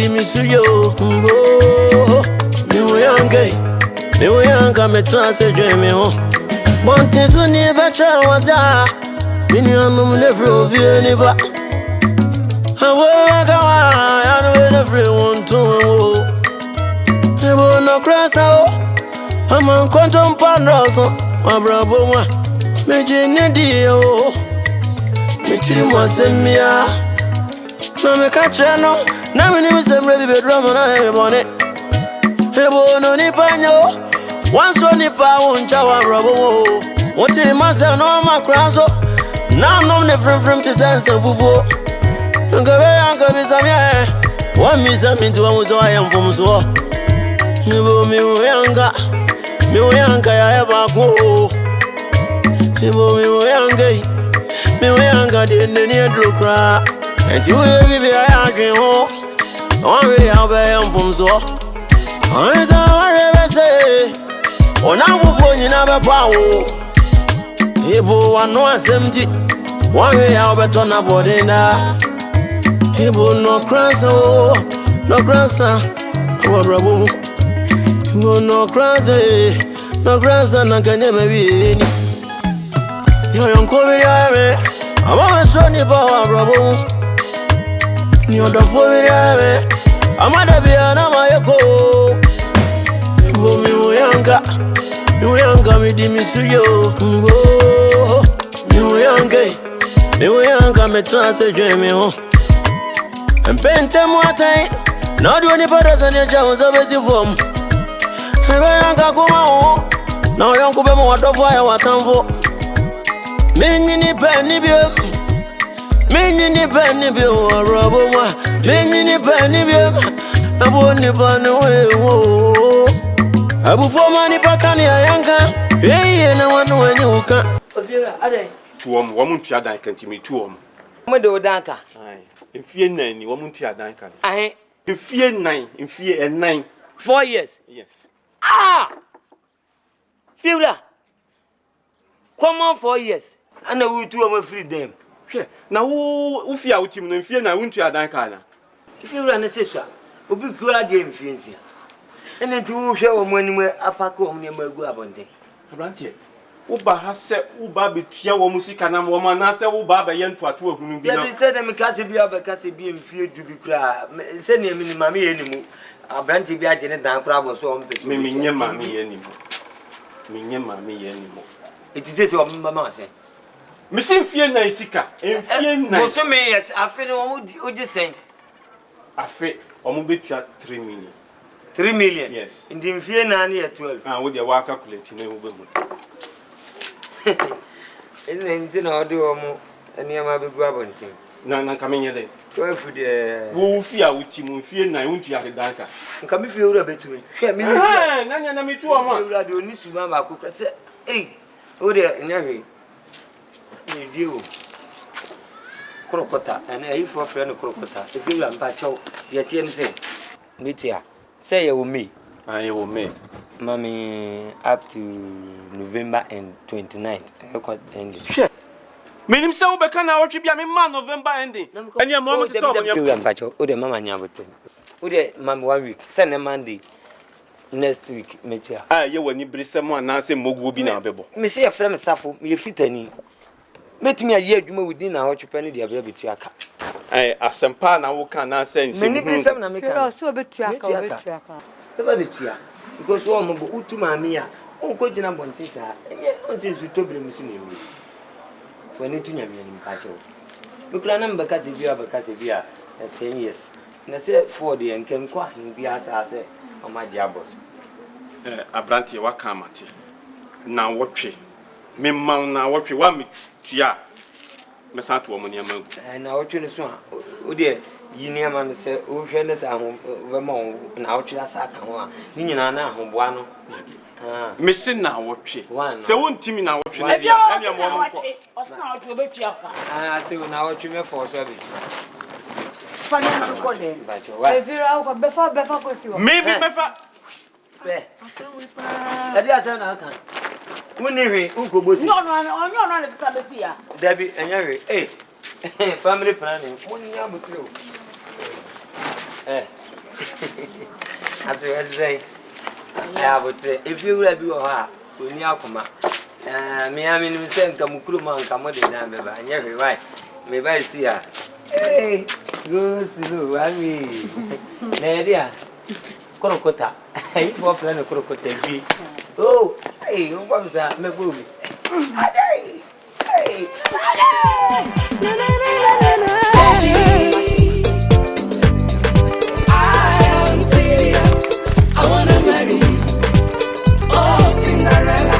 dimisuyo. Me we yanga me transe dream ho. Bonte suni betrayal was ya. Mini anum never of you ni ba. Awa kawa ya no everyone to. Ebo no cross out. I'm on quantum pandoso. My bravo moi. Me jini dio. Me chiri mo semia. Na me kachano. Na me ni semre bi bedroom na e bone. Ebo no ni panyo. Once on the power chawa bravo. What is myself no my cross. Now no different from the sense of fufu. Uncle be samia. One miss me to so I am from so. Ibo mi yanga ya eba ko. Ibo mi yanga de ne drokra. Enti we bi ya adwen ho. On we ya am from so. I say what say. Ona fufu nyina be pa wo. Ibo wano asemti. One way ya beto na body na. Ibo no cross oh. No cross oh bravo. No cross no cross na kanye mebi ni. Yo yonko biri ame. Ama me so ni ba bravo. Ni odo fo biri ame. Ama da bia na mayeko. Ibo mi yanga mi dimisuyo. Me we yanga me transe dream ho. Empente mo atai. Na do ni padas na jawo so besi form. Me yanga kuma ho. Na yonko be mo wadofo ya watamfo. Me nyini penni bi. Robo ma. Me nyini penni bi. Na bo ni pa no we wo. Abu fo mani pakani yanga. Na wanu wenyuka. Ovira adai. Tuom wamuntu adan kantimi tuom. Mo de odanka. Ai. Mfie 9 ni wamuntu adan kan. Ahe. Mfie 9. 4 years. Yes. Fiura. Come on 4 years. Ana we two am free them. Hwe. Na wo fia wutim no mfie na wuntu adan kan na. Fiura na sesua. Obi kura de mfie nsia. Ene tu hwe wo mo anim apaka wo ne magu abonte. Abrantie. Uba hase uba betua wo musika na wo ma na se uba ba ye ntoato ahunu bi na. Be say dem kase bi abakase bi mfie du bi kura. Se ne mi ni mama ye ni mu. Abrantie bi agene dan kura bo so on pe. Me nye mama ye ni mu. Iti se o mama ase. Me se mfie na isika. Mfie na. Bo so me yes afi ne wo oje sen. Afi o mu betua 3 million. 3 million. Yes. Ndi mfie na na 12. Wo de wa calculate na wo be hu. Ene ndi na odi omo eniama begu abontin. Na kamenye de. 12 de. Wo fia wuti mu fie na wuntu ya de danka. Nka mi fie wura betumi. Hwe mi mi. Na nya na mitu o ma. Wura de oni suma ba ko se o de nyawe. Ni dio. Krokota ana ayi fo fre no krokota. E fie wura mpa chew. Ye tie nse. Mitia. Say you me. I will me. Mommy up to November and 29th. Record ending. Minim se ubeka na watch bia me man November ending. Anya mo se so mo o de mama nyabotem. O de mama 1 week. Send Monday. Next week metia. Ye wani brisem na se mogu bi na bebo. Me se ye frem safo, me fitani. Metimi aye adwuma within na watch pen dia bia betu aka. Asempa na wo kan na se nse. Me ni brisem na me kan. So betu aka. Eba de tua. Because one mo utu mami a on ko gina bonti sa enye on se su tobre musu na ewu fo ni tu nyame ni mpache wo bikura na mbaka se bia 10 years na se for de enken kwa hin bia sa se o ma ji abos Abrantie wa kan mate na wotwe me ma na wotwe wa me tua me sa to mo ne ma na wotwe ne so a o de yini ama ne se o hwe ne sa ho be ma na wotwe asa ka ho a ni nyina na ho boa no me se na wotwe se wontimi na wotwe na bia anya mo mo fo osna wotwe betua pa se na wotwe me fo so be fanya ko de evira ko befa ko si wo maybe befa Ebi asa na aka. Woni hwe ugobosi. No na sister be sia. Debi enya hwe. Family planning. Woni ya mutiro. As you say, I would say, if you will be her, when you come up. Me, I mean, send Kamukuma come on the number, and every right. Maybe I see her. Hey, go slow, I mean, Nadia, Korokota, I for friend of Korokota. Oh, hey, what was that? Maybe. Hey, I am serious. I wanna marry you. Oh, Cinderella.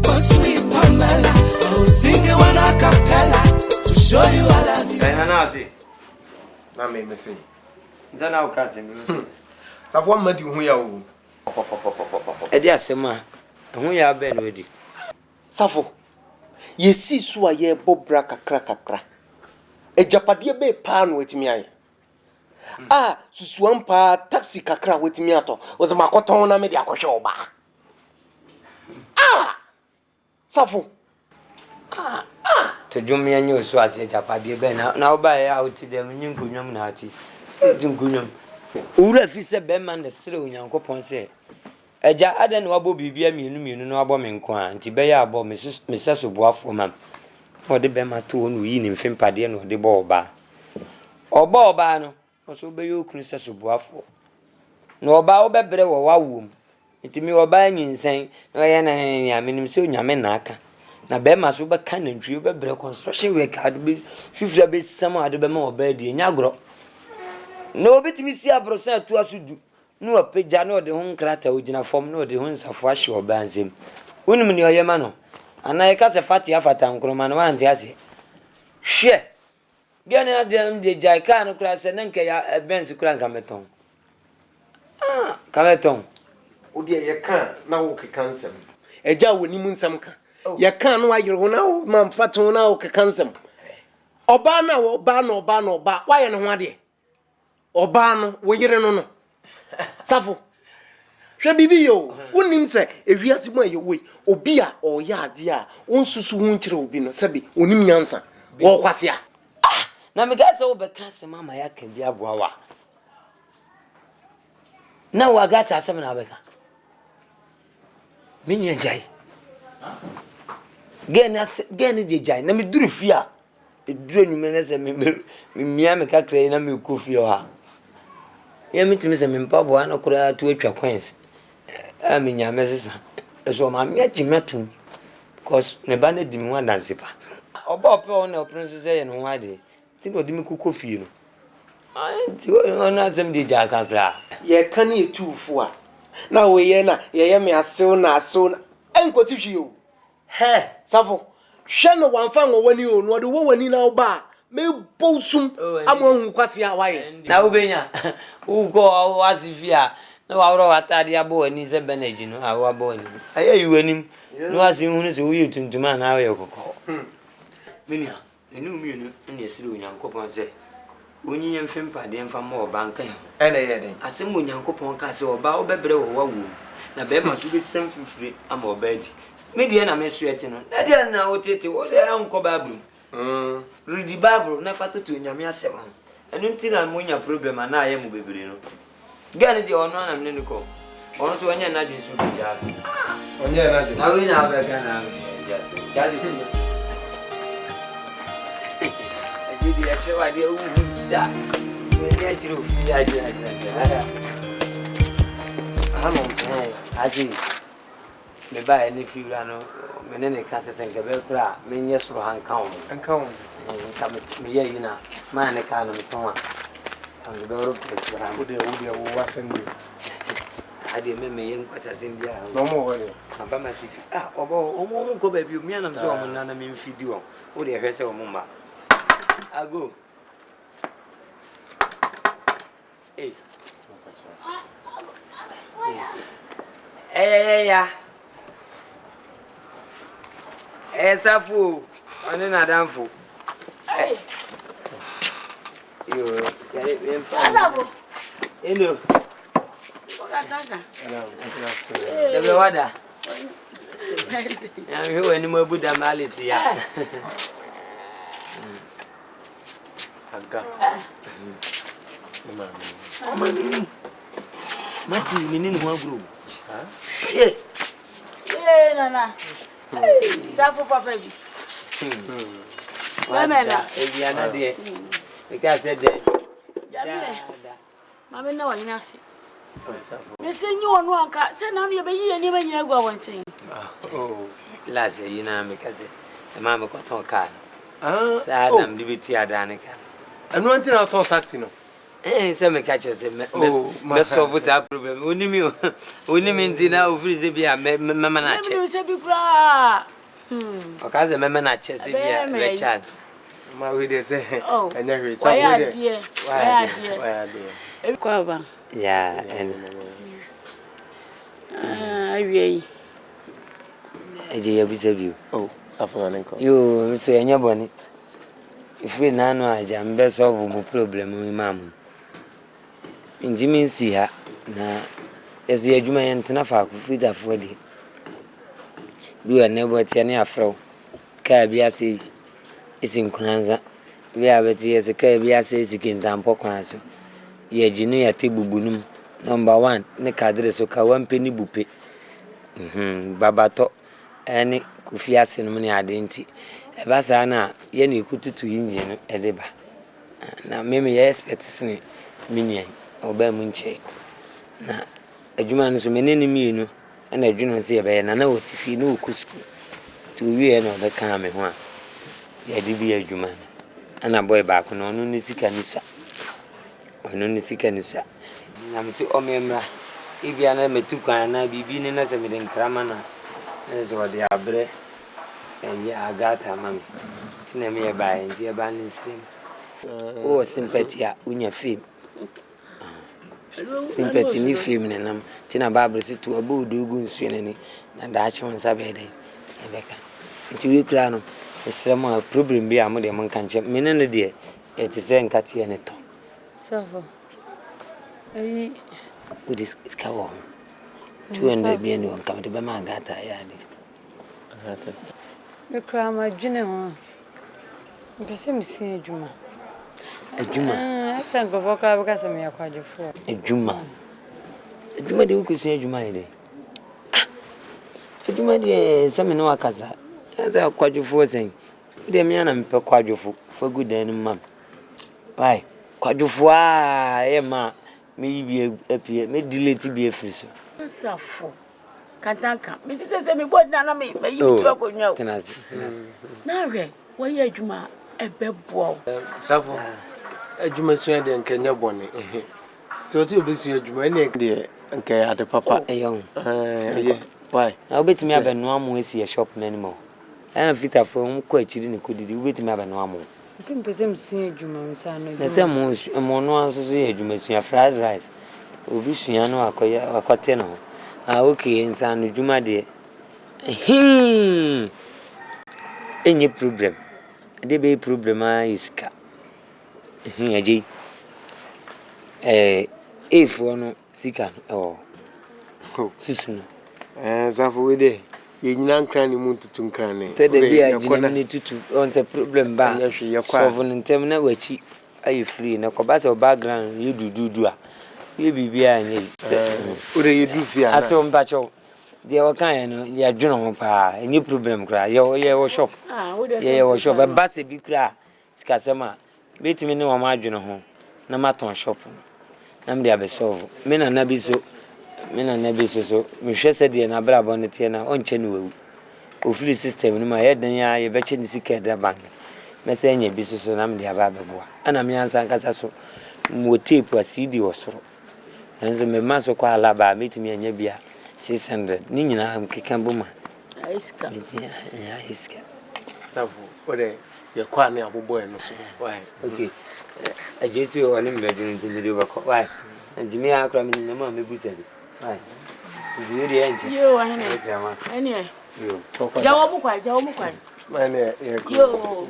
Oh, sweet Pamela. Oh, sing you one a cappella to show you I love you. Nazi. Na me messing. Zana cousin. So one madi hu ya wo. Edi asema. Hu ya ben wedi. Safo. Ye si so a ye bobra kakra. Ejapade be pa no wetimi aye. Ah, susuan pa taxi kakra wetimi ato. O se makoton na me de akohwe oba. Ah! Safo. To jumia nyo so ase ejapade be na oba ya oti dem nyinkonwam na ati. Oti nkonwam. Owura fi se be man na sere onyankopon se. Eja adan wabo bibia mienu na wabo menko a nti be ya abo meseso boafo mam. O de be ma to wonu yi ni mfempade na o de bo oba. Oba no so be yokunu seso boafo. Na oba wo bebre wo wawom. Nti mi oba nyinsen na ye na ya menim se onyame na aka. Na be ma so be kan ntwi wo bebre construction work ade be fifira be sama ade be ma oba die nyagro. No betimi si abrosa to asudu. No apeja no de ho nkrata ogina fom no de ho nsafo ahye oba ansem. Unim ni oyema no. Ana ye ka se fati afata nkroma no wanti ase. Hwe. Gene adem de jaika no kura se nenka ya benz kura nka meton. Ah, kameton. Odi ye kan na wo kekansem. Eja woni mu nsam ka. Ye kan no ayere ho na wo mamfato na wo kekansem. Oba na oba. Wa ye no ho ade. Oba no wo yere no. Safo. Hwe bibi yo. Wonim se ewiase mu aye we. Obi a oya ade a onsusu hu nkire obi no sebi onim nyansa. Wo kwase a. Na me ga se wo be kan se mama ya kan bi aboa wa. Na wa ga ta se na be ka. Me nyen jai. Gen de jai na me duru fia. E duru nyume na se me mia me kakra na me ko fia ha. Ya mitimi se me mpabo ana kura tu atwa coins. A me nya mesesa. So ma me agimetum because ne ba na di me wan dance pa. Oba ope on na opren so say ye no wade. Ti no di me kuko fie no. Anti ona azem di ja kakra. Ye kan ye tuufo a. Na wo ye na ye me asew na enkosi hwie o. He, Safo. Hwe no wanfa ngo wani o no de wo wani na oba. Me bosum amon kwase a waye. na ubenya. Ugo wasifia. Na wawro atade abo ani se benaji no awo abo ani. Aye yiwanim. No asi hunu se uyi tuntuma na awe kokko. Minia, enu mienu na esire onyankopon se. Onyinya mfempa de mfa ma oba nka ya. Ene ye den. Asem onyankopon ka se oba obebre wo wawo. Na be ma so be sem fifire ama oba di. Me die na me suete no. Na die na otete wo de anko babru. Read the Bible na fa to nyame asem. Enu nti na monya problem na aye mu bebre no. Gane di ono na me ne ko. Ono so wanya na dwe so bi ja. Onye na je. Na we na ba kana ja. Gazi. Ajidi ya chewa dia da. Ni ajiro fi ya ja. Ano aji. Me ba ni fi ura no. Me ne ka se senke be kura me nye soro hanka wo. Anka wo. Nka me ye yina. Ma ne ka no me tonwa. An be ro pe soro hanka. Odi wo wasendi. Ade me yen kwasa sembia. No mo wale. Aba masifi. Ah, omo ko ba bi o mi anam so omo nana me mfidi wo. O de hwese omo ma. Ago. Eh. Ya. Safu. Oni na danfo. Yo, yale empa. Safu. Hello. Kaka. Debe wada. Ya mi ho ni mo buda malisi ya. Aga. Mami. Mati menino ho agro. Nana. Safo papa bi. Mamela. Ebiana de. E ka se de. Mami na wa nyina se. Me se nyi onu anka se na no ye be yi ni ba nyina gwa wonten. Oh. Laze yina me ka se. E ma me ko ton car. Sa Adam di bitu adane ka. Anu anti na ton taxi no. Se me catch you say me solve that problem. Onimi ntina ofrize bia me na che. Me se bi kura. O ka se me na che se bia le chance. Ma we dey say. Anya we say we dey. Why dey? Kwa ba. Yeah, and awie. Eje ya bisa biu. Oh, safo na nko. Yo, so enya boni. Ifre na no aja mbe solve mo problem mi mamu. Njimi nsi ha na yeso adwuma ye ntena fa ku fita fo de. Duwa ne botia ne afro. Ka bia se isin kunanza. Bia beti yesi ka bia se isikintampo kwanso. Ye jinu ya tebubunum. Number 1 ne kadre so ka wampeni bupe. Babato ene kufiase no ne ade nti. Eba sa na ye ne kututu engine edeba. Na meme ye expect sine minia oba mu nche. Na adwuma no so menene mienu na adwuma se ye be na na wotifi na okusku. To wie na oba ka me ho a. Ye de bi adwuma. Ana boy back no no ni sika ni sa. Ono ni sika ni sa. Na msi omemra. Ibia na metu kwan na bibi ni na se me den krama na. Na so de abre. And agata mami. Tina me e ba nje e ba ni slim. Oh sympathy a unya fame. Sympathy ni fame ne nam. Tina Bible se to abudu gu nsu ne ni. Na da ache won sabe den. Ebeka. Nti we kra no. Esrema problem bi am de man kanche. Mene ne de e te se nkate e ne to. Safo. Ai Udis iskawo. 200 bi ene won kam de be ma agata ya de. Agata. Me kra ma dwene ho. Mpese misi adwuma. Adwuma. Asa ngofo kra be ka se me yakwadwefo. Adwuma. Adwuma de ukusu adwuma ide. Adwuma de se me no akaza. Asa kwadwefo sen. De me na mpe kwadwefo. Fa gudan mam. Why? Kwadwefo e ma me bi apie me delete bi afiriso. Safo. Katanka. Me se me bod na me yi tu akonwa. Tenase. Na hwe, wo ye adwuma ebebo. Safo. Adwuma sua de nkanya bone. So ti obesu adwuma ne de nkaya ade papa. Eyon. Why? Na obetimi abenu amu esi e shop na animo. Na fita fo ko achiri ne kodidi obetimi abenu amu. Se mpese msua adwuma nsa no. Na se mo no anso so ye adwuma sua fried rice. Obi sua no akote no. Okay, nsa no adwuma de. Any problem. The be problem is ka. Aji. If one sika susu no. Safo we de. Ye nyina nkran ni mu tutu nkran ni. Te de bi agina ni tutu on se problem ba. Solve ntem na wachi ayi free na ko ba se background ye dudu a. Ye bibia anye. Ore ye du fia na. Aso mpacho. De wa kan no ya dwuno ho pa. Any problem kra. Ye wo shop. Ye wo shop ba se bi kra. Sika sema. Betimi ni wo ma dwuno ho. Na maton shop. Na me be solve. Me na na bi so. So me hwese de na bra bon tie na onche ni wewu ofili system ni ma ye dan ya ye beche ni sika da bank me se nya bi so na me de aba beboa ana me ansa nkasa so mo tape a CD osoro enzo me maso kwa alaba metimi anya bia 600 ni nyina mkeka boma Iska ya iska Safo ore ye kwa ni abobo e no so. Why? Okay ajesi o ani me dwun ntindi ba ko why njimi akra me nyina ma me busadi. Ai. Ndiye de enje. Yo ahene. Ene. Yo. Jawo mu kwai. Mane Yo.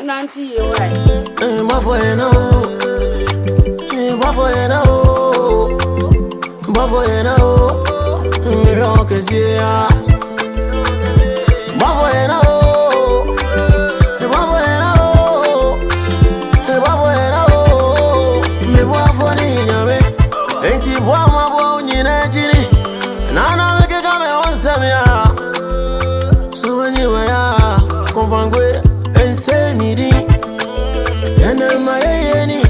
Nanti ye wai. Bavoyena. Me rokezia. Bavoyena. fangwe insanity and my any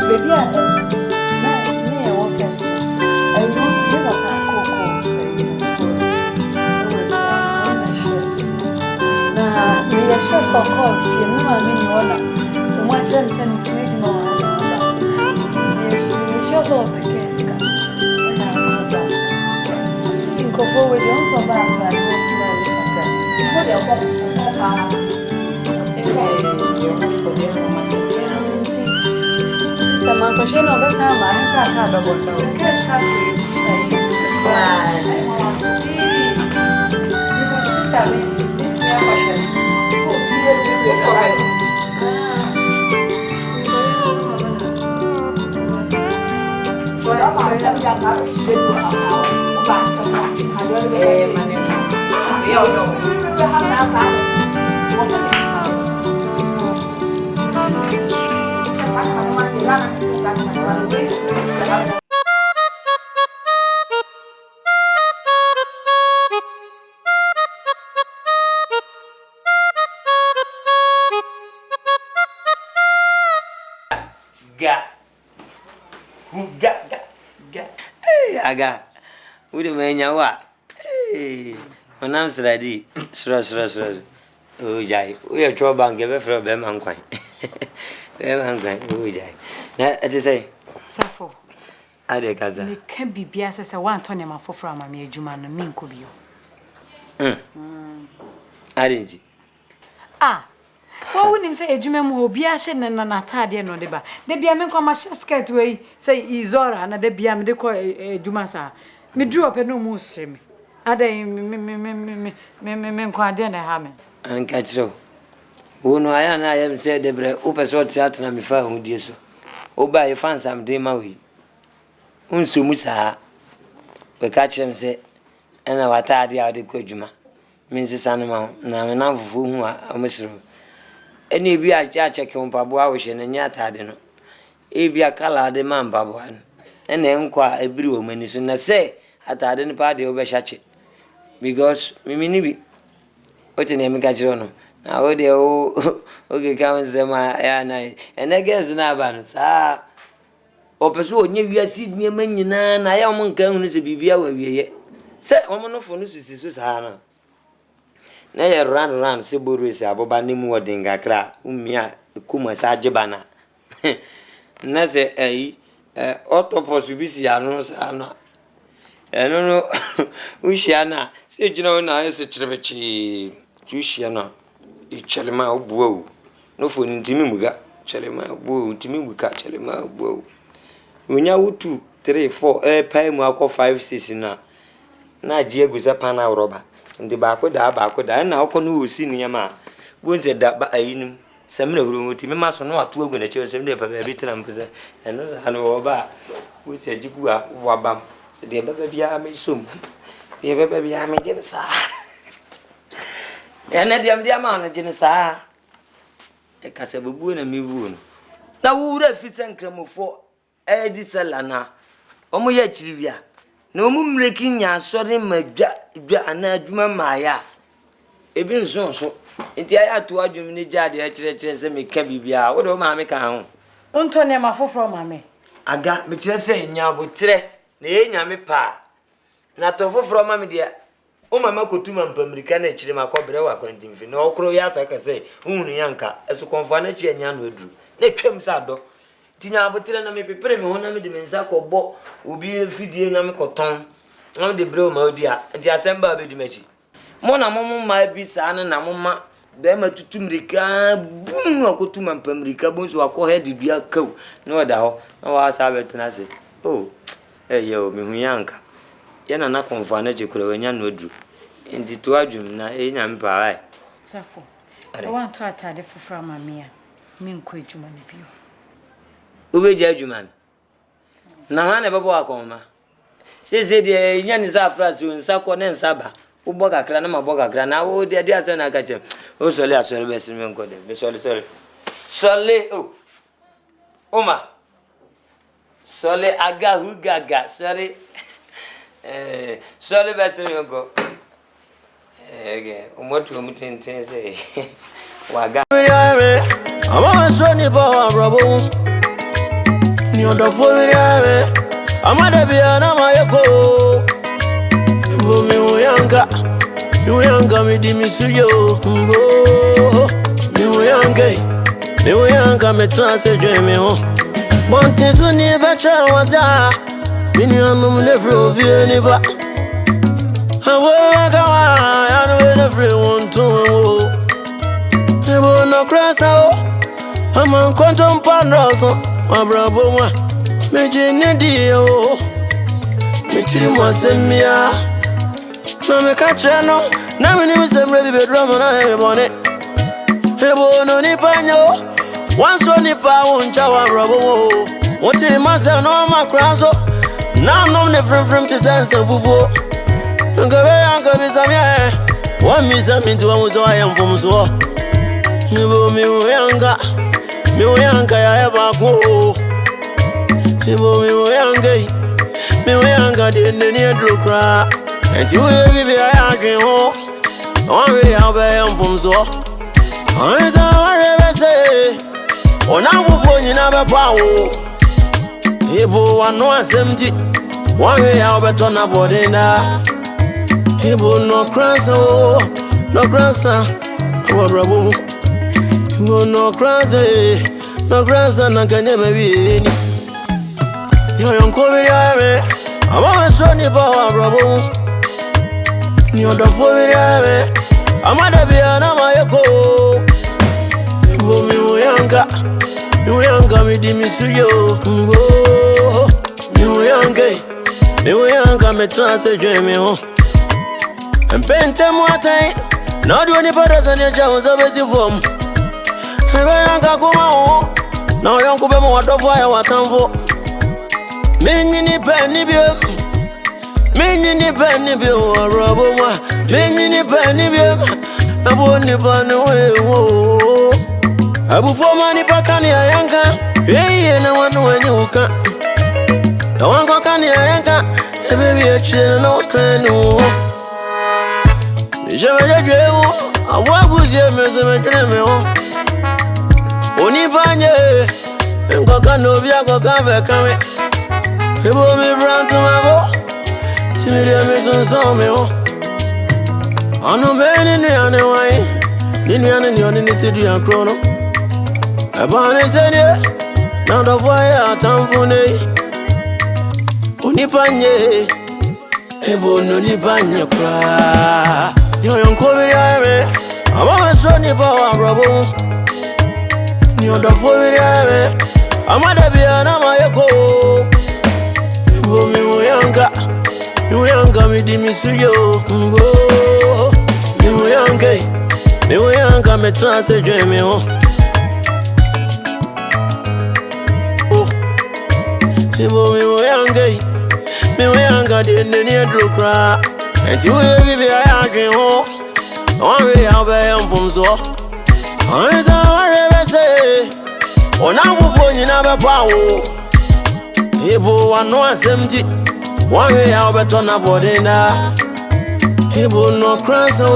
baby, I want first. I know never can cook. Nah, me a chest for coffee. No, I mean, you wanna. One chance and it's making more. Yes, shows all the case. In Copo, we don't so bad, but I the Mancoshe no best time I have a bottle. Yes, happy. Hey, aga. Who the man you are? Hey, when I'm ready. Sure. Oh, Jai. We are trouble and give a friend of them and quite. Oh, Jai. Now, as I say, Safo. I dey kaza. Me can be biasa say one ton ma foforo ama me adwuma no me nko bio. I didn't. Ah. Wa wonim say adwuma mu obi a hye ne na atade no de ba. De bia me nko ma hye skirt we say izora na de bia me de ko adwuma sa. Me dru ope no mu sire me. Adan me nko ade na ha me. Anka chiro. Wono aya na ayem say de bre o person theatre na me fa hu die so. O ba e fan sam de ma wi. Unso musa. We ka chirem say ena watade a de ko adwuma. Me nsisa no ma na me na fufu hu a omsiro. Eni bi a check on pabo a wo hye na nya atade no. E bi a kala de man pabo an. Ena enkwa ebiri wo mani so na say atade no pa de wo be hyache. Because me ni bi ote na me ka chiro no. Na wo de o oge ka nsema ya na. Ena guess na ba no sa opeso onye wiase niema nyina na ya mo nka hu se bibia wa wieye. Se omo no fo no susi so sa na. Na ye run se boru se aboba ne mu odinga kra umia kuma sa jebana na se octopus bisi anu sa na no ushia na se jina na se chirebechi ushia na ichelema obuo no fo ntimi muga chelema obuo ntimi muka chelema obuo unya wutu 3 4 pai mu akọ 5 6 na ji egusa pana roba ndi ba ko da na okọ no osi niyama wonse da ba ayinum semna huru moti mema so no ato agu na che semna pa ba bi tena mpose eno za no oba wonse ajiku a wabam se de baba bia me som de baba bia me jene sa ene de am dia ma na jene sa e kase bubu na mi bu no na wura fi sankramofo edi selana omo ya chiribia na omu mreki nya sori madwa ana adwuma maaya ebi nso enti aya to adwum ni jade a kire se me ka bibia wo do ma me ka ho Unto ne ma foforo ma me. aga me kire se nya botre na ye nya me pa na to foforo ma me dia o mama kotuma mpamirika na kire ma kobre wa kwantimfi na okro ya saka se hunu yanka eso konfa na chi anya no aduru na twam sa do tinya botre na me pepere me ho na me de mensa ko bo obi fidie na me koton na me de bre o ma odia nti asemba be di machi mo na mo ma bi sa na mo ma Bema tutumrika bum wakotuma mpamrika bonso wako head bia kaw no da ho na wa sabe tena se oh yo me huyanka yana na konfana je kura wanya no dru ndi to adwum na enya mpa ai Safo so wan to atade fofra mamia me nko adwuma ne bio ubeje adwuma na ha na bebo akoma se de nya ni za frase nsa ko ne nsaba ubo kakra na mabo kakra na wo de ase na kache o sole asole besi me nko de be sole oh oma sole aga hugaga sorry sole besi me nko umotu omutintin se waga ama so ni ba brabo ni odo fo biriame ama da bia na mayeko mi uyanga mi di misuyo ngo mi uyanga me transe dweme ho bontizu ni betrayal waza mini anum lefro vie ni ba awa kawa ya no everyone to wo ebo no krasa o ama kontom pandoso mabrabo mwa meje ne di o metiri mo semia na me kache no na me ni semre bi bedroom na e bone ebo no ni panyo wanso ni pa woncha wa robo wo woti mase no makraso na no ne frem ti sense fufu ngabe angabe samia wa mi sami tu wa so ayam fom so ebo mi uyanga ya eba ko ebo mi uyanga de ne ni drokra enti we bibi ayadwen ho on we abem fom so anza warebe se ona fufu nyina be pawo ebo wano asemti one we abeto na bodenda ebo no krasa wabrabo no krasa na kanye mabini yo yonko biriame ama so ni ba wabrabo ni odo fo biriame ama da bia na mayeko ebo mi uyanga mi di misuyo ngo mi uyanga me transe dweme ho empente muatai na do ni pada ne jawo so besi fom ebe yanga kuma ho na yonko be mo wadofo ya watamfo menyini pani bi robo ma menyini pani bi aboni banu wewo abufo mani pakani ayanga yeye na wanu wenyuka na wango kani ayanga ebebi echire na wakanu Jeme jewo awaguzie mezeme tremeo onifanye ngoka no bia ngoka bekame ebo mi brand mago timire metonso meo anu beni ni ane wai ni ane ni oni sidu ya krono abane sene na ndo voya atamfune onifanye ebo no nifanye kwa yo yonko biriame ama so ni ba wabrabo ni odo fo biriame ama da bia na mayeko ebo mi uyanga mi di misuyo ngo mi uyanga me transe dweme ho ebo mi uyanga de ne drokra enti we bibi ayadwen ho on we abem fom so anza warebe se ona fufu nyina be pawo ebo wano asemti one we abeto na bodenda ebo no krasa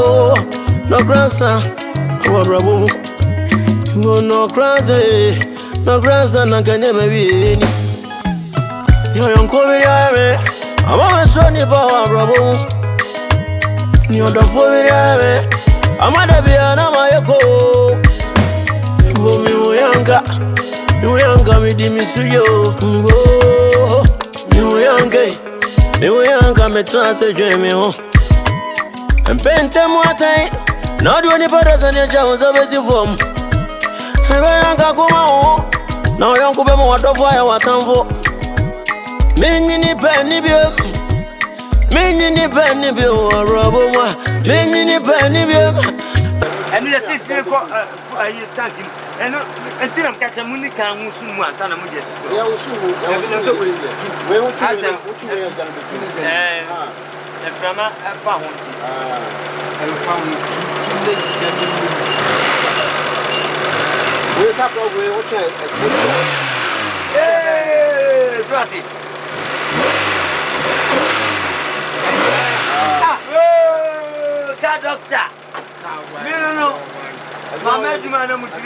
wabrabo no krasa na kanye mabini yo yonko biriame ama so ni ba wabrabo ni odo fo biriame ama da bia na mayeko ebo mi uyanga mi di misuyo ngo mi uyanga me transe dweme ho empente muatai No do any brothers and your Jones of his form. I can't go on. Now young couple what of why I want to Mini penny bill. Mini penny bill or rubber. Mini penny bill. And you see, you thank him. And until I'm catching money, can move soon once and I'm going to get Yeah, we should. We want to and from a found Where's that over? Okay. Hey, Trotty. Doctor. No. Mama, you man, I'm going to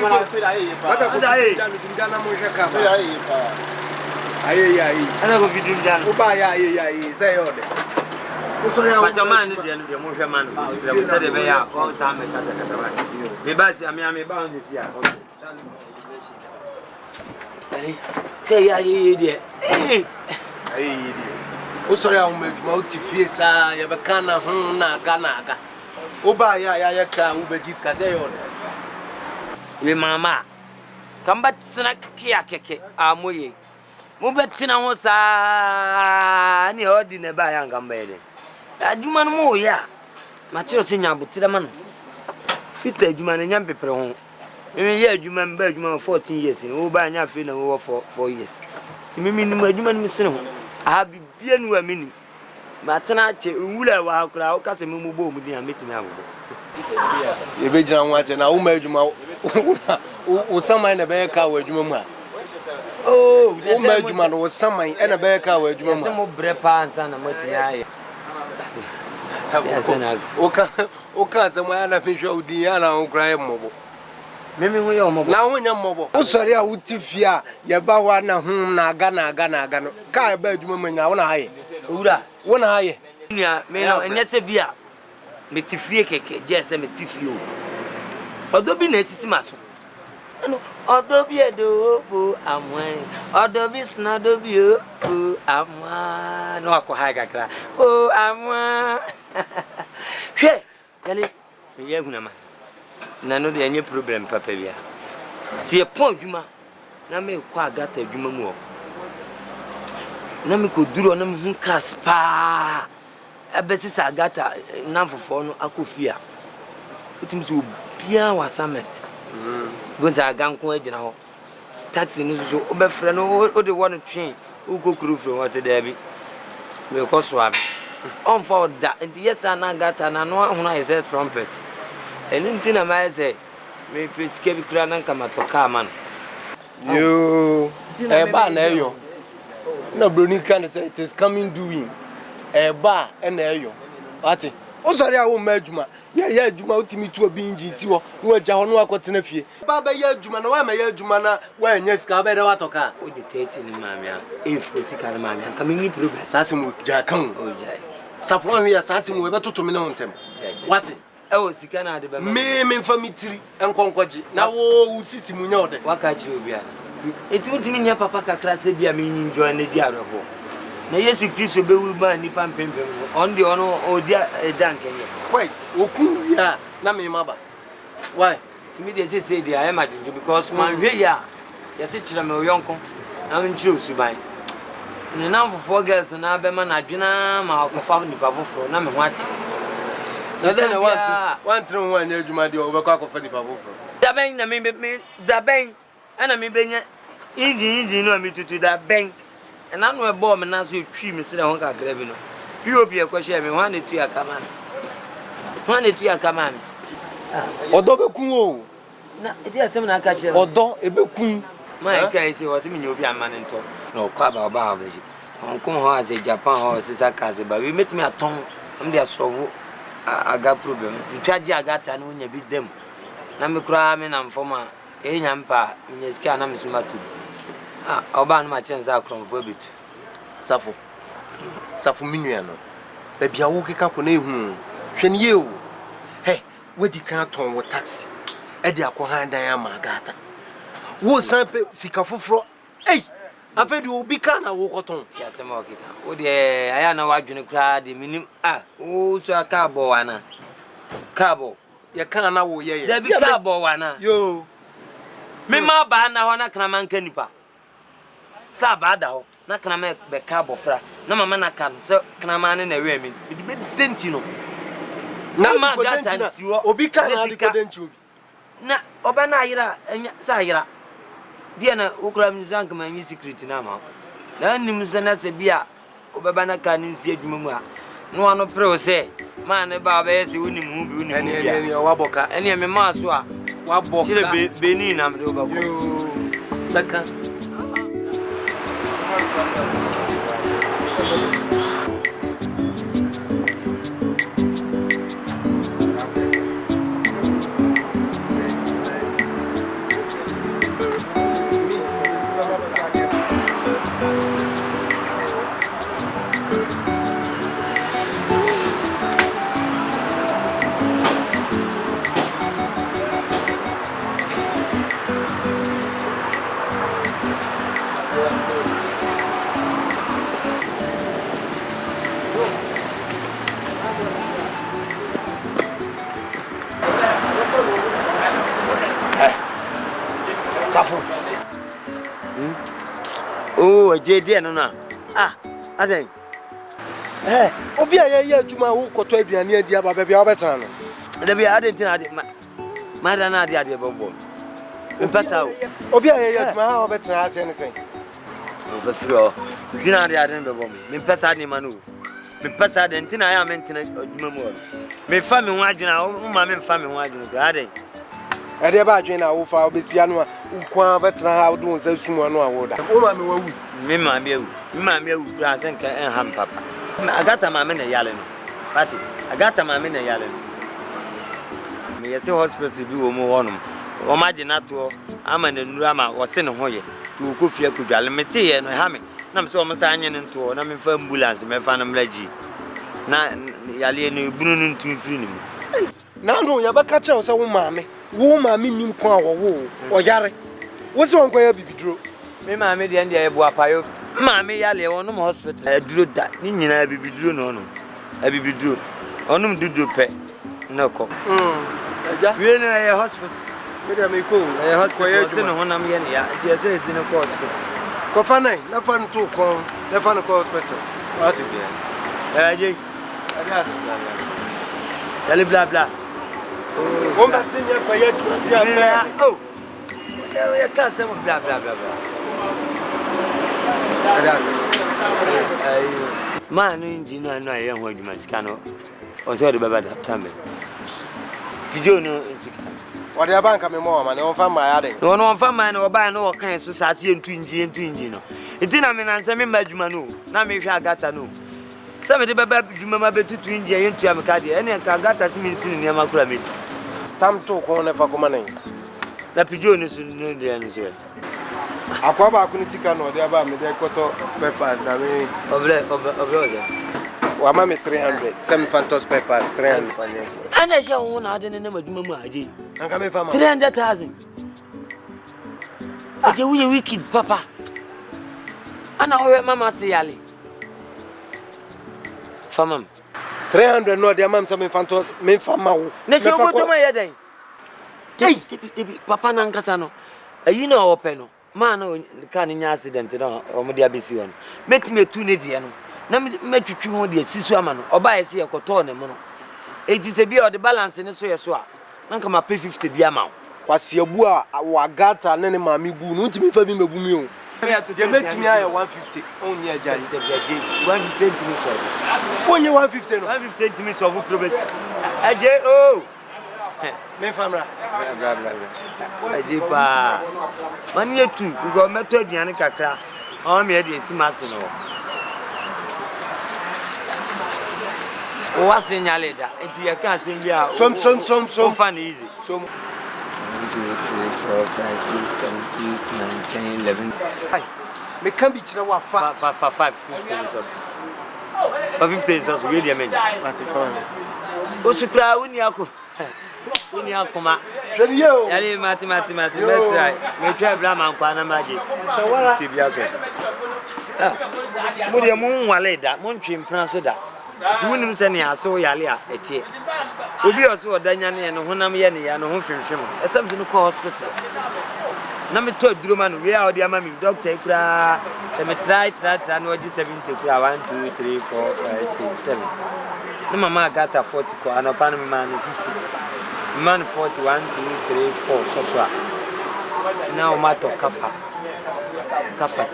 but your man is the emotional man. We said they are all time. We buy some Miami bound this year. Hey, idiot. Hey, idiot. Oh, sorry, I'll make multi face. I have a can of Ganaga. Oba ya ka ube discuss we mama come back snack kia keke amoye mo betina ho sa ni odi ne ba ya ngambele aduma no mo ya ma chiro sinya butira man fita aduma ne nyam pepere ho me ya aduma mba aduma 14 years ni wo ba nya fe na wo 4 years ti mimi ni aduma ni misene ho a bibia nu amini matana che wula wa akura o kase me mubo mu dia metimi abudo ebe jira nwaje na uma aduma o saman na be ka wa aduma mu a oh uma aduma no saman na be ka wa aduma mu mo bre pa ansa na matimi aye o ka sama na fi hwa odi ya na o kra mmobo mimi ho ye omobo na ho nya mmobo o sori a utifia ye ba wa na hum na aga no ka ba aduma mu nya wo na haye owura wo na haye nya me no enye bia metifie keke jese metifie o odo bi na esisi maso no odo bi edo bo amwan odo bi sna do bi o amwan no akọ ha kakra o amwan hwe yale me ye huna ma na no de enye problem papa bia si e pon dwuma na me kọ agata dwuma mu o na me ko duro na me hu kas pa abesi sagata namfofo no akofia utim so bia wasament gonza ganko agina ho taxi no so obefre no o de won twen ukokuru fro wase da bi me ko so am on for that and yes na gata na no hono ayese trumpet eni ntina ma ayese me petike bi kura na kama to ka man yo ba na eyo na broni kan say it is coming doing eba na eyo ati o sori a wo ma adwuma ya adwuma utimi tu obi nji si wo wo agya ho no akotena fie ba ba ya adwuma na wa ma ya adwuma na wa nya sika ba da watoka o de 30 ni mami a efo sika na mami an kami ni problem sase mu ja kan o jai safo an ya sase mu be totomi na ontem wati e o sika na de ba me mfa mitiri enkonkwaji na wo usisi mu nya ode waka chi obi ana etimi nya papa kakra se bia me enjoy na di arho na Yesu Kristo be wu ba ni pampempem on de ono odi edan kenye kwai okun ya na me maba why timi de say dey I am adinjo because man hwe ya yesi kire me oyonko na nchire osuban ni na fofo girls na be ma na dwena ma akofa ni pafoforo na me ho ati na ze na want no ho anya adwuma de obekọ akofa ni pafoforo da ben na me da ben ana me benya inji no me tutu da ben and I know a bomb and as you treat me, sit down, Gravino. You will be a question. Me wanted to your command. Wanted to your command. Odo Beku. It is some catch you. Odo Ebeku. My case was in your man and talk. No, Quaba Barbish. Come on, as a Japan or Sister Kazi, but we met me at Tom. I'm there, so I got problem. You charge I got and when you beat them. Nammy crying and for my Yampa in his can, I'm Sumatu. Oban ma chance akronfobit safo minua no ba bia wo keka ko na ehu hwene ye o he wedi kan ton wo taxi e de akohan dan amagata wo san pe sika foforo afedi obi kan na wo koton ya sema okika wo de aya na wadwene kra de minim wo so aka bo wana kabo You can't now, yeah. There be cabo wana. Yo. Me ma ba na ho na kraman kanipa. Sa ba da ho na kraman be cabo fra. Na mama na kan so kraman na we me. Be denti no. Na ma gata nsiwo. Obi kan na de denti obi. Na oba na ayira sa ayira. Die na okura mi zank ma mi secret na ma. Na nim so na se bia obeba na kan nsi adwuma mu a. No ano pre se man ba ba ese unim hu bi unim bia. Eni waboka. Eni me ma so a Waboka. Chile Beni na me do ba ko. Laka. Safo. Oh, JD no na. Ah, asen. Obi aye adwuma wo koto aduane adi aba bia obetena no. Da bia ade ntina ade ma da na ade bobo. Me pasa o. Obi aye adwuma ha obetena ase ne sen. O betro. Ntina ade bobo me pasa ade ma no. Me pasa ade ntina ya me ntina adwuma mu o. Me fa me ho adwuna o ma me fa me ho adwuna ade. Ade ba adwen na wo fa obesia no a ukwa betena ha wo do nsa sumu no a wo da. O ma me wawu. Me ma me awu. Me ma me awu kura sen ka en ham papa. Agata ma me na yale no. Pati. Agata ma me na yale no. Me yesi hospital bi wo mu honum. O ma gina to ama na nuru ama wo se ne ho ye. Tu ko fie kudwale mete ye no ha me. Na me se o msa anye ne nto na me fa ambulance me fa na mlaji. Na yale no bunu no ntu firi ni mu. Na no ya baka che se wo maame. Wo maame nim kwa wo o yare. Wo se won kwa ya bibiduro. Me maame de ndia ebu apayo. Maame yale wonum hospital. Aduro da. Ni nyina bibiduro no no. Abibiduro. Onum dudu pe. Nako. Aja. We no e hospital. Me de me ko. E hospital. Se no honam ye ne ya. Ti e se di no ko hospital. Ko fa nai, na fa nto ko, na fa no ko hospital. Ati bia. Aje. Yale bla bla. O ma sinya kwa ya tuati apa. Oh. Ya ka se mo bla bla bla bla. Adasa. Man engineer no aye ho adwuma sika no. O se o de baba da tambe. Tijo no sika. O de banka me mo ma ne on fa ma ya de. No no fa ma na oba na o kan so sase entu inji no. Enti na me na nse me madwuma no. Na me hwe agata no. Se me de baba dwuma ma betutu inji aye ntu amka de. Ene ka agata se me nsini ne makura mesi. Tam to ko ne fa kuma nai. Na pijo no so no de no so. Akwa ba ku ni sika no de aba me de koto spare parts na me. Oble oze. Wa ma me 300. Some phantom spare parts 300. Ana je won na de ne madwuma mu aje. Anka me fa ma. 300,000. Aje wuye wicked papa. Ana owe mama se yale. Famam. 300 no de mam some phantom me fa ma wo. Ne se go to ma ye den. Hey, papa na nkasa no. Ayi na ope no. Man no kan nya accident no o mo dia besi won. Metime etu ne de no. Na metwitwi ho de sisu ama no. Oba ye se ye koto ne mo no. Eti se bia o de balance ne so ye so a. Na nka ma pay 50 bia ma. Kwasi abu a wagata ne ne maami bu no ntimi fa bi mebu mi o. Je metimi aya 150 on ni aja ni. 150 ntimi so. Onye 150 no. 150 ntimi so fu problem. Aje oh. Me famra. Bla bla bla. Aje pa. Mani etu go meto aduane kakra. O me de esi mase no. O wa signal da. Enti ye kan sin bia. Some Fun easy. Some 1 2 3 4 5 6 7 8 9 10 11. Ai. Me kan bi kira wa fa. 5 15 resources. 15 resources we dey men. O sukra uni ako. Uni akoma. Yo. Yale mati let's try. Me try bla man kwa na maji. Sawara. Tibia so. Mo de mo nwale da, mo ntwe mpran so da. Tu woni se ne ase wo yale a etie. Obi also Danyane and Honam Yanni and Hofin. As something to call hospital. Number 2, Druman, we are the Amami, Doctor Kra, Cemetery, and what is 70 Kra 1, 2, 3, 4, 5, 6, 7. No, Mamma got a 40 and a Panama man 50. Man 41, 2, 3, 4, so far. Now, Mato Kafa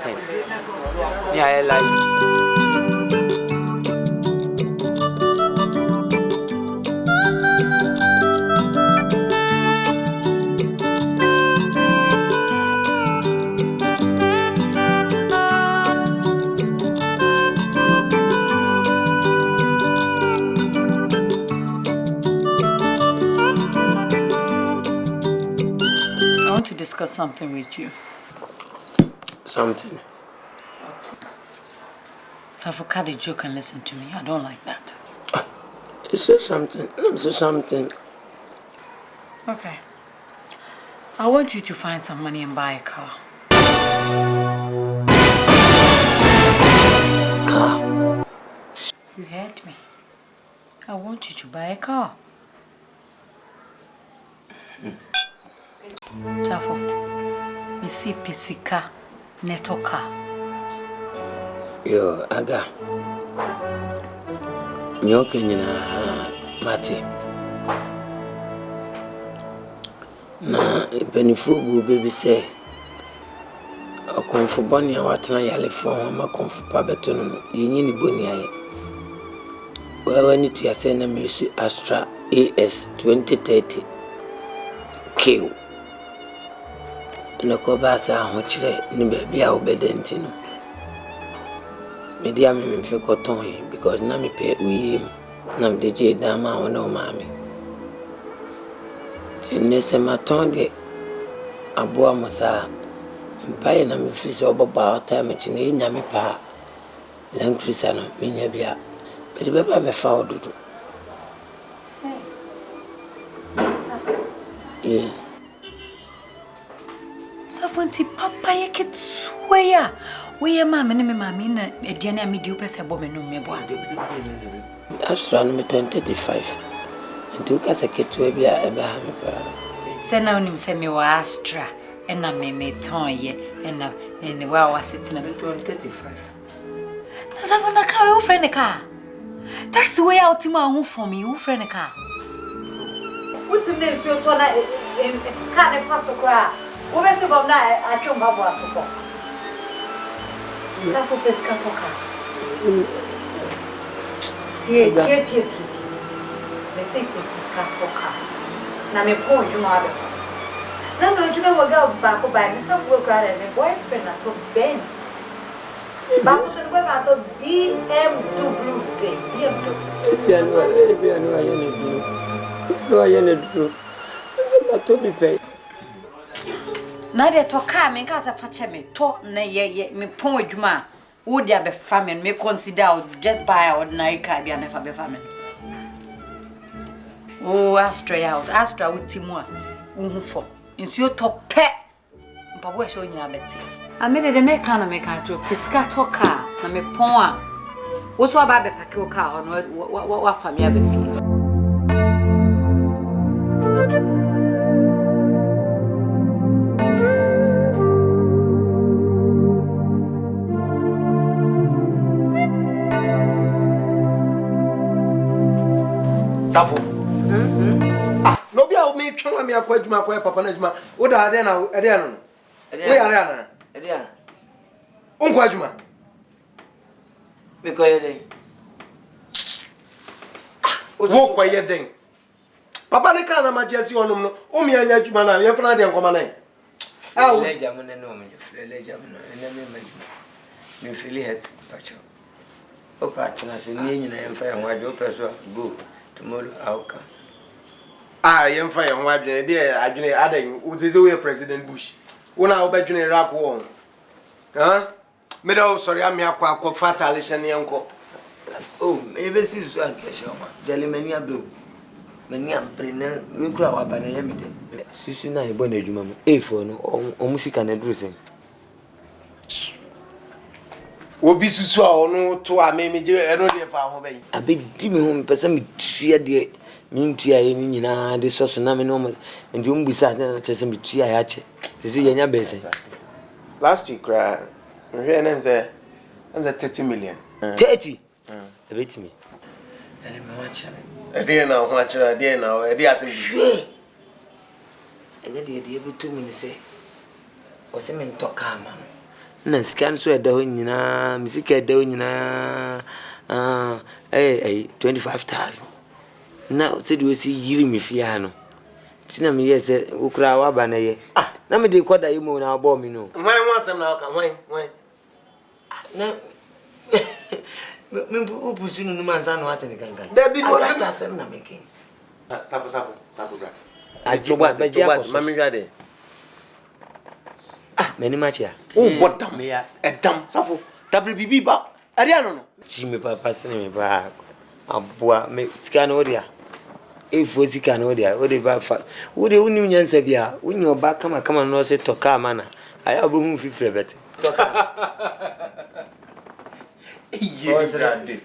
10. Yeah, I like. To discuss something with you. Something. So for cut the joke and listen to me. I don't like that. Say something. Say something. Okay. I want you to find some money and buy a car. Car? You heard me. I want you to buy a car. Tafo, me see pesika netoka. Yo, aga. Nyoke nyina mati. Na benifubu baby say. Akonfo boni a watena yale fo ma konfo pa beto no. Yenyi ni boni aye. Wewe ni tu yase na misu Astra AS 2030 K. Noko basa ho kire ni baby a obedenti no. Media me mfe koton yi because na me pe uyi na me deje dama wona o maami. Ti nese maton de aboa musa mpaye na me fisi obaba ota me chi ne nya me pa lankrisa no me nya bia. Be de beba be fa odudu. Yeah. Safonti papa yake tsuya. We mama ne me mama na aduane amedi upese bo me no me bo ade. Astra no me 25. Nti uka seketu bia eba ha me pa. Se na onim se me wa Astra na me tonye na ene wa wasetina Me 35. Na Safona ka we friend ka. That's the way out ma hu for me, you friend ka. What me nsu to na ka ne faso kra. Wo be se bom na atwomba bo atoko. Safo pesca toka. Tie. Me sei pesca toka. Na me pon juma abe. Na no juma wo ga ba ko ba ni safo kra re me boyfriend na to Benz. Ba ko se go na to BMW. Piano ayene duro. Se to bi pay. Na de to car me nka se fache me to na ye me pon adwuma wo dia be family me consider just buy an ordinary car bia never be family. Oh Astra utimu a wo fo nsuo to pe mpabo e sho nyina beti amede de me ka na me ka to pesca to car na me pon a wo so aba be pake o car no wa family abe fi. Safo. No be a me twa me akwa adwuma akwa papa na adwuma. Wo da ade na ade no. Wo yare ana. Ede a. Unkwa adwuma. Me ko yede. Wo kwa yeden. Papa ne ka na majesi onum no. O me anya adwuma na ye fana de nkoma na. Ah, leja mo ne no me leja mo no. Ene me majuma. Me feel happy pacho. O partner se ni nyina ye mfa ya ho ade o peso go. Tomorrow I'll come. Ah, you am fire, one dear. I do adding, who is away President Bush. When I obey Junior Rap one. Huh? Middle, sorry, I'm here quite fatal and uncle. Oh, maybe she's a cashier. Jelly many a blue. Many a printer, we grow up and I am it. Susina, a bonnet, mamma. A phone or music and addressing. Will be so no to our mammy, I know if I obey. A big dimmy home person me 3 a day. mintua ye ni nyina de soso na me no ndi umbisa na chese mitua ya che sisi yenya bese last week we hear name say 30 million 30 ebet me ele me watch ade na ho achira ade na ade asem bi ene de ebetu me ne se o se me ntoka ama na scan so eda ho nyina misika eda ho nyina 25,000 na se do si yiri me fia no tina me yese ukura wa ba na ye na me de koda yimo na abo mi no why asem na ka why na me upusu no manza no atene kankan there be no asem na making sapo bra ajoba mami hwade many machia o bodam edam sapo WBB ba ade ano no chi me papa sene me ba aboa me scan odia efo sika no odia ode ba fa ode unim nyansa bia unyi oba kama no se toka mana aya obo hu fifre bet toka Ozrande.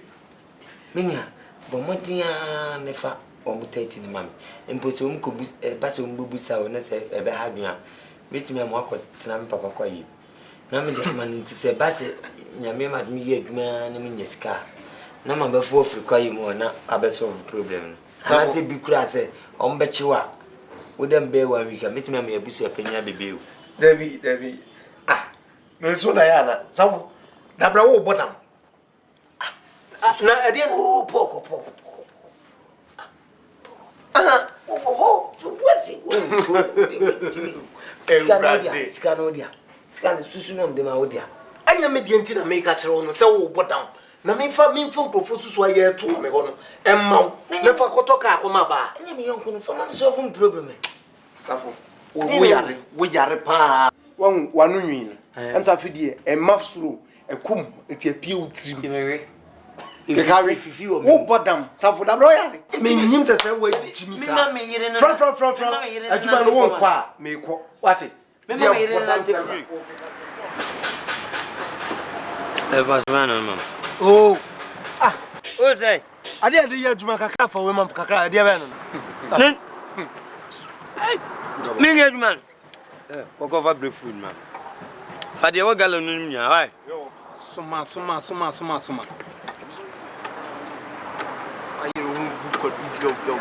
Minya, bomodia nefa omuteti ni mami. Emposo umko basi umbubusa o na se ebe ha dua. Betimi am akọ tena me papa kwa yi. Na me desima nti se basi nyame ma dumi ye adwuma na me nyesika. Na ma befo ofri kwa yi mo na abe solve problem. Ana se bi kura se ombechiwa. Wo dem be 1 week betimi am yabusu apanya bebeu. Debi. Me so na ya na. Sabu. Da bra wo bodam. Na ade poko. Scanodia. Scan susunum de ma odia. Anya me de nti na me ka kire wo no se wo bodam. Na me fa mkrofo susu aye to me ho no. Emma na fa kotoka akoma ba. Anya me yonko no fa ma solve problem. Safo. Wo yare pa. Wanu nwin. Emsa fidie emma suro ekum enti apie utrim. Kimere. Kekari wo bodam safo da bro yare me nyim se wo jimi sa me yire no from aduma no won kwa me ko wate me ma yire na te free was man mama oh o say ade ye aduma kakra fa we mam kakra ade be no nen me nye aduma koko fa break food man fa de wo galo no nya why yo suma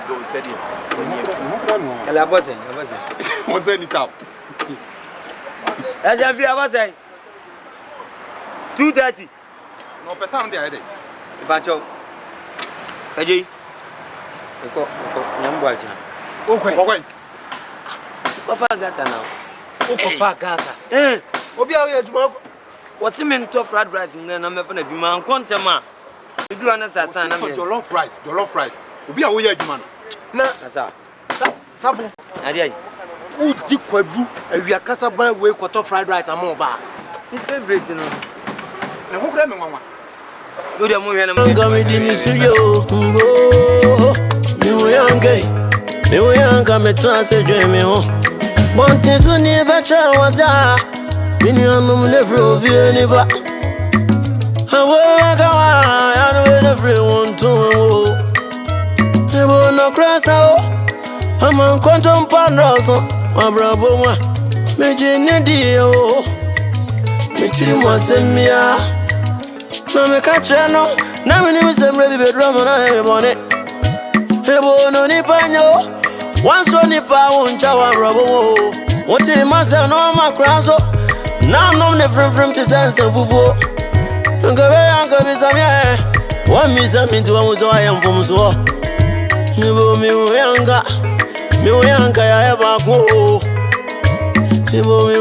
go said here. Ela bosse. What's any tap? E ja fi abosse. 2:30. No betam dey ade. Ibacho. Eji. Eko nyambo aja. Okwen. Ko fa gata now. Ko fa gata. Obi awe adwuma ko. What's mean to fried rice na me fa na bi man kontema. Bidu ana sasa na me. Jollof rice. Obi awe adwuma no. Na asa. Sabu. Ade ai. Udi kwadu awia kata ban we koto fried rice am ba. My favorite no. Na ho kra me nwanwa. Do dem hwe na me come di misuyo ngo. Me we yanga me transe dwe me ho. Bonte so ni betrayal wasa. Mini anum never ovie ni ba. Awa kawa ya no everyone to wo. Ebo no krasa o. Ama kontom pandoso. Ma brabo mwa. Meje ne di o. Me tiri mo semia. Na me ka no. Na me ni semre bi bedroom na e bone. Ebo no ni panyo. Once on pa uncha wa brabo wo. Woti masa no ma kraso. Na no ne from to sense fufu. Ngabe yanka bisamye. Wa misami to amuzo ayam from so. Ibo mi uyanga ya eba ko. Ibo mi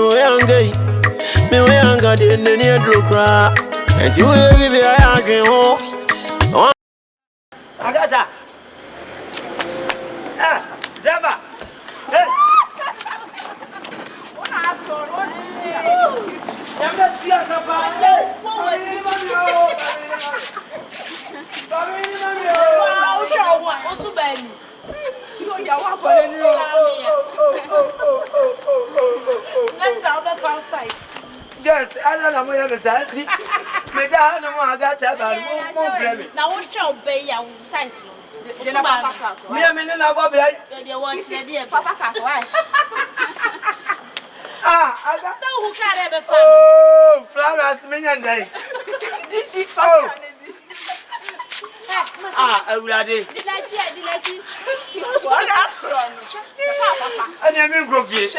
uyanga de ne drokra. Enti we bibi ayake ho. Agata. Deba. Hey. Ona soro ni. Yamba tia na ba. Yes, I don't know where you're at. Me da no more agata ba mo frame. Na wo show be ya size no. Me a minute now, Bobby. Ah, who can ever oh, flowers, me and they. Oh, already. And I mean, go get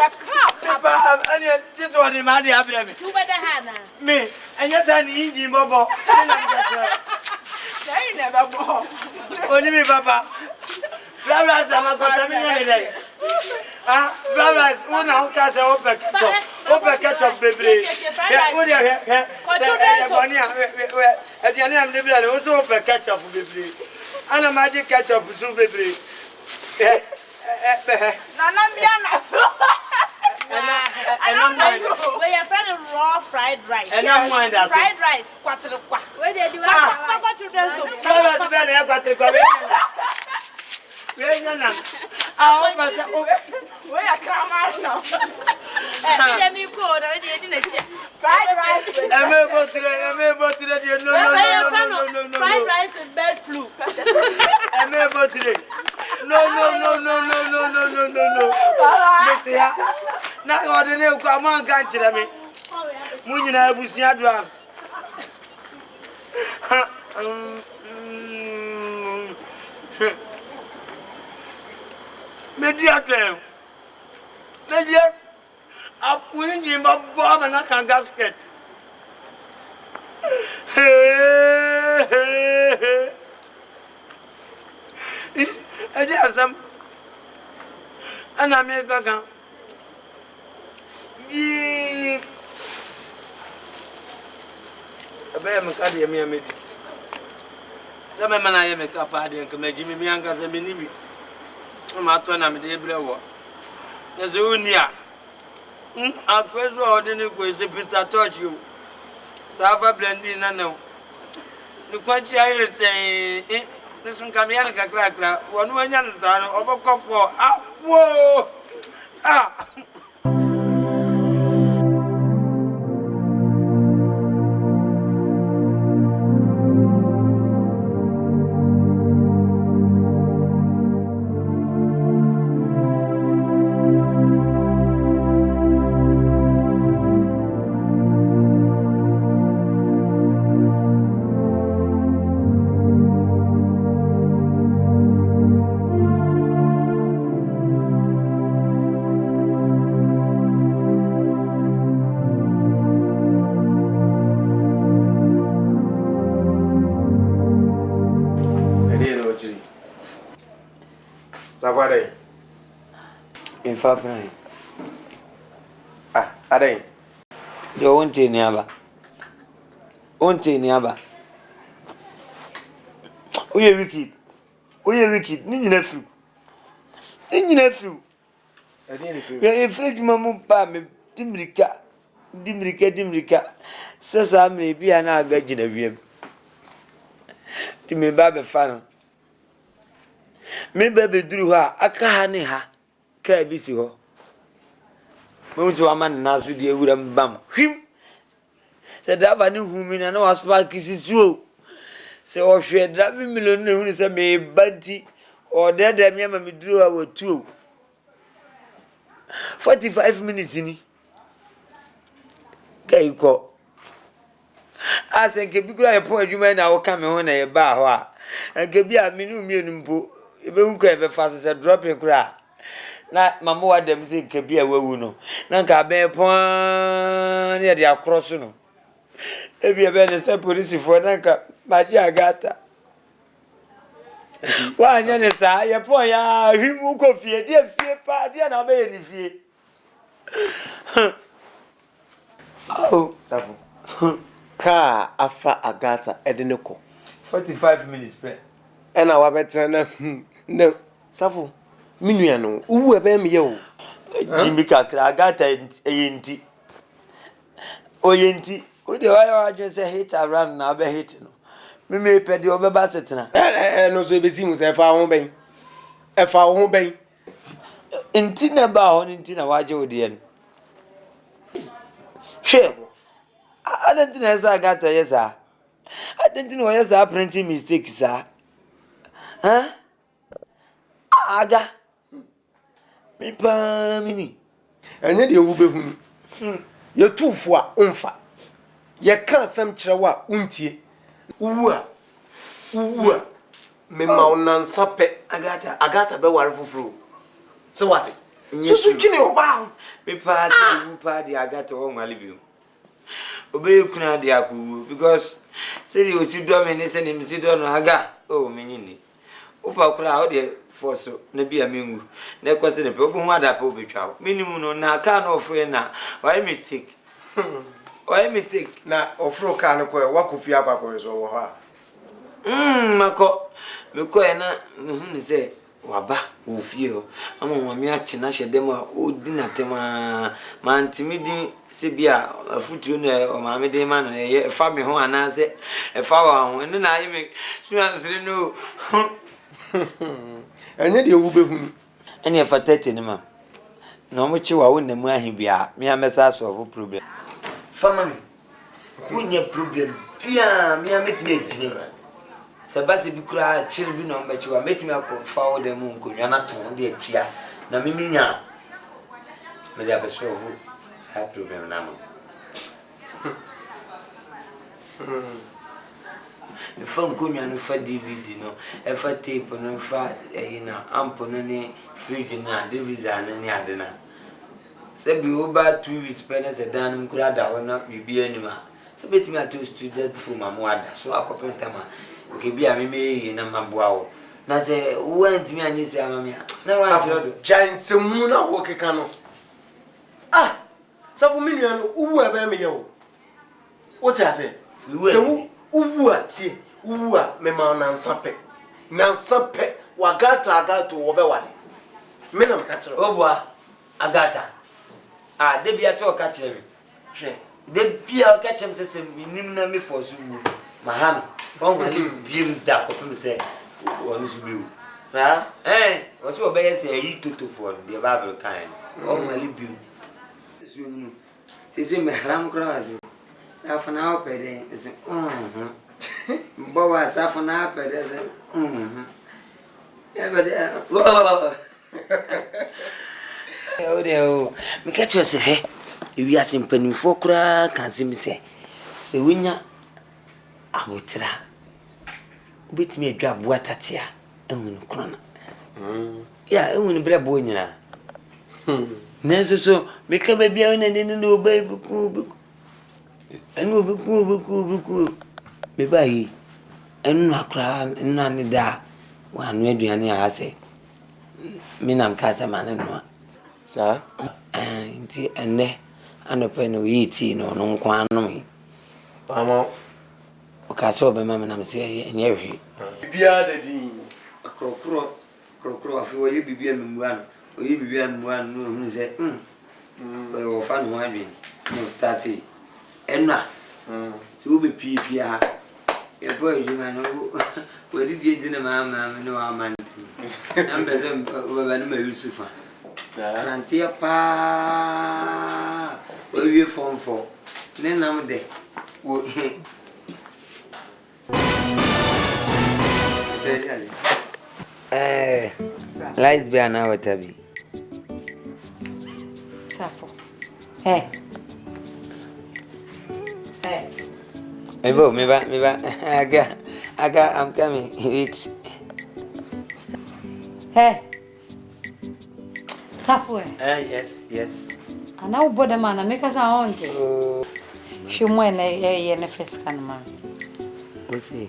Papa, and this one in my dear. Me, and yes, I need you, Bobo. They never go. Only me, Papa. Flowers, I'm going to flowers, who now cast open ketchup, baby. Put your hair, at the end of the day, also open ketchup, baby. And a magic ketchup, so baby. And I'm we are friend raw fried rice. And I'm mind that fried rice, quattro. Where did you have? Flowers, then I got the where are now? Let me go. Fried rice. I'm able to no. Fried rice and bed flu. I'm able to no. Now, what the name come on, can't you? Munina Busia drafts. Mediator. I'm putting him up bomb and I can gasket. And there's some. And I make a gun. A bear Macadam, me. Some man I make a party and come Jimmy Mianga the minimi. I'm at one of the Ebrewa. There's a unia. I question ordinary question, but I taught you. So have a blending and no. The quantity I say, this one come here like a cracker. One young son of a cough for. Whoa! Savare. In Fafran. Are you won't in Yaba? Won't in Yaba? We are wicked. Need nephew. We are afraid Mamma Pam, Dimrika. Says I may be an agajin of him. To me, Baba Fan. Me baby drew her, I can't her. Can't be so. Most of a man now with the wooden bum. Him said, I knew whom in an old spark kisses you. So she had driving million who said, me bunty or dead damn yammy drew our 2. 45 minutes in it. Go. I think if you could have poor you man, I will come on a bar. And give me a minimum. If you could have a fast as a dropping cry. Na mama wa dem say nke bia wawu no na nka ben pon ya dia cross no e bia be ne say police for na nka maji agata wa anya ne sa ye pon ya hwimu ko fie dia fie pa dia na be ni fie oh sabu ka afa agata edeneko 45 minutes pre e na wa betena no sabu minua no uwu ebe me ye o Jimmy kakra agata eyenti oyenti o de wa just say hit around na be hit no me pede obeba setena no so ebesi mu se fa ho ben e fa ho ben enti na ba ho enti na waje ode no she adenti na za agata yesa adenti no yesa printing mistake sa huh Aga. Me pa mini. Enye de wu behunu. Ye tufo a umfa. Ye ka asam kire wa untie. Wu a. Me ma onansa pe. Agata be ware foforo. So what? Susu twine oba. Me pa si wu pa di Agata o nwale bi. Obe kuna di aku because say the osi do me ni say ni si do no aga. Oh me nyini. Upa kura o de force na bia mengu na kwese ne pe obu hu ada pe obetwa minimum no na aka na ofre na why mistake Na ofro ka no ko wa kofi akwa so wo ha mako me ko na hu ni say waba wo fie ho ama wa me achi na hye dem a odi na tema man timidi se bia afutuo na o ma me de ma no ye fa me ho ana se e fa wa ho ne na ayi me suansire no enye de wu behunu ene e fatete ne ma na mo chi wa wo na mu ahibia me amesa solve problem fama me kunye problem pia me ametime ejine ma sabase bi kura chiri bi no mbachi wa metime akọ fa wo de mu nkonwa na ton de atia na miminya me da be solve sa problem na mo the phone come and for DVD no e for tape no for na amp no ni fridge na DVD na ni adena se bi over 2 weeks pena se dan mkura da hona bibi anima se betimi ato student for mamu ada so akopenta ma ke bia me me na maboa wo na se wo antimi anyi se amamia na wa ntiro janse mu na wo keka no safu minua no uwu ebe me ye wo what you say se uwu a si uwu a me ma na nsape wagata wo be wale me na mka kire obwa agata debia se o ka kire me hwe debia o ka kire me se minim na me for so wu mahano on wali biem da ko pem se wonu so biu sa o so be ye se yi toto for de bible kan on wali biu zunu se me ram krazi safana opede se Bowa safana opede ODO me catch you say we are simpanifo kura kan se mi se winya abotira obetimi adwa boa tatia ehunu krona ya ehunu bre bo nyina nezo so me ka ba bia na ne no ba buku anu buku me ba yi anu akra na ne da wa anu aduane a ase me nam ka se mane no sa nti enne anope no yiti no no nkwa no mi ama o ka so be mama nam se enye hwe bia da din krokro afi wo ye bibia mmuan o ye bibia mmuan no hu se o fa no adwen no start enna so be pia e boy juma no we di na mama no aman am be so baba no ma Yusufa Rantia pa oye fonfo ne nam de wo light be na watabi Safo. Me ba aga I'm coming eat Safo. Yes. Ana uboda mana meka sa onje. Shumwe ne ne feskan ma. Osi.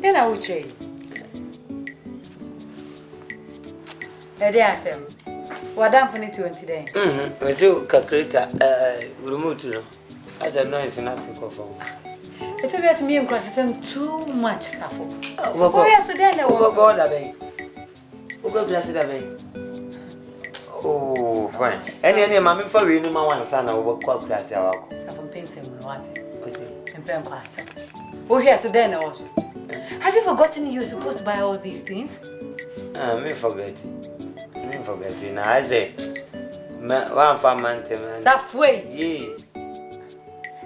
Era uche. Ede asem. Wadam for 20 day. Osi calculator remote no. As a noise nothing confirm. It will be at me and cross too much Safo. Wo yes so there was. Go da be. Go bless da be. Oh, fine. Any mama for we no ma wan sana wo kwa class ya wako. Safo pense mu wate. Osi. Empen kwa asa. Oh yes so there also. Have you forgotten you're supposed to buy all these things? Me forget. Now I say one for month man. Safo. Yeah.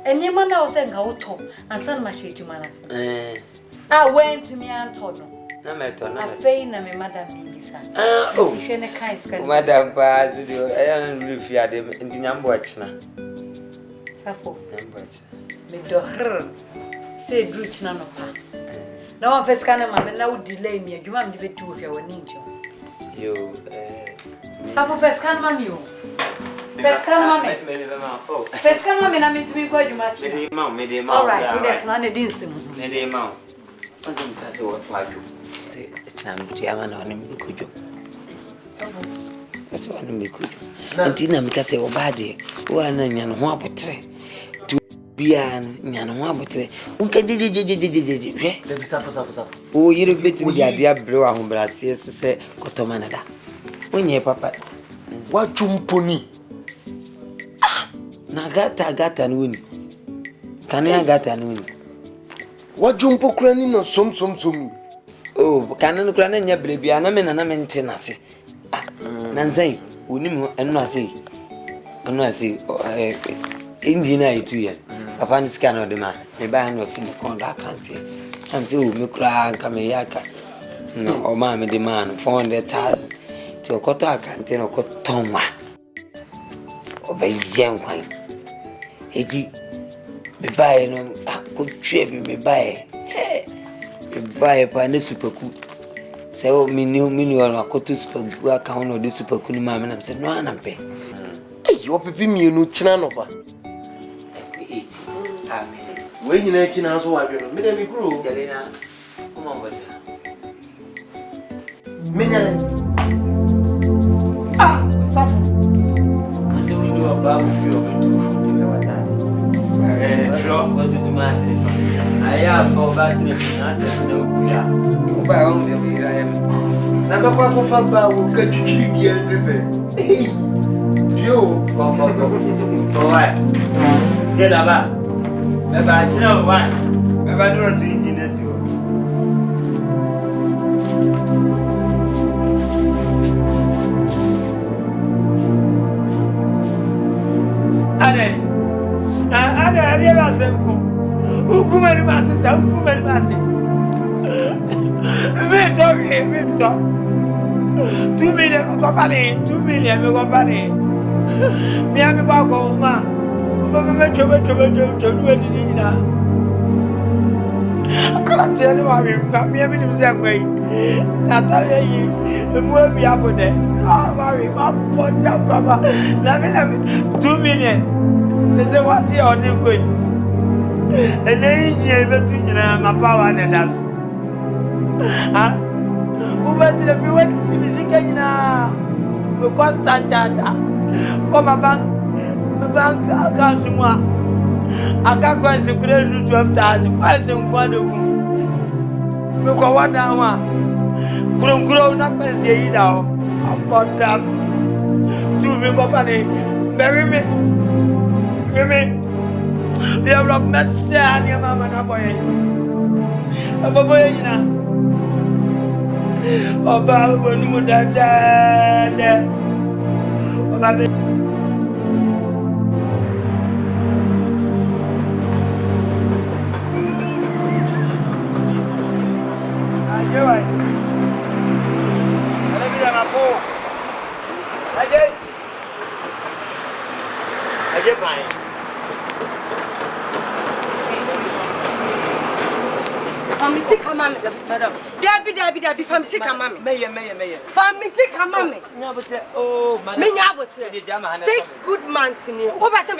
Any man now say ga uto and san ma she juma na. I went to me and told no. Na meto na. Afei na me madam bingisa. Oh. Ti hwe ne kai ska. Madam pa studio review ade ndi nyambo achina. Safo. Nyambo achina. Me do say dru china no pa. Na wa first kana ma me na wo delay me adwuma me beti wo hwe woni ncho. Yo Safo first kana ma mi o. First kana ma me. First kana ma me na me tumi ko adwuma chi. Me dey ma. All right, do that na ne din sim. Me dey ma. Once you pass what waju. It's na me ama na oni me kujo. Safo. That's what me kujo. Antina me ka say obade. Wo ana nya no ho abotre. Bia nya no ho abotre. Unka jejejejejeje. Hwe. Debi safo. O yire beti me ade abre wa ho brase se kotoma na da. Onye papa. Wa chumponi. Na gata no ni. Kane gata no ni. Wa jumpo kura ni no som. Oh, kane no kura na nya brebia na me na me nte na se. Na nzai, onim enu ase. Enu ase engineer itu ya. Papa ni sika na odema. Me ba no si ni kondo akrante. Am se o me kura nka me yaka. No, o ma me de man 400,000. Ti okoto akrante no kotonwa. Obeyen kwan. Eti me bae no ko twe bi me bae. Me bae pa ne superku. Se o mini ono akoto superku aka ono de superku ni ma me na se no anampe. Yo pipi mienu china no pa. Amen. We nyina china so wa dwe no. Me dem mi kuro. Delena. Como você? Menya. Safo. Mas eu indo abaixo fio muito de levantar. Drop quando tu mais. Aí a folga de nada não pia. O pai onde eu ir aí. Na ba kwa ko fa ba wo ka twitwi bia ntese. Yo, Vai. Que lá vai. Vai tirar o vai. Vai no outro engine assim. Ali vai ser com. O como ele vai ser, o como ele vai ser. Me toque. 2 million me company, 2 million me company. Me ami kwa ko ma. Me chobe di na. Akala tele wa me ami ni se ngwe. Natalia yi emu abi abode. Ah ma poja baba. Na me 2 million. They say what you are doing. And then you between my power and that. Ah, who better if you went to be sick now? Because Tanchata come a bank account somewhere. I can't go and secure 12,000. Why is it one of them? Look at what now. Grow not going to say it now. About them. 2 million company. Bury me. We have love mercy on your mama and boy. A boy, you know. Oh, Baba, when you dad. Oh, Baba. You're right. I live in my pool. I get fine. Family come on, madam. Debbie, family come on. Mayor. Family come on. Oh, madam. 6 good months in here. Over some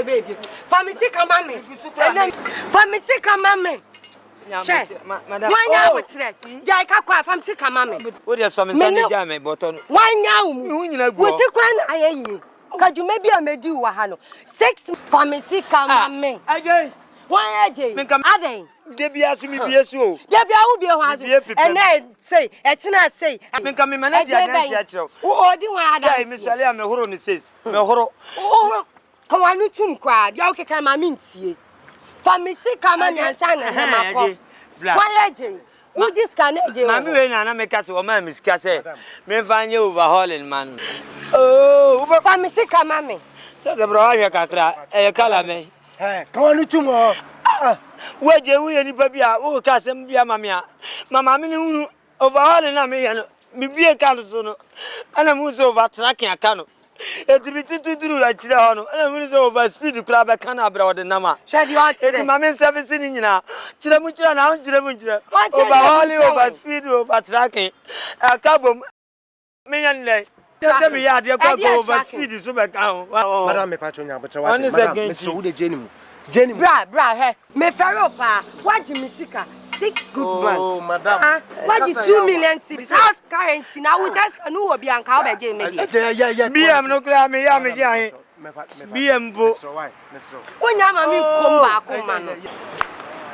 baby. Family come on. And then family come on. Madam. Why now what's that? Jaika kwa family come on. What is some Sunday button? Why now? What you can I you? Cause you maybe I may do wahano. 6 family come on. Again. Why Ade? Debbie asked me BSO. Debbie, I will be a husband. And then say, it's not say. I mean, come in, man. Oh, do I? Miss Ali, I'm a horror, says. No horror. Oh, come on, you too, cried. You can come, I mean, see. Family, come on, and son, and why, Jay? Who this can do? Mammy, when I make us a man, Miss Cassie, may find you overhauling, man. Oh, family, come on, me. So the brother, a color me. Come on, two more. Where do we any baby? Oh, Cassim, Mamma, Mamma, overhauling na me ya me bie ka so no ana mu so over tracking aka no etibi tututuru ya chire ho no ana mu so over speed kura be kana abra ode nama Shadi what? eti ma me service ni nyina chire mu na chire mu overhauling over speed over tracking aka bom me yan le say me ya de go over speed so be ka ho madam me patcho nya but what madam Mr. Ude Jenny Bra, hey. Me ferro pa. What the musica? 6 good months. Oh, madam. What the 2 million cedis? House currency now we just no obi an ka be je me dey. Yeah. BM no kra me ya me je BM bo. Mr. Onya ma mi kom ba ko ma no.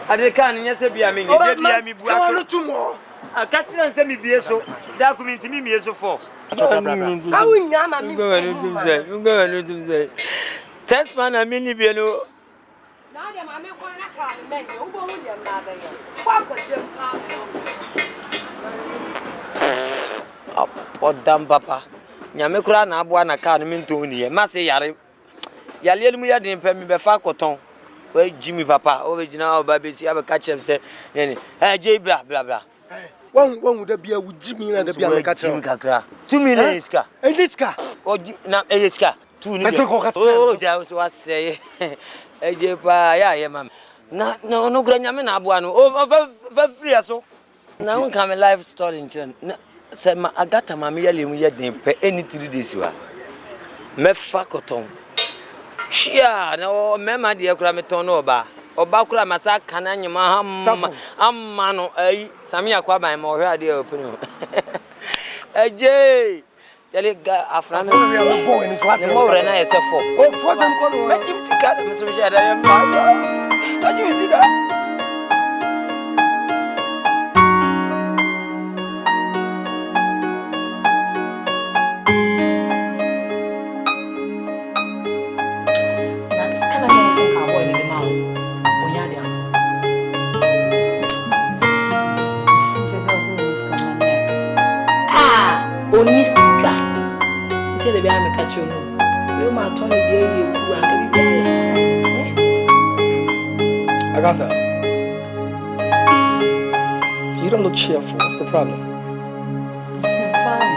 Ade kan nya se bia me ni de bia mi bua so. No tumo. Aka tira nse mi bie so. Document mi mi so for. Awu nya ma mi kom ba. Ngo no tum say. Test man na mi ni bie no. Na de ma me ko na ka me ni ubo hu je ma ba ya. Kwa ko dem pa. Odam papa. Nyame kura na aboa na car no mi nton ni e. Ma se yare. Yale mu ya den pe mi be fa koton. We Jimmy papa, o be jina o ba be si abeka chem se. Yani. Je bla bla bla. One would be a Jimmy and the Bian Jimmy kakra. 2 million iska. And it's car. O na iska. 2 million. Oh, ja was say. Je pa ya mam. No kura nyame na aboa no. O fa free aso. Na won come live story nchen. Say ma agata ma me yale mu ye den pe any 3 days wa. Me fa koton. Shia na o mema de kura me ton no oba kura masa kana nyima amma no ai sami akwa ban ma ohwe ade opunu. Eje yale ga afrana we are going is what mo re na yese fo. Oh, for them call. Me jim sika me so shia da yem ba. Ajim sika. Onisika ntele bia me kachi onu we ma to ni dey ye ku an ka bia Agatha, you don't look cheerful. What's the problem? I'm fine.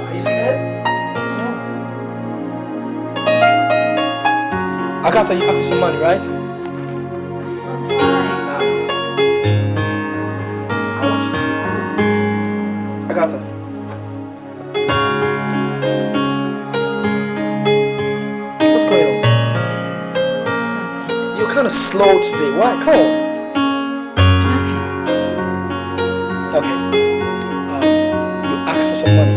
Are you scared? No. Agatha, you have some money, right? I'm fine. I want you to be cool. Agatha. What's going on? You're kind of slow today. Why? Come on. Okay. You asked for some money.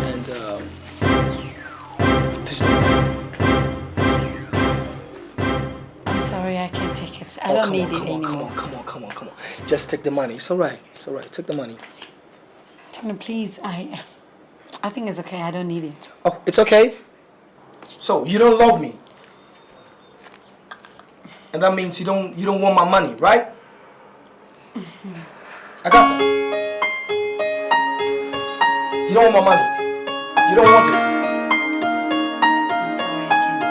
And this thing. I'm sorry, I can't take it. I don't need it anymore. Come on. Just take the money. It's all right. Take the money. Tony, please, I think it's okay. I don't need it. Oh, it's okay? So, you don't love me? And that means you don't want my money, right? Agatha. You don't want my money. You don't want it. I'm sorry, I can't.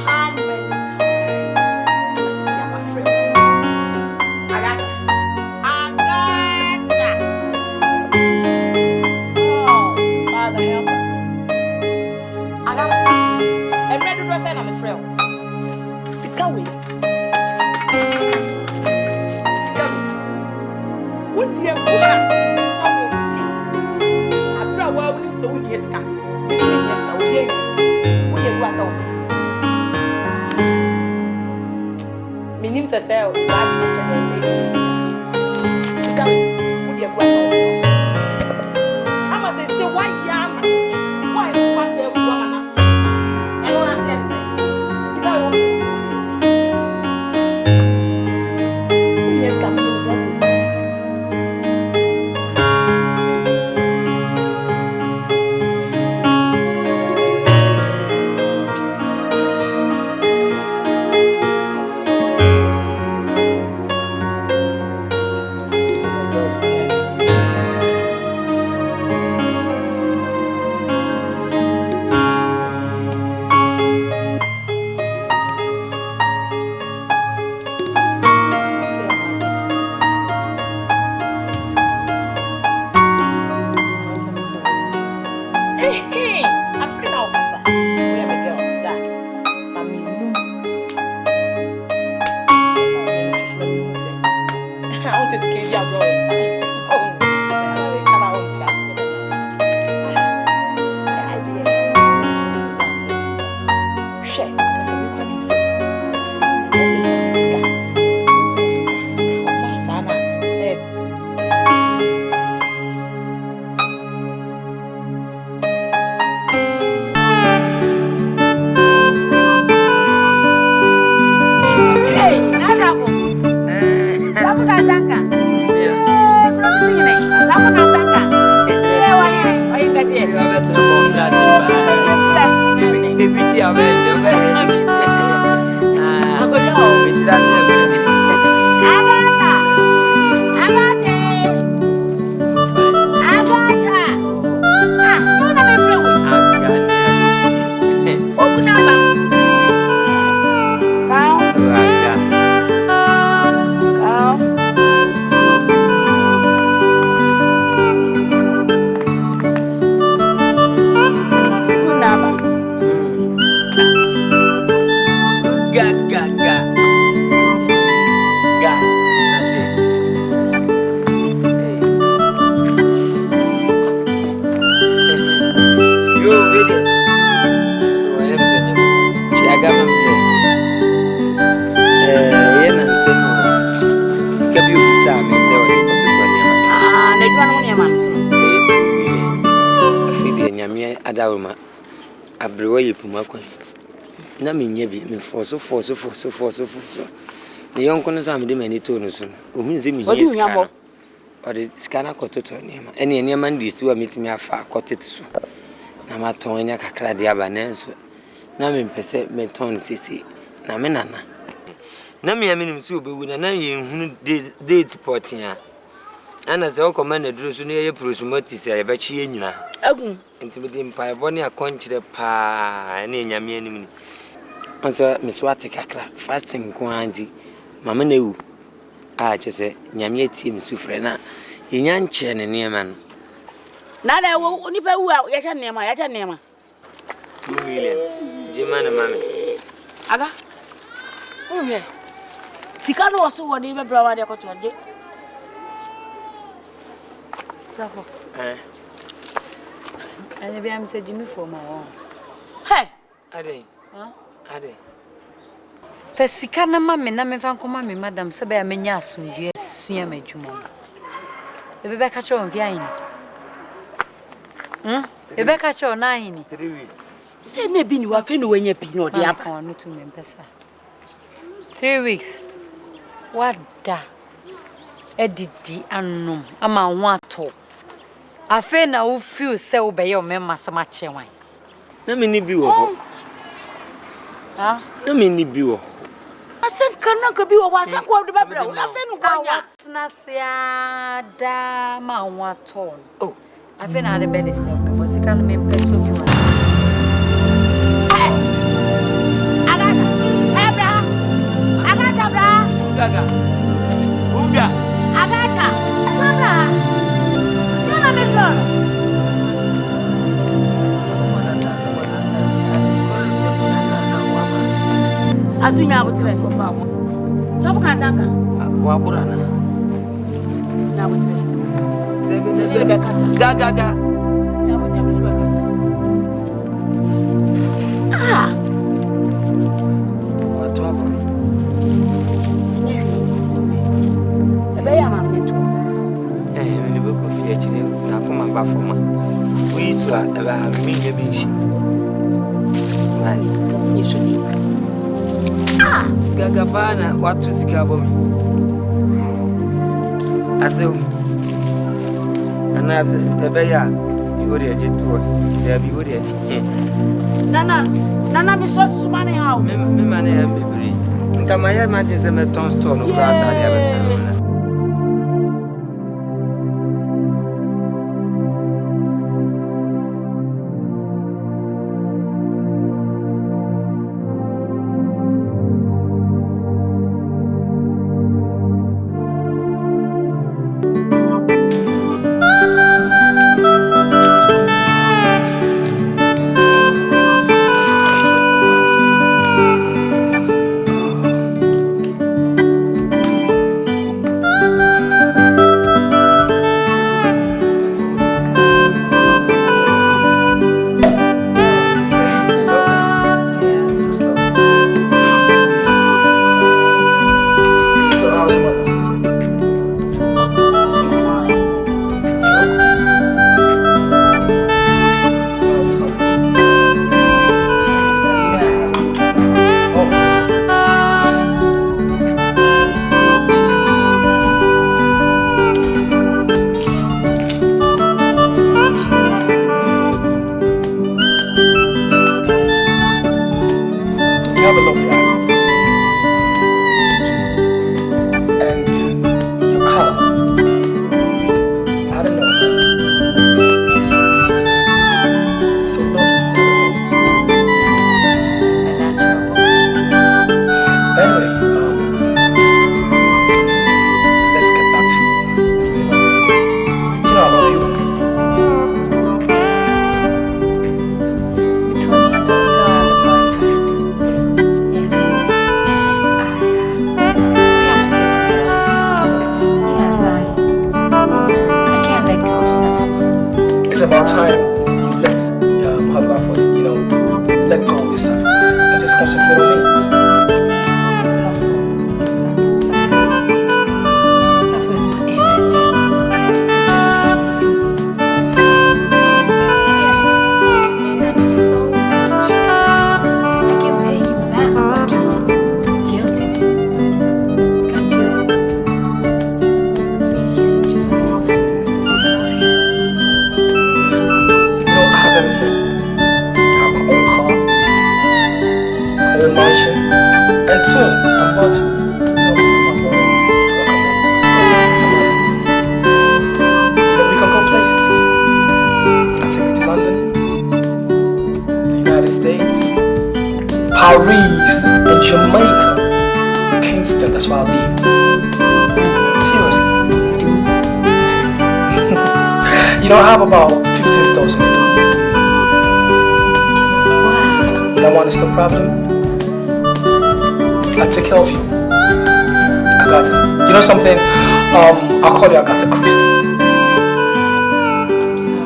How many times must I say I'm afraid? Agatha. Oh, Father, help us. Agatha. Every day I say I'm afraid. Sikawe. What do you want? Abra wa we so we yeska. This me yeska, we yeska. What do you want so? Minim se se o ba bi che e sika wo de kwa so ama se wa ya ama se why kwa se fu ama na e no na se sika wo yes ka mi ni yato Adawma abrewa yepuma kwan na menye bi me force ne yonko no so amede mani to no so ohun ze menye ska no ode ska na kototo niam ene niam ndi si wa metimi afa kotet so na ma ton nya kakra de aba na so na me pese me ton sisi na me nana na me aminim si obewu na ye hunu date portia ana se o komanda duro so ne ye prosumati se ye ba chi nyina agun ntibidi mpa boni akonchire pa na enyame anim ni onso miswate kakra fasting ko anji mama na ewu a chese nyame ati misufre na yenya nche ne niema no na na wo onipa wu a ya cha nema 2 million jema na mame aga oye sika no so woni be bra wa de ko to de safo Anya bi am say Jimmy for my own. Hey, ade. Ade. Fesika na mame na me fa nkoma me madam se ba ya menya asundue sua madwuma. Ebe be ka che on via yin. Ebe ka che on na yin. 3 weeks. Say me bi ni wa fe no wanya pi no de aba. Ka no tu me mpesa. 3 weeks. Wada. Edidi anum ama nwato. Afe na wo feel se wo be ye o mema sama chewan. Na me ni bi wo ho. Ha? Na me ni bi wo. Asen kana ka bi wo asen ko de babra wo afe no kwanya. Na sia da ma nwato. Oh, afe na de be this na me sika no me mpeso bi wa. Agata bra. Uga. Agata. Bra. Yana me bra. Asunya abutre ko pa ko. Sabu kan tanka. Wa burana. Na abutre. Debe be kasa. Ga. Na abutre be kasa. Ah. Wa to abo. Ebe ya ma petu. Me be ko fi achire na koma ba foma. We so aba mi nye bi shi. Ni so ni. Gaga bana watu zikabo mi. Aso. Ana ebe ya yori aje tuwa. Ya bi yori. Nana mi so sumane hawo. Me mane ya bibiri. Nka ma ya ma je se me ton store no kra sa ya be. concentrate on me. And soon, I'm about to, we can go places. I'll take you to London, the United States, Paris, and Jamaica, Kingston, that's where I'll leave. Seriously. You know, I have about 15 stores in the door. Wow. That one is no problem. I'll take care of you. Agatha. You know something? I'll call you Agatha Christie. I'm sorry.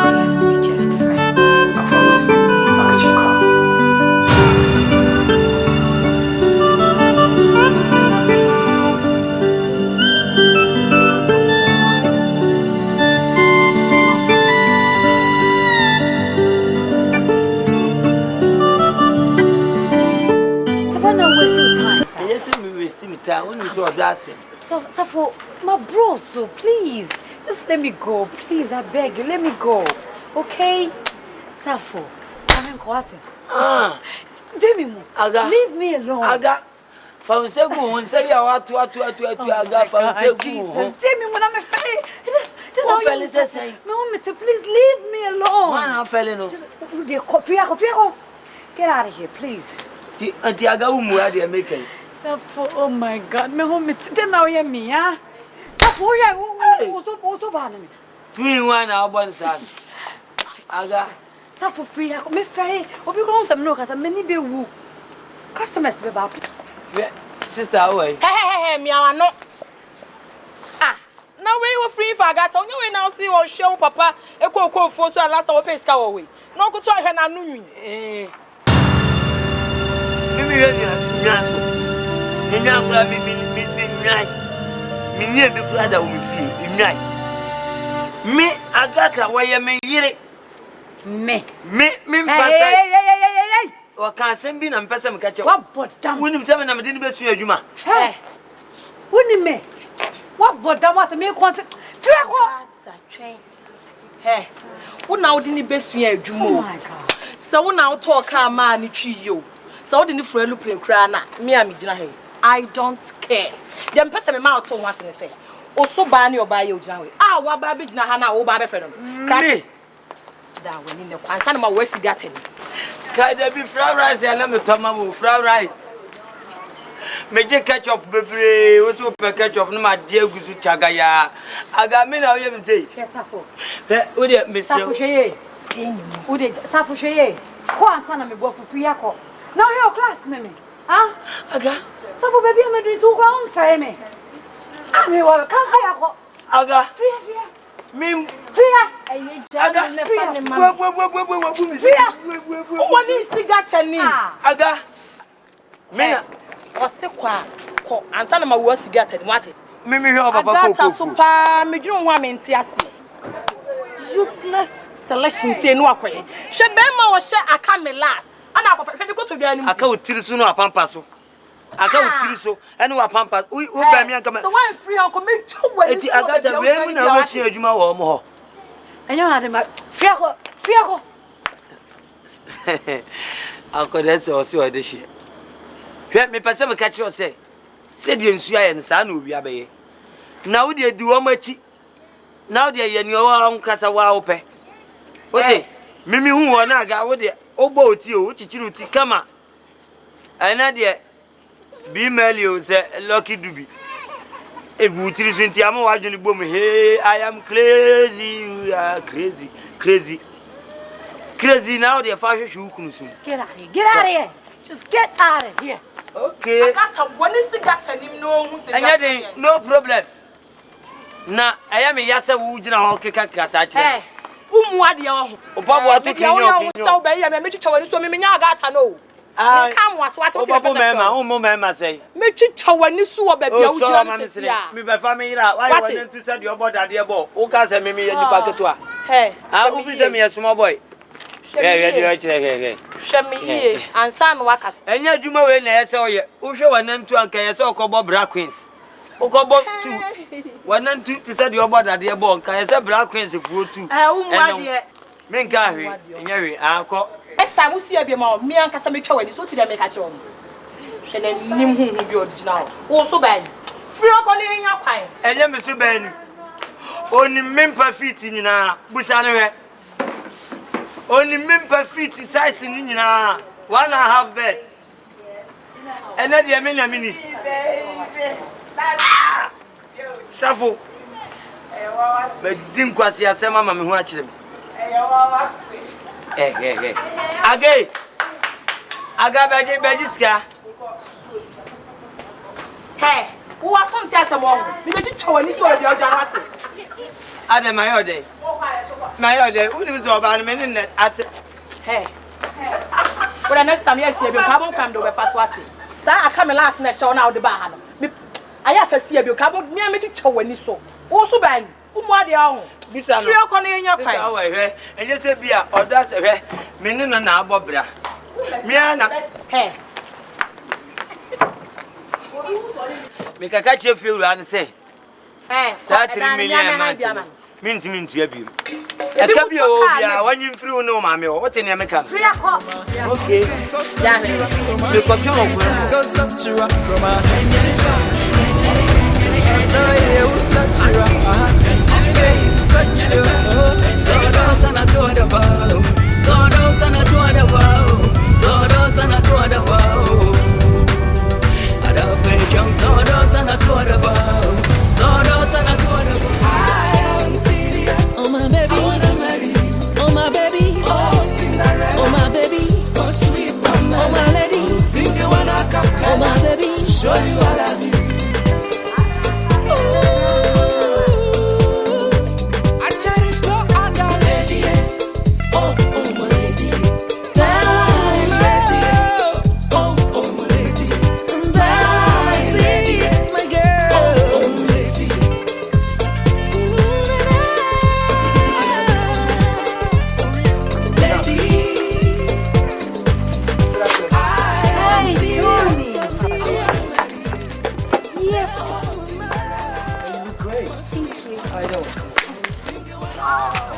We have to be just friends. I promise. I'll get you a car. So for my bro, so please, just let me go. Please, I beg you, let me go. Okay? Safo, I'm in quarter. Leave me alone. Aga. Fansegu, on say you are to Aga. Fansegu. Jamie, when I'm afraid. Please leave me alone. Man, I'm failing. Just get out of here, please. Auntie Aga, who are they making? Safo, oh my God, me home it's now ya me, ah. Safo, ya, also ban me. 2 in 1 hour, one son. Aga. Safo free, me ferry, or you go some look as a many be woo. Customers be back. Sister, away. Hey, me, I know. Ah, now we were free for Agatha. On your way now, see or show Papa, a cocoa for so last our face go away. No good to her, I knew me. Me, Agatha, why you me yere? Me, hey. Or can't send me and pass some catch up. What damn? Wouldn't 7 I didn't be sure, Juma. Hey, wouldn't me? What damn what me concert? Hey, what now didn't best year, Jumo? Oh my God. So now talk our man, you. So didn't friend play crana, me and me. I don't care. Them person me mouth on once and say, oh, so ban your buy your journey. Ah, what baby Hana, oh, baby friend. Catch that one in the concern of my West Gatton. Can there be fried rice and let me tell fried rice? Major catch up, baby, also catch up, no, my dear Gusu Chagaya. I got me now, you say. Yes, Safo. Would it, Miss Safuche? Would it, Safuche? One son of me work for Friaco. Now your class, name. Huh? Aga. Safo, baby, I'm doing 2 rounds for me. I mean, what can't Aga. Fria. Me. Fria. What is the Gatton? Aga. Me. What's the qua? And son of my worst Gatton, what it? Mimi, your Papa, papa, super, me don't want me to see. Useless selection, say no way. She bema was share a camel last. And I go to be an aka utiri so no apampaso aka utiri so ene wa pampa u ba mi aka so one free uncle me two way eti Agata we mu na wo hia adwuma wo mo ho enyo na de ma fiako akode se o se o de hie hwe me pese me ka chi o se de nsu aye ne sa na obi abaye na wo de di wo machi na wo de ye ni wo nkasa wa wo pe ote mimi hu wo na aga wo de ogbo oti o chichiri oti kama ana de bi melio se lucky dubi ebu utiri so nti ama wadwene bom hey I am crazy you are crazy now the fa hwehwe ukunu so get out of here just get out of here okay Agata when is the Gata nim no hu se anya no problem na aya me yase wo gina ho keka kasa kire Umwadi oh. Obabu atu kinyo. So be ya me twitwa wani so me nya agata no. Me kam waso ate te Obabu mema, umu mema say. Me twitwa wani so wo ba bia wo gira no sesi a. Me be fa me ira, why wani ntu say de oboda de bo. Wo ka say me ya nipa ketua. He. Ah, wo fi say me ya small boy. Shemi ansa no waka. Enya adwuma we na yese oye. Wo hwe wanantu anka yese okobo bra queens. Okobo 2. Wanantu ti say de oboda de bo nka yese bra queens fuo 2. Umwadi e. Me nka hwe, enya hwe akọ. Esta musi e bi ma mi ankasa me twa wani so ti dem ka che wo. Hwe na nim hu bi original. Wo so ban. Free oko ni nya kwan. Enye me so ban. Oni mempa fit nyina busa ne hwe. Oni mempa fit size ni nyina 1.5 bed. Ene de me na mini. Safo. Be dim kwasi asema ma me hu a kire me. Aga beji ska. Hey, who was some chance among me be twa ni so e bia oja wate. Ade mayode. Mayode, uni so ba me ne ate. Hey. Well, next time you see a carbon come do be fast wate. Sa aka me last na show na wo de ba ha no. Me aya fa see a carbon me twa ni so. Wo so ban, umwade ahụ. Bisa no. Free oko na nya kwan. Sika we hwe, enye se bia oda se hwe. Me ne no na abobra. Me ana. Hey. Me kaka che fiuru an se. Hey. Sa 3 million man. Minti mintu abiem. Eka bia o bia wanyim free no ma me wo. What ne me ka? Free oko. Okay. Ya me. Me ko pio no show you I love you. I cherish no other lady. Oh, oh, my lady. My lady. Oh, oh, my lady. My lady. My girl. Oh, oh, my lady.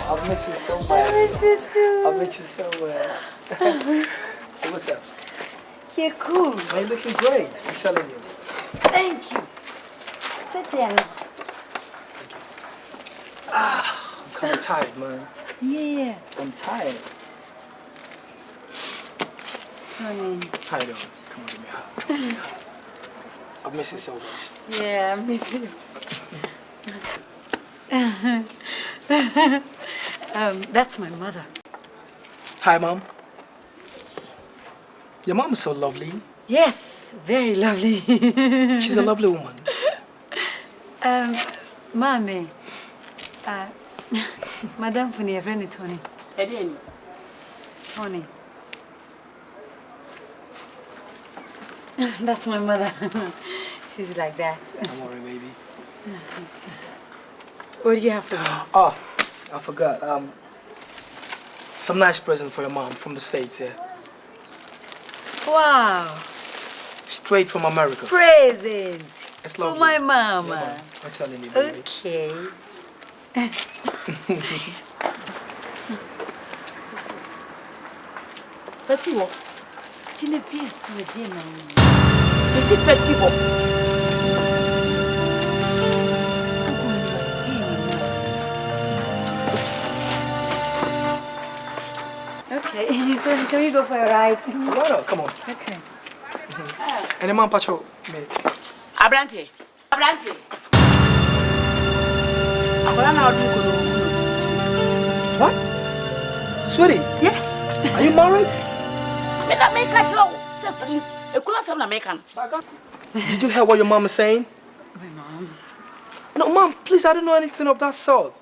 I miss you so much. I miss you too. I miss you so much. So what's up? You're cool. You're looking great. I'm telling you. Thank you. Sit down. I'm kind of tired, man. Yeah. I'm tired. Honey. How you doing? Come on, give me a hug. I miss you so much. Yeah, I miss you. That's my mother. Hi, Mom. Your mom is so lovely. Yes, very lovely. She's a lovely woman. Mommy. Madam Funny, a friend Tony. Tony. That's my mother. She's like that. Don't worry, baby. What do you have for me? Oh, I forgot. Some nice present for your mom from the States, yeah. Wow. Straight from America. Present. It's lovely. For my mama. Yeah, Mom. I'm telling you, baby. Okay. Festival. Tu n'es pas souhaité, maman. C'est festival. Okay, can we go for a ride? Why not? Come on. Okay. And the mom patrol, mate. Abrante. What? Sweetie? Yes. Are you married? Did you hear what your mom is saying? My mom. No, Mom, please, I don't know anything of that sort.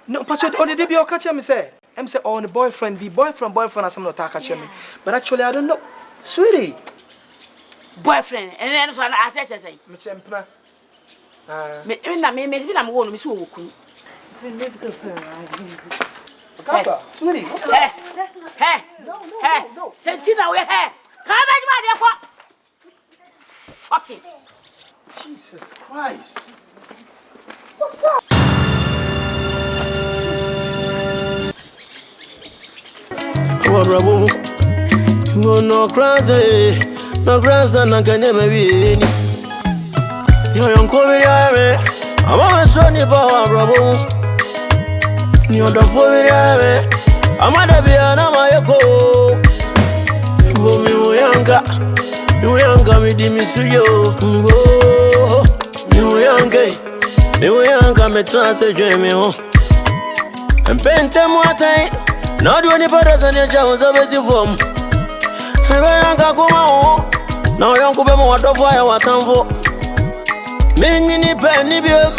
No, Pastor, on the DB, catch me say. I'm say, oh, the boyfriend, boyfriend, as I'm not catching me. But actually, I don't know. Sweetie. Boyfriend, and then so I said, Me chempna. Me I'm going to miss you. Let's go for a ride. Papa, sweetie. Hey, no. Sentina, we hey. Come back, my dear. Fucking. Jesus Christ. Bravo, no crazy, no grass and I can never be any. You're on COVID, I'm always running power, bravo. You're the food, I'm at the piano, my echo. You young, me dimisuyo. You young, me translate me home. And paint them what time. Not when the brothers and your jams are busy form. I can't come out. Now young couple more to fire what I'm for. Many penny bill.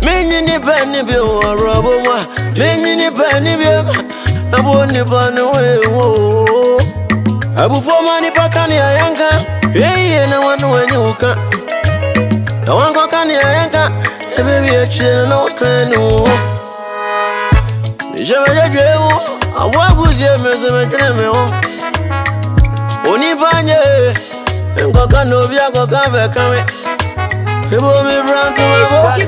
Many penny bill. Roboma. Many penny bill. I won't even away. I will form money back on your yanka. Hey, no one when you can. No one can your yanka. Baby, a chill no can. Je vais y aller, à voir vous y me semez on y va nier, un coca no via coca avec un mec. Et vous me prendre tout le monde.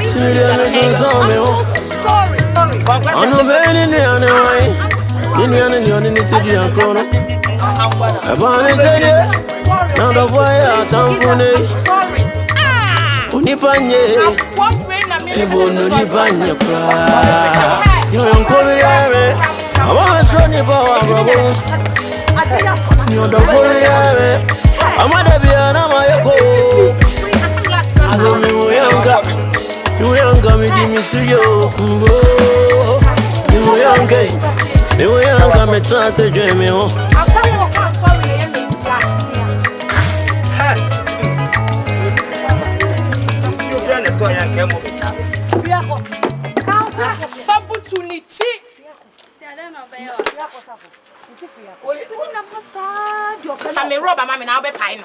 Tu me dis à me faire mais on. On nous met une année, une année c'est du encore. Avant les aider, dans le voyage à tamponner. On y va nier, et vous nous y va nier. You're on COVID, I'm always running power, bravo. You're the COVID, I'm at the piano, my echo. You young, me dimisuyo. You young, me translate me home. I'm a robber, mammy, now be pine.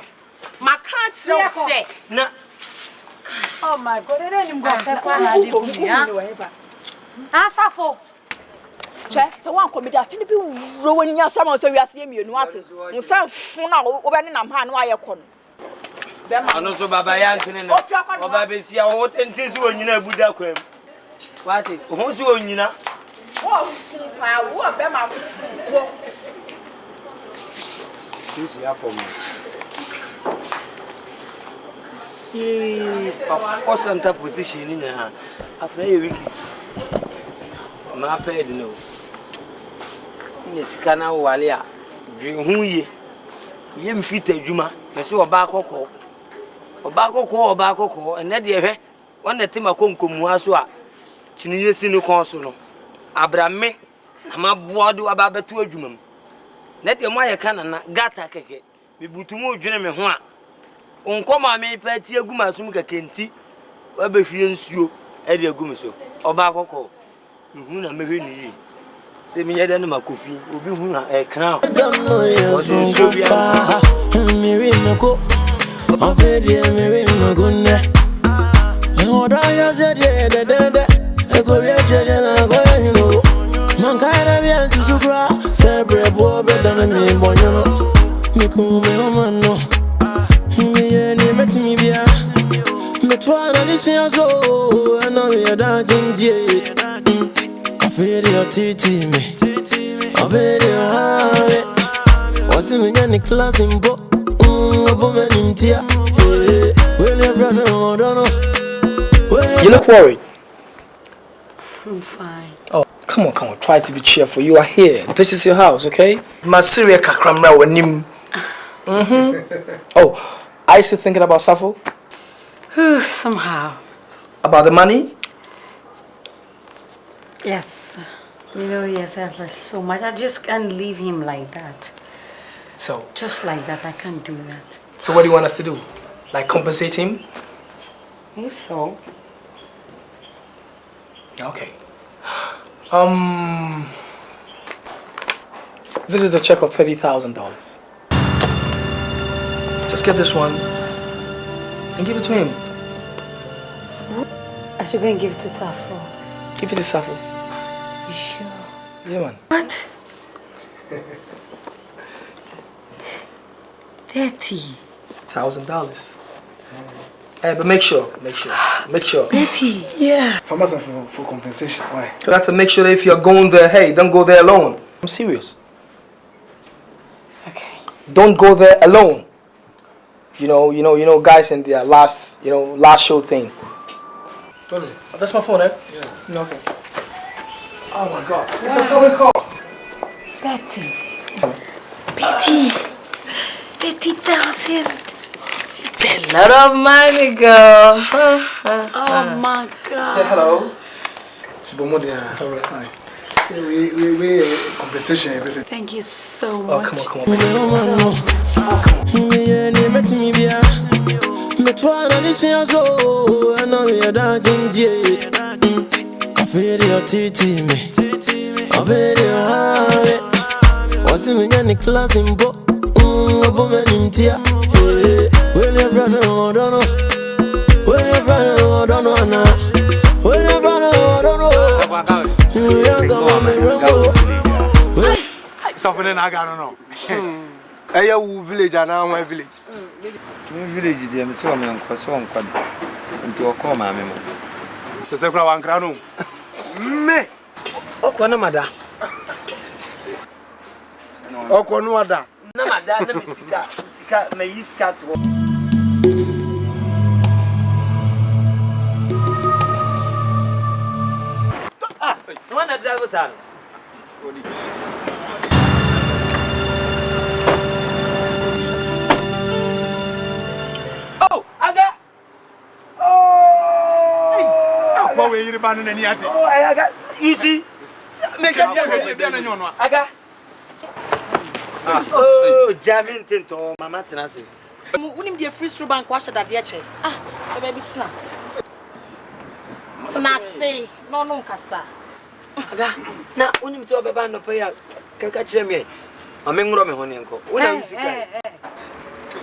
My catch don't say. No. Oh my God, I didn't go. Asafo. Che, so one comedy I think be rowing ya someone so we are seeing you what. You sound fun now over in am hand why you kon. Ano so baba yankin no. Oba be sia wo tente so onyina buda kwam. What? Ho so onyina. Wo pa wo be ma wo. This ya for me. Of course enter position in ha. After a week. Ma paid no. Ni sika na wale a dwe hu ye. Ye mfita adwuma. Me so oba akokọ. Oba akokọ ene de hwe. Won tema konkomu aso a chiniye sinu kon so no. Abrame na maboado aba beto adwuma mu. Na de mo ayeka na gata keke. Me butumu odwene me ho a. Onkoma me pati aguma sum keke nti. Wa behwie nsuo e de agum so. Oba akokọ. Hu na mehwe ni yi. Se mi yede no makofi obi hu na e kan. Me we no go. Afedi me we no go ne. E oda ya se de. E go ye je na go you know. Man kaira bi an susukra. Sebre bo be dan me bonyo. Me ku me o man no. Me ye ni beti mi bia. Me twa ni so e na me da jindie. Afedi o titi me. Afedi o have. Wasi me nyani class imbo. You look worried. I'm fine. Oh, come on. Try to be cheerful. You are here. This is your house, okay? Masiria kakramra wanim. Oh, are you still thinking about Safo? Somehow. About the money? Yes. You know, yes, I've heard so much. I just can't leave him like that. So? Just like that, I can't do that. So what do you want us to do? Like compensate him? I think so. Okay. This is a check of $30,000. Just get this one and give it to him. I should go and give it to Safo. Give it to Safo. You sure? Yeah, man. What? 30,000. Hey, but make sure. 30. Yeah. Farmers are for compensation. Why? You have to make sure that if you're going there, hey, don't go there alone. I'm serious. Okay. Don't go there alone. You know, guys in their last show thing. Tony. Oh, that's my phone, eh? Yeah. Okay. Oh my God. It's a phone call. 30. 30,000. It's a lot of money, girl. Oh my God. Yeah, hello. Sibomodia. All right. Hi. We compensation. Thank you so Oh, much. come on. Something I don't know. Hey, village and now my village. My village, dear, so I'm on Cosson into a coma, Mamma. Sesecra one crown. Me. Oh, Quanamada. Oh, Quanwada. No, Madame, Sika, may you scat. Ah, one of them was out. Oh, I got. Oh, What way you abandon any at it? oh, I got. Easy. Make it. I got. Oh, jamming to Mama Tenasi. Unim dia free through bank washa da dia che. Ah, e baby tina. Tina say, no nkasa. Aga, na unim se obeba no pay kaka kire me. Amengro me honi enko. Una musika.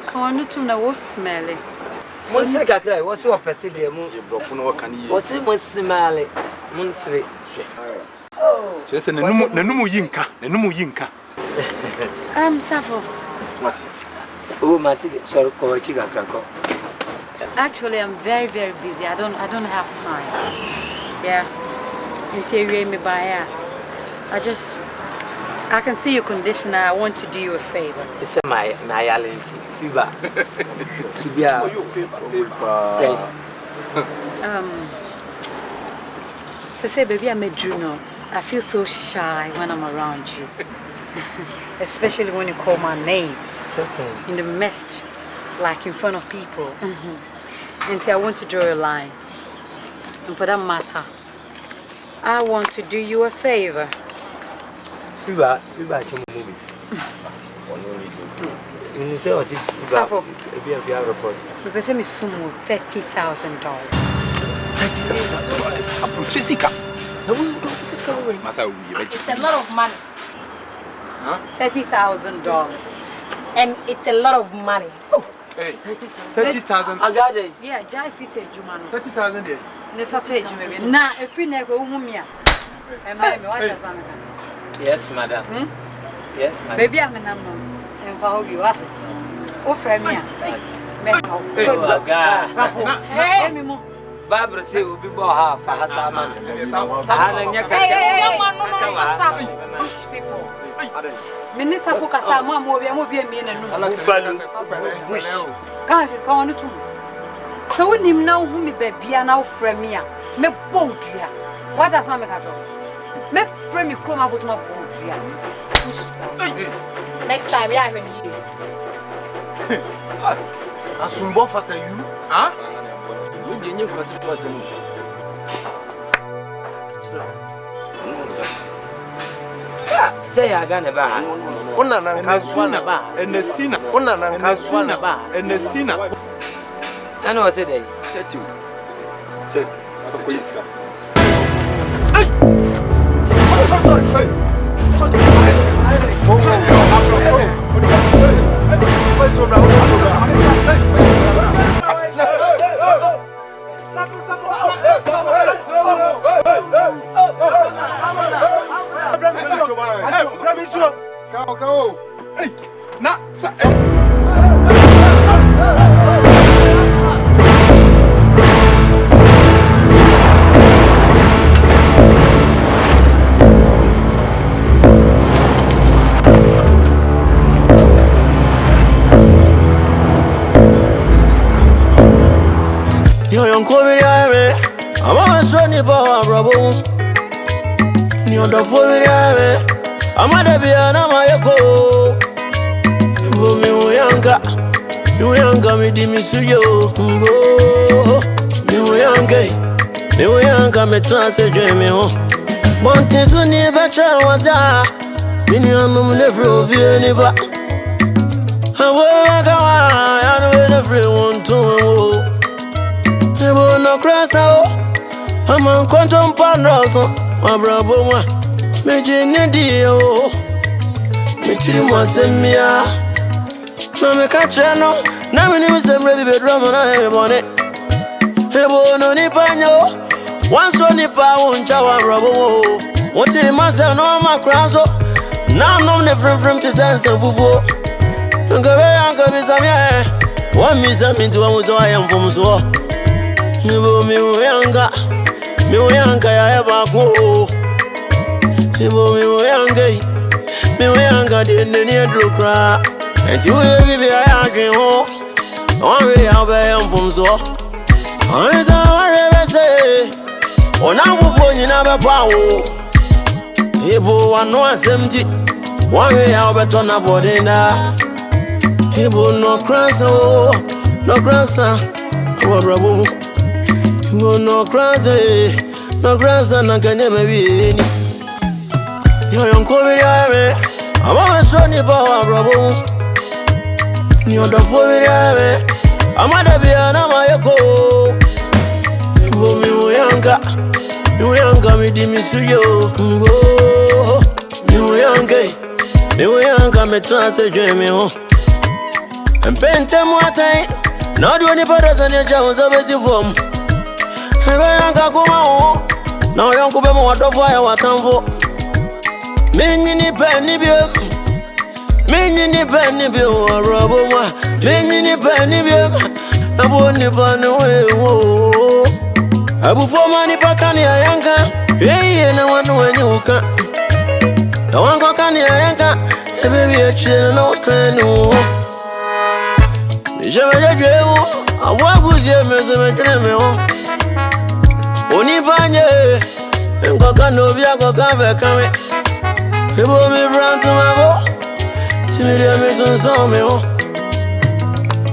Ka wanu tu na wo smell it. Mon se kakra, wo se opese de mu. Brofo no kan yi. Wo se mo smale. Mon sire. Oh. Just nanumu yinka. Safo. What? Oh, Mati, sorry, Kowachiga Krako. Actually, I'm very, very busy. I don't have time. Yeah. Interior me by I can see your condition. I want to do you a favor. It's my reality. Fever. To be a say. Say, baby, I met you now. I feel so shy when I'm around you. Especially when you call my name. In the mist, like in front of people. And say, I want to draw a line. And for that matter, I want to do you a favor. Fever, movie. You say, was it Safo? Be a report. You can send me some more $30,000. $30,000. Jessica. It's a lot of money. Huh? $30,000. And it's a lot of money. Oh, hey, 30,000. I got it. Yeah, Jai fit a Jumano. 30,000 there. Never pay you, maybe. Nah, if we never mumia. And baby, what does one? Yes, madam. Yes, madam. Baby, I'm a number. And for you, what's it? Oh, friend, me. Hey, Mimo. Barbara say we'll be more half for Hassaman. People. Minister focus on one more, we won't be a mean and no bush. Can't you come on to? So when him now whom me baby and now friend me, me boat ya. What does Mamma catch? Me friend me come up with my boat ya. Next time, yeah, when you. I soon both at you, huh? You cross it first. Say I got a bar. Ernestina. I know what today. Check. Say dream me oh, but this one never betrayal was ya. Me no never of you never. I walk away, I know everyone to. I will not cross out. I'm on quantum pandros, my brother. Me jenny dio, me chimo send me a. No me catch no, now me never say baby bedroom and I have on it. I will no nipanyo. Once on the power and chow rubble. What a master no my crown so now no different from the sense of Fufu. Uncle Bissamia. One miss me to almost I am from so. You will me younger. Me younger, I ever go. You will me younger. Me younger than the near Drew cry. And you will be I agree home. Only how I am from so. I never say. Onafufu nyina bepa wo Ibo wano asemti Wanwe ya obeto na bodena Ibo no krasa o No krasa Wabrabo Ibo no krasa na kanye mebieni Yo yonko biri ame Ama mesho ni pa wabrabo Ni odafo biri ame Ama debiya na mayeko Ibo mimu yanka You younger me di me suyo go. You younger me transe dream me oh. And pente mo time. Not do any brothers and your jams of basic form. Ebe younger kuma oh. Now young kube mo wato fire watamfo. Minyi ni penny bio. Minyi ni penny bio robo ma. Minyi ni penny bio. Abo ni panu we oh. Abu for money pakani ayanka, yeah na wanu wenyuka. Na wango kani ayanka, baby achile na wakanu. Nijeme jewo, awaguzi mezeme jeme. Onipanye, ngaka novia kwa kame. Ebo mi brand to mago, timide me tunsome o.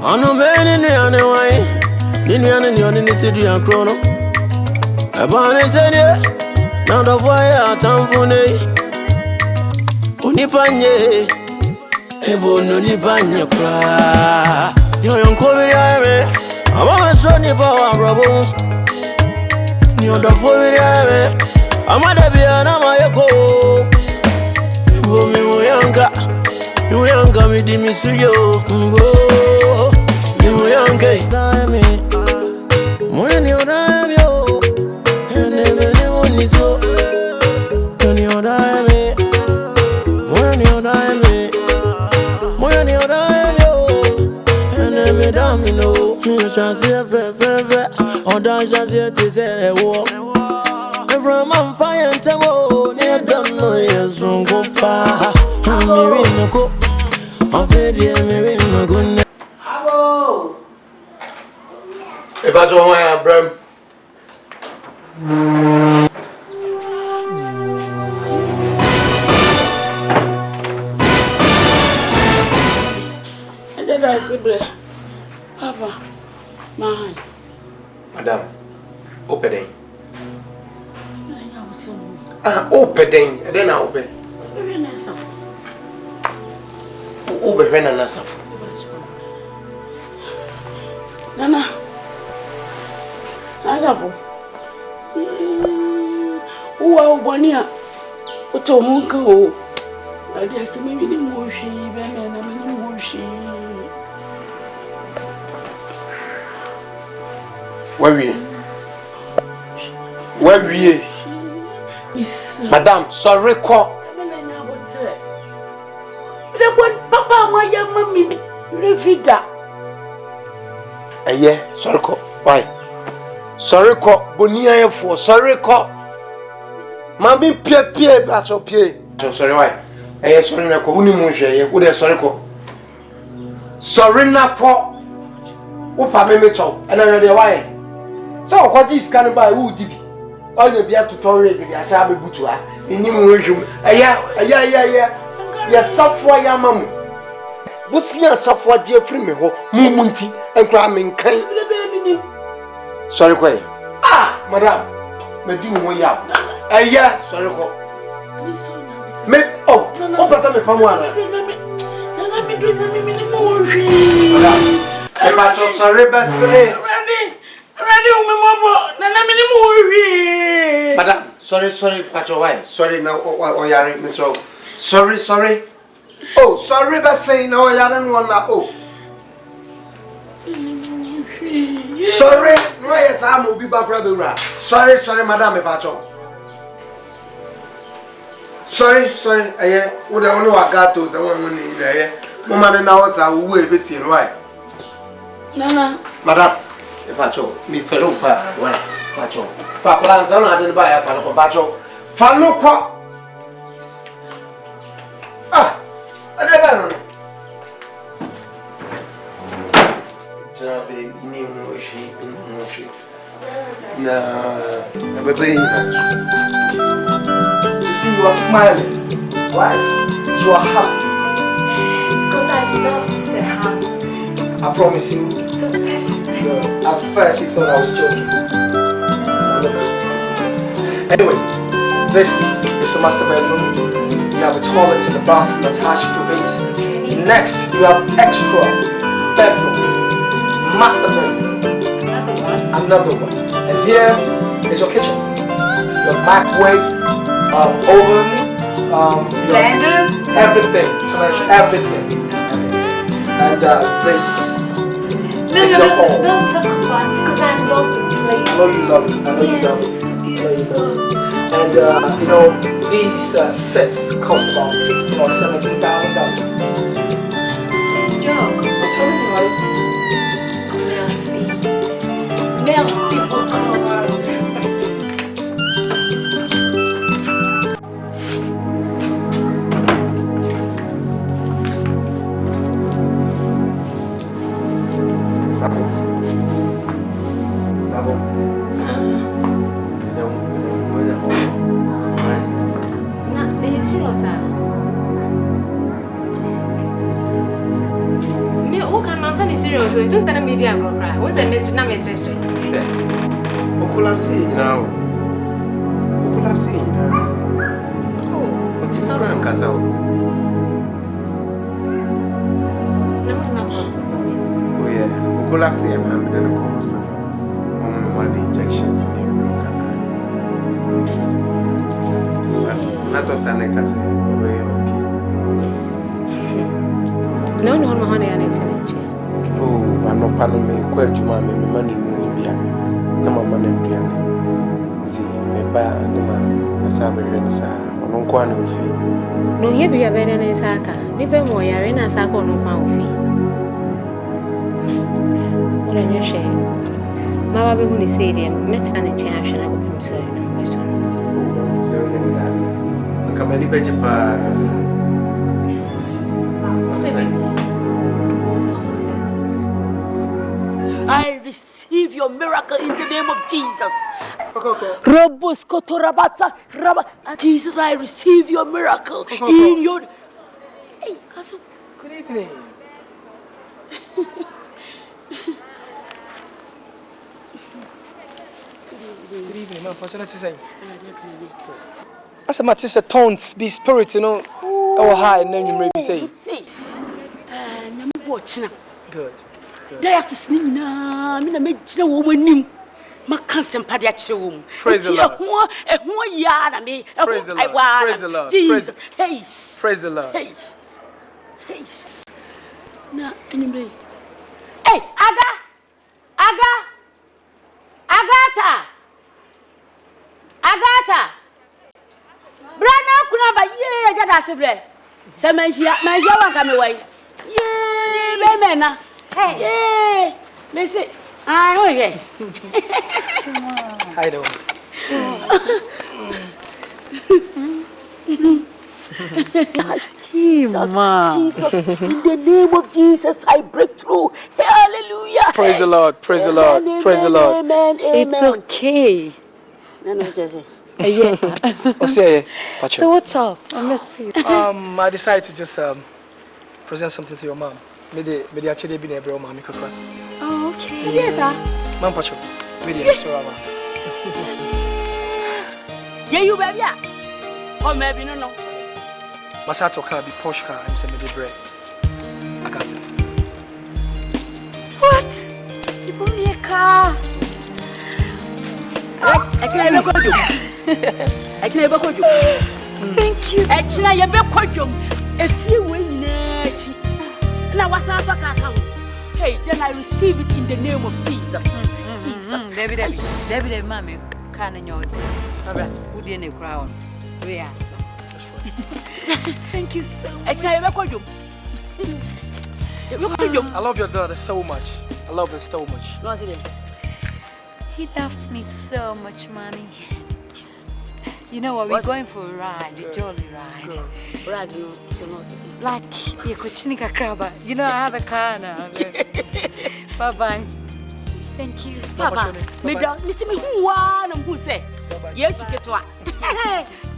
Anu beni ni ane wai, nini ane ni oni ni sidi ya krono. Abane sene, now the fire tamfune. Unipanye, ebo no nipanye pra. Yo yonko biri ame, ama so ni pa wabrabo. Ni oda fo biri ame, ama debiya na mayeko. Ebo mi moyanka mi di mi suyo go. Mi moyanka dame, moyani odame yo. So, when you die me, and then me damn me know. You shall see a fe, or that shall see it is a war. From on fire and table, near don't know yes from Gopa. I'm me no go, I'm very no good. Abo, if I don't want to bro. Papa, my Madam, open day. Open day, and then I open. Open when I'm not. Nana, Azapo. Who are Bonia? What to won't go? I guess maybe the more she, and I'm in the more she. Where we? Madam, sorry, call. Papa, my young mammy, refida. Yeah, sorry, call. Why? Sorry, call. Bonia for sorry, call. Mammy, Pierre, that's okay. Sorry, why? Sorry, na call. Unimushe, would a sorry, call. Sorry, na call. Opa, me chow, and I read why. So, what is can buy who did be? All the beer to tolerate the Ashabi Butua, in Nimu. Yeah. Yes, Safwa Yamamu. Busia Safwa Jeffrey Meho, Mumunti, and cramming kind. Sorry, quay. Ah, madame, Medu Moya. Yeah, sorry, call. Oh, open some Pamwana. Madame, sorry, Bassay. Madam, sorry, Pacho, why? Sorry, now, or Yari, Miss O. Sorry. Oh, sorry, but say no, I don't want that. Oh, sorry, no, yes, I will be back, brother. Sorry, Madame Pacho. Sorry, I would only walk out to someone in there. Woman and hours I will be seen. Why? Nana, Madame. Pacho, mi fellow Pacho. Falklands are not in the buy a Pacho. Fallo crop. Ah, I never know. Traveling new motion. No, never been. You see, you are smiling. Why? You are happy. Because I loved the house. I promise you. So perfect. At first, he thought I was joking. Anyway, this is your master bedroom. You have a toilet and a bathroom attached to it. Next, you have extra bedroom, master bedroom, another one. And here is your kitchen. Your microwave, oven, blenders, everything. Everything. And this. It's your home. Don't talk about it because I love the place. I know you love it. And these sets cost about $15,000 or $17,000. Joke. I'm telling you, right? Merci beaucoup. So you just tell me media go cry. What's the message? Not message. Okulapsi now. Oh, what's the problem, Kasao? No, I'm not hospital. Oh yeah, Okulapsi and I'm in the hospital. Only one injections. Not what I say. Okay. No, honey, I need to. Oh, I'm not panning me, quite you, mammy, money, India. No, my money, Piano. Me buy and the Assam Renessa, or no one with you. No, here be a better than Saka. Never more, you're in a sack or no one fee. What are you saying? Mamma, who is saying, met an intention, I will be so. So, let me ask. Come any better. I receive your miracle in the name of Jesus. Robus kotorabata raba. Jesus, I receive your miracle in your. Hey, Kasu. Good evening. Good evening, man. What you say? I said, my sister tones be spirit, Oh, hi, and then you maybe say. Good. Diocese ni na me na me jina wo wanim maka sympathy at you. Praise the Lord. Praise the Lord. Praise the Lord. Jesus. Hey. Praise the Lord. Hey. Hey. Now, anyway. Hey, Agatha. Brana kuna ba ye ga da sebre. Se manjia wa ka me wai. Ye be mena. Hey. Ye. Me say, ah, oh yeah. Hi there. Jesus, in the name of Jesus, I break through. Hallelujah. Praise the Lord. Praise the Lord. Amen, Praise the Lord. Amen. It's okay. No, Jesse. Yeah. So what's up? Let's see. I decided to just present something to your mom. Maybe actually be neighbor mommy kakra. Oh, okay. Yes, sir. Mom pacho. Maybe so mama. Yeah, you baby. Oh, maybe no. Masato car be Porsche car. I'm saying the bread. I got it. What? You bought me a car. Actually, I'm going to thank you. Actually, I'm going to if you win now, what's up? Hey, then I receive it in the name of Jesus. Jesus. Debbie, mommy, can in your would be in a crown. Yes. Thank you so much. I love your daughter so much. I love her so much. He loves me so much, mommy. You know what? We're going for a ride, a jolly ride. Ride, like you could chinika crabber. You know, I have a car now. Bye-bye. Thank you. Papa, Mr. Me who say? Yes, you get one.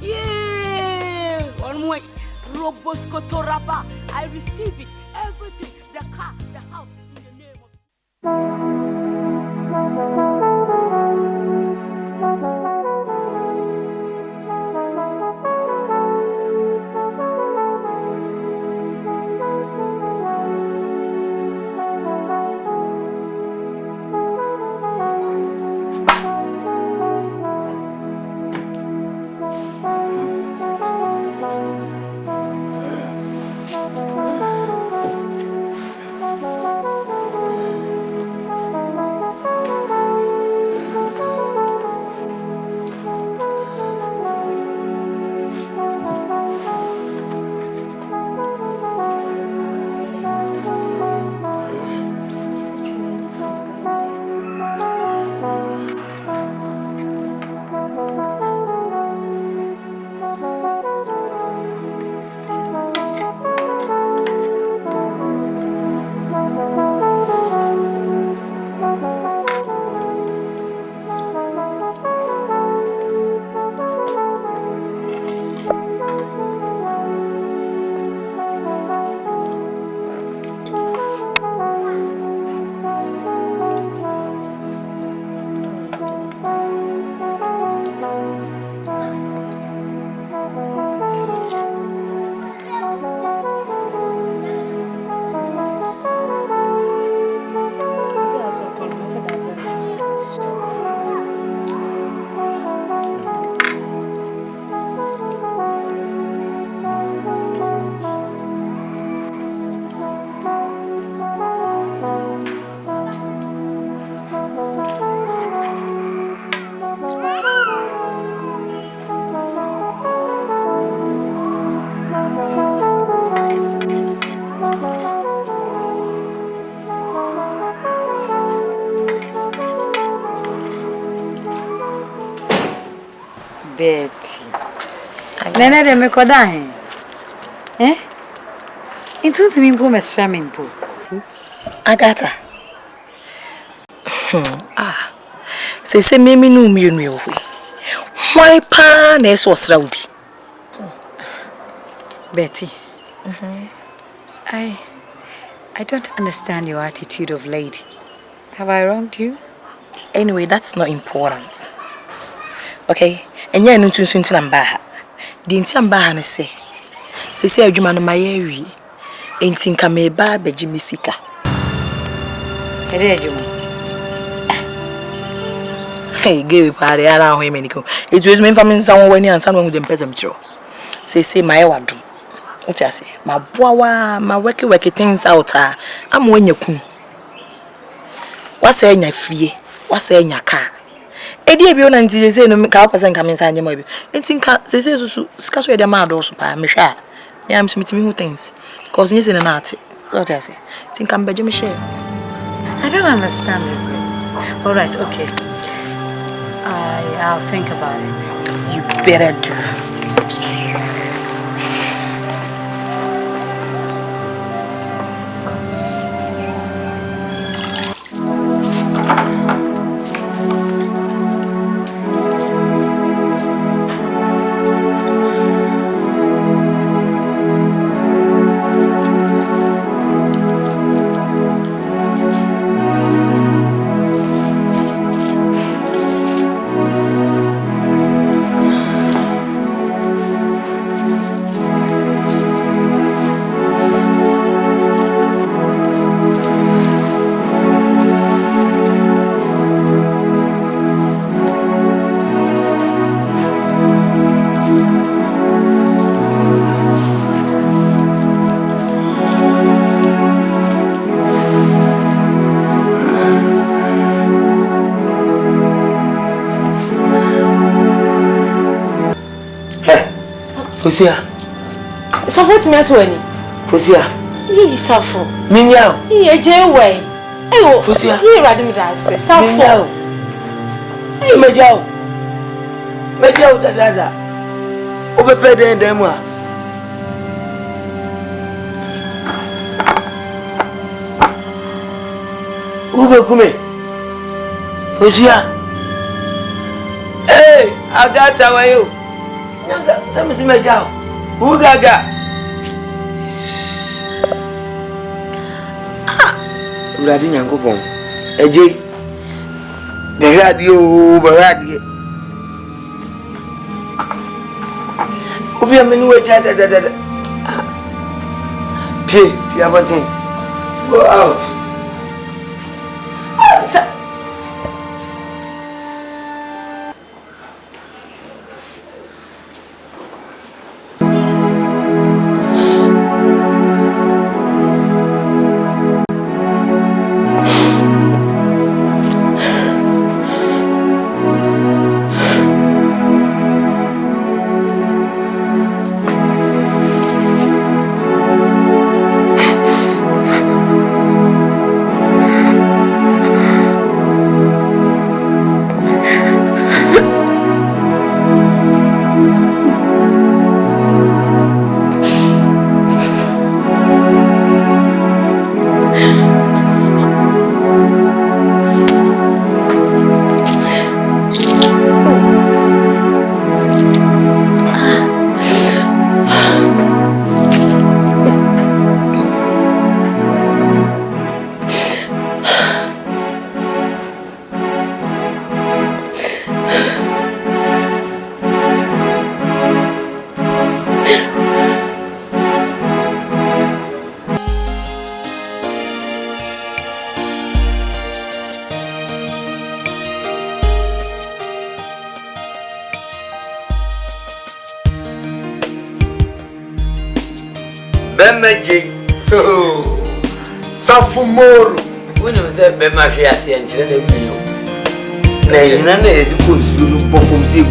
Yeah. One way. Robos Kotoraba. I receive it. Everything. The car, the house, in the name of Betty. Nene de me kodahe. Into to me po mesramin po. Agatha. Se memi no mienu ye hwe. Why pa na eso sra obi. Betty. I don't understand your attitude of late. Have I wronged you? Anyway, that's not important. Okay? Enya enu tuntuntu na mbaha. Di nti mbaha ne se adwuma no maye wi. Enti nka me ba beji misika. Ere adwuma. Hey, give party around him and it was me from someone and someone with them peasant. Say my word. What I say, my boy, my worky things out. I'm when you come. What's saying your fee? What's saying your car? Eddie be on and say no car person come inside your mobile. And think say scarce with the mad or super. Me sure. Me am submitting who things. Cause you in an art. So what I say. Think I'm Benjamin Share. I don't understand this bit. All right, okay. I'll think about it. You better do. Fosia. Support me at any. Fosia. He suffer. Minyao. He a jailway. Oh, Fosia. He riding with us. Suffer. Majao. Majao dada. Obe pede ndemwa. Ube kume. Fosia. Hey, agata wayo. Nyanga, sama si majao. Ugaga. Uradi nyango pon. Eje. Beradi. Ubi amenu wecha da. Pie abonten. Go out. Bemaji. Safumoro. When you say Bemaji, I see and tell you. Nay, none of the good perform sick.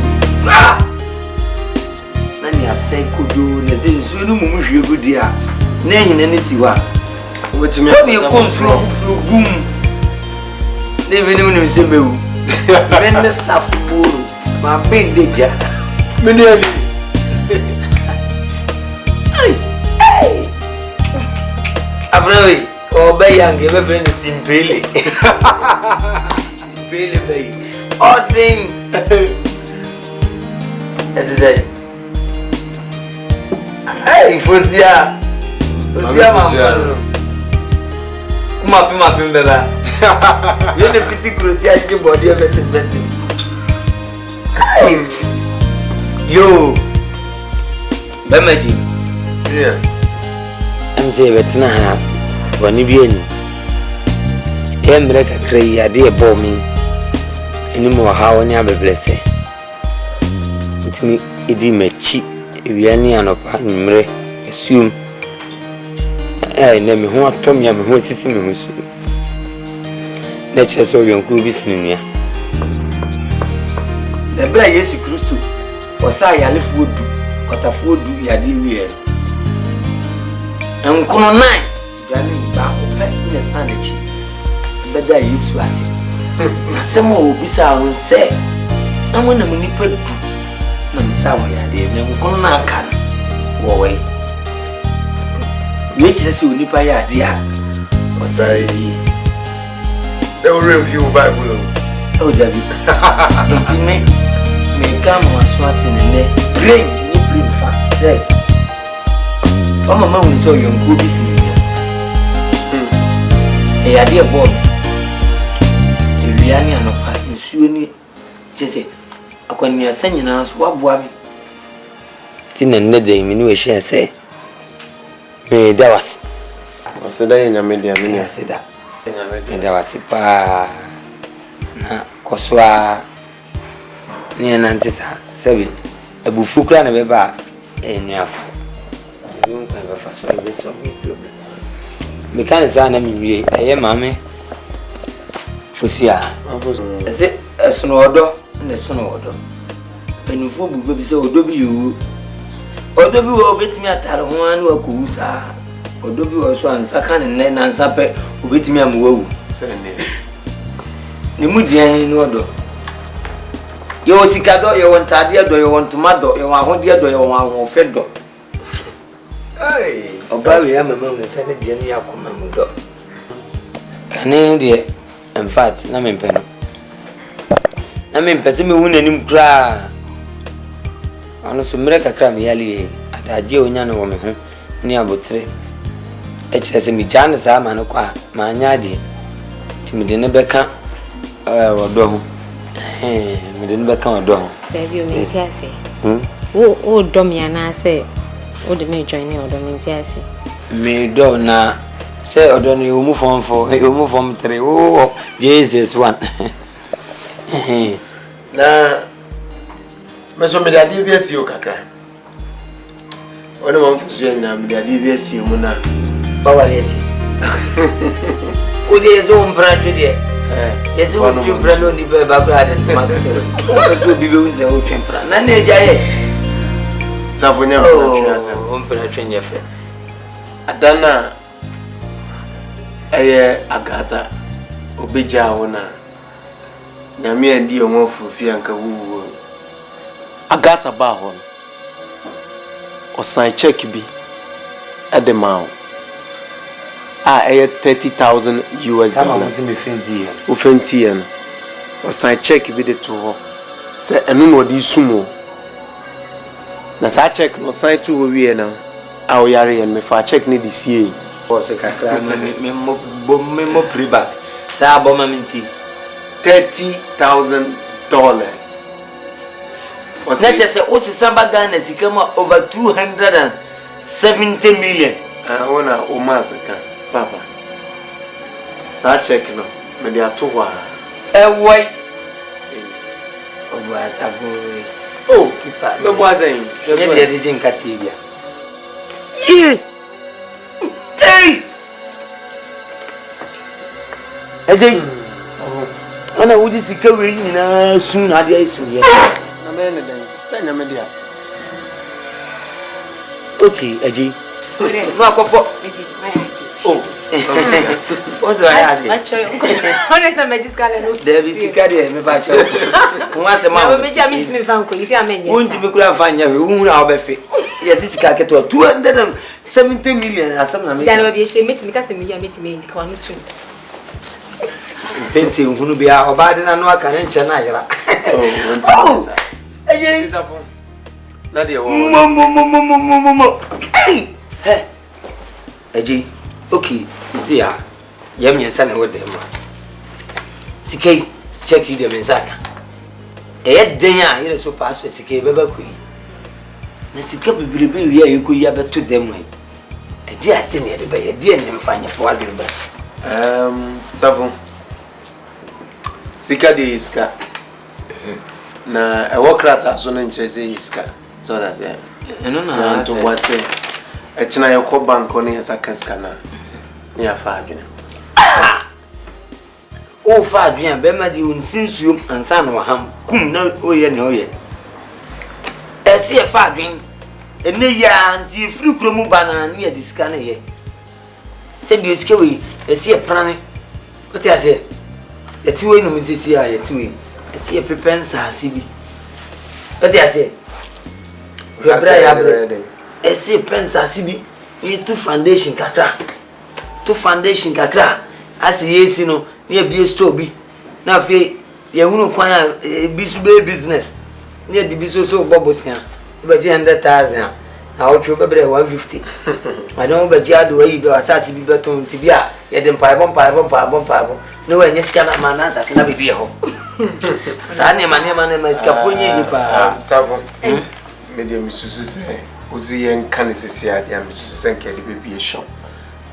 Nani, I say, could do, Nazin, soon, you good dear. Nay, in any siwa. What's me? Come here, come through boom. Never knew you say, when the Safumoro, my big digger. Many. Abroad, obey and give a friend simply. Simply, baby. Odd thing. That is it. Hey, Fosia. Fosia, my come up in my pimba. You're the fitting crotty, your body of it. Hey, yo, Bemaji. Yeah. I'm saying, but now, when you be in, America, cray, a dear bomb me. Anymore, how on your blessing. With me, idi mechi, Vianney and upon me, assume. I never want Tom Yam who is sitting in his nature so young could be seen here. The black Yesu Christu was I live food, cut a food, Yadi. And come on, nine, Johnny back in the sandwich. But there is was some more bizarre will say. And when the manipulator, I'm sorry, I did them come on, can go away. Which is you nipa ya dia. Osai. They will review Bible. Oh, David. Me come was swatting in there. Great, you bring fat. Say. Oh, my mom is so young, good business. Hey, dear Bob. Vianney and Opa, you soon. She said, I can be a sending us what boy. Tin and Neddy, me say. Me that was. I said that in your media. I said that. And there was a pa. Na Koswa. Near Nantisa, 7. A bufukra and a beba. And yafu. You don't have a first problem. Mechanism, I mean, I am mammy. Fusia. I said, a snowdo and a snowdo. And you fool baby so you. Odo bi wo betimi atare ho an wa kuusa odo bi wo so ansa kan ne na ansa pe obetimi amwawu se ne mu dian ni odo yo sika do yo wontade do yo wontomado yo ahode do yo ahofe do oba we amama mu se ne dian ya koma mu do kane de in fact na mempe se me hu nanim kra ano so mere kakra me yale adaje onya no wo me ho ni abotre e kire se mi jane sa ma no kwa ma anya de ti mi de ne beka odo ho mi de ne beka odo ho baby o mi ti ase o do mi ana se o de me join ni odo mi ti ase me do na se odo ni o mu fon fo e o mu fon 3 o Jesus one na meso me da DBS yo kakra ona man fusu nya me da DBS mu na bawalesi o de zo mpra twede yezo twempra no ni be babra de tuma kakra o so bibe unse o twempra na na ejaye safonya o asa o mpra twenya fe adana eye agata obeja wona nyame andi o mo fufi anka wuwo agata ba hon o sign check bi ademao $30,000 o fenti en o sign check bi de to ho se enu no di sumo na sa check no sign to ho wie na a o yare en me fa check ni di sie o se kakra me mo pre-back sa aboma minti $30,000 Let's say, what's Samba Ghana? Sikama over 270 million. Ona Omasaka, Papa. Sa check no, me dia to wa. Why? Oh, Safu. Oh, Papa. No boy saying. You didn't cut it. Yeah. Hey. Hey. Safu. Ana wudi sikawe ni na soon adia isu ye. Na me ne den. Say na me dia. Okay, Eji. No akofo. Eji, my ID. Oh. What do I ask? Actually, honest am just call no. There be sikade me ba show. Won say ma. Na me ja meet me fan ko. You see am enye. Won ti me kura fan ya we hu na obefe. Yes sika keto 270 million asam na me. Dan ba bi she meet me ka se me ya meet me enti ka wonu tu. Pensi hunu bia obade na no aka ne nche na ayira. Oh, Eje isafo. Na de wo. Mo. Hey. Eje. Okay, see ya. Yam yensa na wo dem. Sikei check you dem nsaka. Den a yere so pass sikei beba koyi. Na sika bibirebe wi a yekoyi abeto dem we. Eje atene ye de ba ye de ne mfanye fo adwe ba. Safo. Sika de iska. Na a work rata so no nkyerɛ iska. So that's it. Eno na Na to what say. E china your ko bank on yesa kaska na. Ni afa adwene. O fa adwene be ma di onsinsuom ansa na waham. Kum na oye ne oye. Ese e fa adwene. Ene ya anti free kromu bana ne diska na ye. Se bi osike we ese e prane. What you say? The two way no misisi ya ye two way. Ese e prepensa asibi. What you say? Ese pensa asibi. Ni two foundation kakra. Two foundation kakra. Asi yesi no ni ebie store bi. Na fe ye hunu kwan a bisu be business. Ni e di bisu so bobosia. Be 100,000. Na o tro be 150. I don't be jado we do asasi bi beton ti bia ye de mpaibon. No we nyesika na manansa se na bibie ho. Sa ne ma sika fonye ni pa. Savo. Media misusu se ozi yen kan sisi ade am misusu se nke de bibie shop.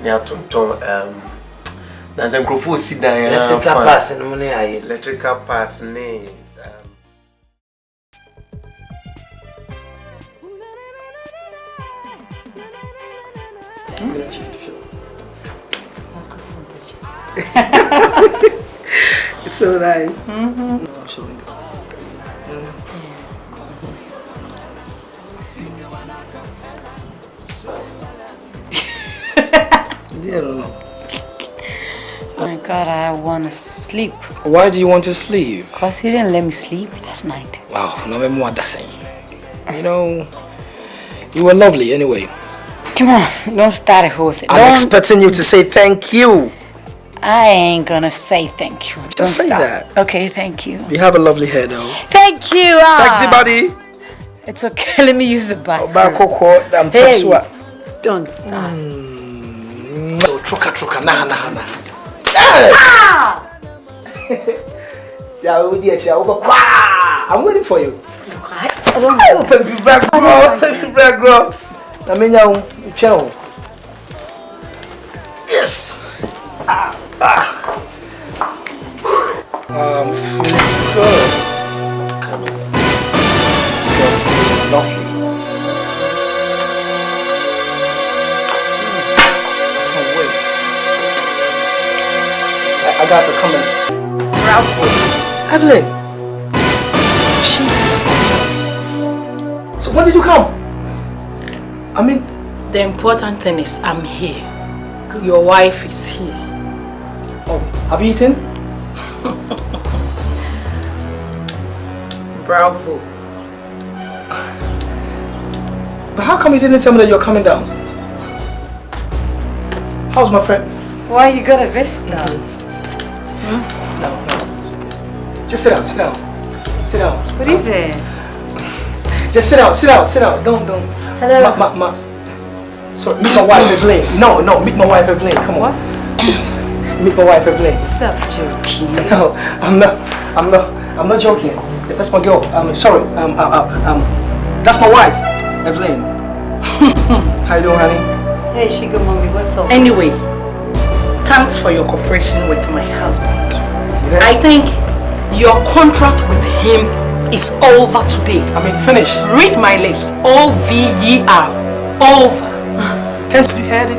Ni atonton na ze nkrofo si dan ya electrical pass no mo ne aye. Electrical pass ne It's so nice. My God, I want to sleep. Why do you want to sleep? Because he didn't let me sleep last night. Wow, no more that saying. You know, you were lovely anyway. Come on, don't start a whole thing. I'm expecting you to say thank you. I ain't gonna say thank you. Don't Just say start. that. Okay, thank you. You have a lovely hair though. Thank you. Sexy body. It's okay, let me use the bathroom. Hey, don't start. Truka, nah. I'm waiting for you. Baby back, bro. I mean, you yes. I'm feeling good. I don't know. This girl is so lovely. Can't wait. I got her coming. Ralph. Evelyn. Jesus Christ. So when did you come? I mean, the important thing is I'm here. Your wife is here. Oh, have you eaten? Bravo. But how come you didn't tell me that you're coming down? How's my friend? Why you got a vest now? No. Just sit down. What is it? Just sit down. Don't. Hello. Sorry, meet my wife, Evelyn. No, meet my wife, Evelyn. Come on. What? Meet my wife, Evelyn. Stop joking. No, I'm not joking. That's my girl. Sorry. That's my wife, Evelyn. How you doing, honey? Hey, sugar mommy, what's up? Anyway, thanks for your cooperation with my husband. Yeah. I think your contract with him is over today. I mean, finish. Read my lips. O-V-E-R. Over. Can't you hear it?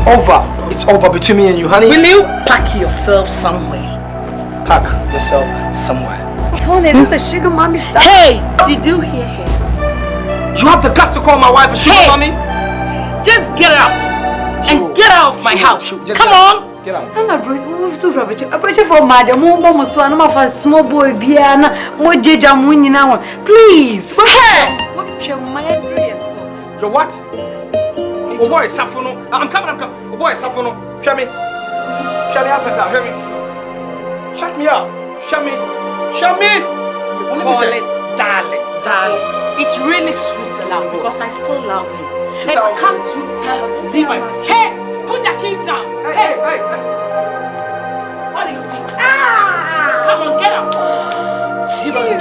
Over. It's over between me and you, honey. Will you pack yourself somewhere? Pack yourself somewhere. Tony, this is sugar mommy stuff. Hey, did you hear her? You have the guts to call my wife a sugar mommy? Just get up and get out of my house. Come on. Get out. I'm not too rubbish. I put you for madam. I'm a small boy. Biana, more jeja winning now. Please. Hey. Your what? Oh boy, Safono. I'm coming. Oh boy, Safono. Shut me up and down. Hear me. Shut me up. Shut me. Call it darling. It's really sweet love because I still love him. And can't you tell her to leave my... Hey, put the keys down. Hey. What do you think? Come on, get up.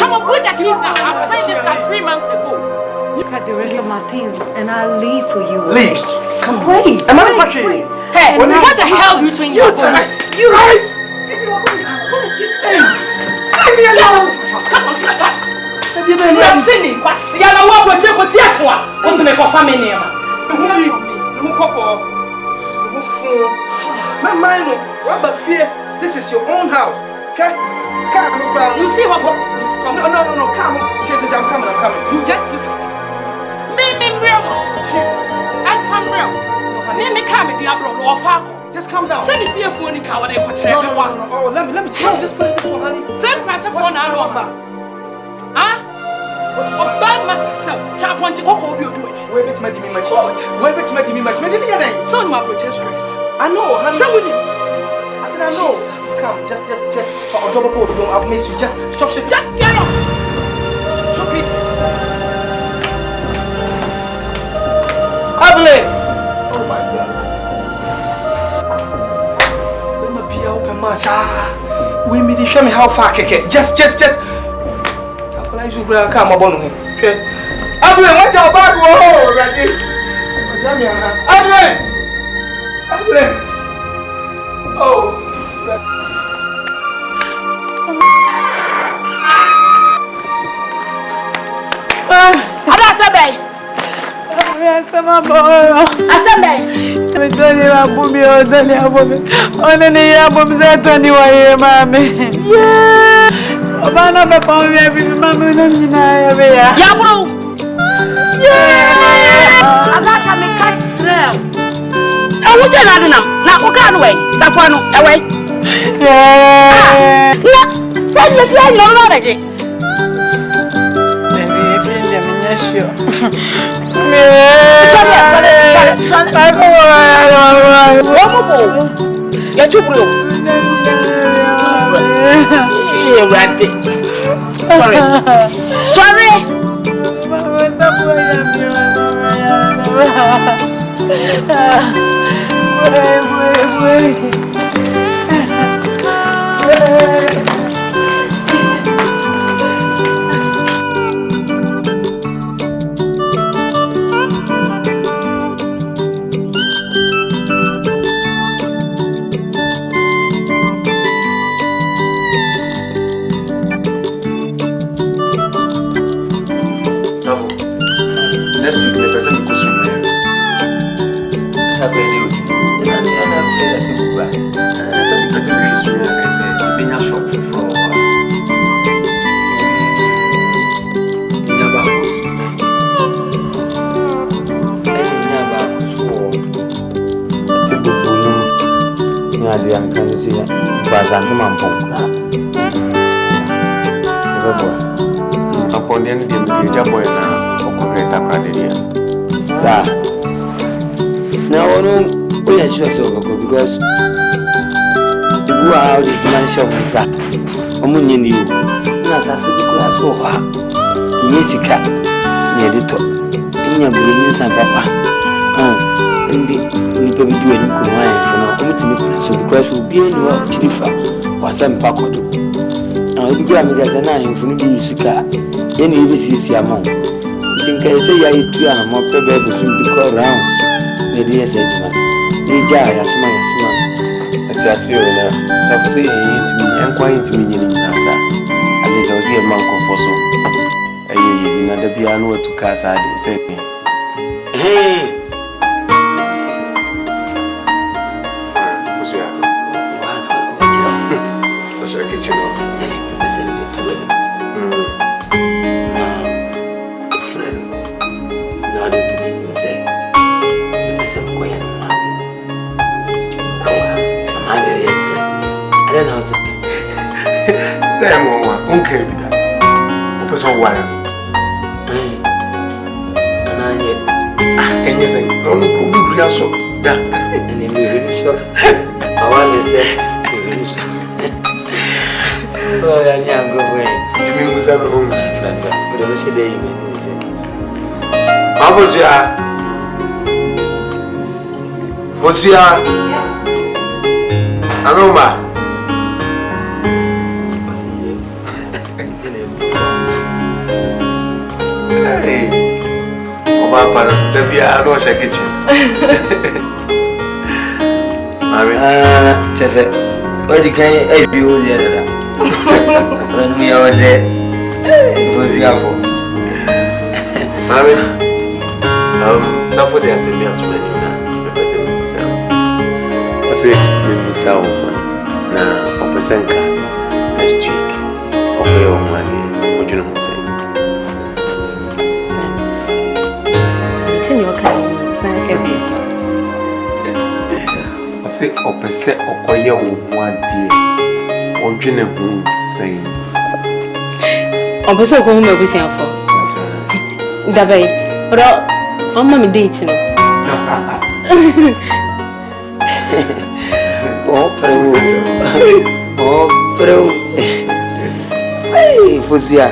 Come on, put the keys down. I signed this guy 3 months ago. Pack the rest of my things and I'll leave for you. Leave? Come on. Wait. Am I fucking? Hey, what the hell do you think you're doing? You right? Leave me alone. Come on, get out. My mind, what about fear? This is your own house, okay? You see what for? No, come on. I'm coming. You just look at it. Me real. And from real. Me come in the abroad or Falco. Just calm down. Send the fear for any car when they go check. No. Oh, let me just put it this one, honey. Send cross a phone and over. Huh? Bad myself. Can't want to go hold you do it. Wait, it's me much. Wait, it's me much. Me didn't get so my protest race. I know, honey. So with him. I said I know. Jesus. Come, just for a double pole. I'll miss you. Just stop shit. Just get off. Stupid. Evelyn. Oh my God. Let me be open, massa. We me show me how far keke. Just. I should come up on him. Evelyn, watch your back. Whoa, ready? Evelyn. Oh. Because the how the dimension was up. Omunye ni o. Na sase bi kura so ha. Yesika ne de to. Nya buru san papa. Ndi ni pe bi du ani ko ha en fo no. Omutimi ko so because obi ni wa chirifa. Wasem pa kodo. Obi gba mi ga se na en fo ni bi sika. Ye ni bi sisi amon. Tinka say ya itu ana mo pe be so bi ko rounds. Ne de yesa juma. Ija yasuma. Ati na sa for say intimi enkwa intimi nyini nasa. Ale so say man konfoso. Bi na da bia no atu ka sa de say. Okay, be that. Open some water. And you say, no, we are so. And you really sorry. I want to say, oh, I am going away. To me, was ever home, friend. But I wish a day you may. How was ya? Fosia Aroma. Papa, the beer, no kitchen. Just where the guy every old year. When we are there, it was the apple. Suffer there, send me out to my dinner. say Mimisa woman. Now, Opesenka next week. Okay, on Monday. What do you know? I say, Opese Okoye one day. What do you know? Saying, Opese Okoye will be saying for Dabe, but I'm mommy dating. Oh, bro. Hey, Fuzia.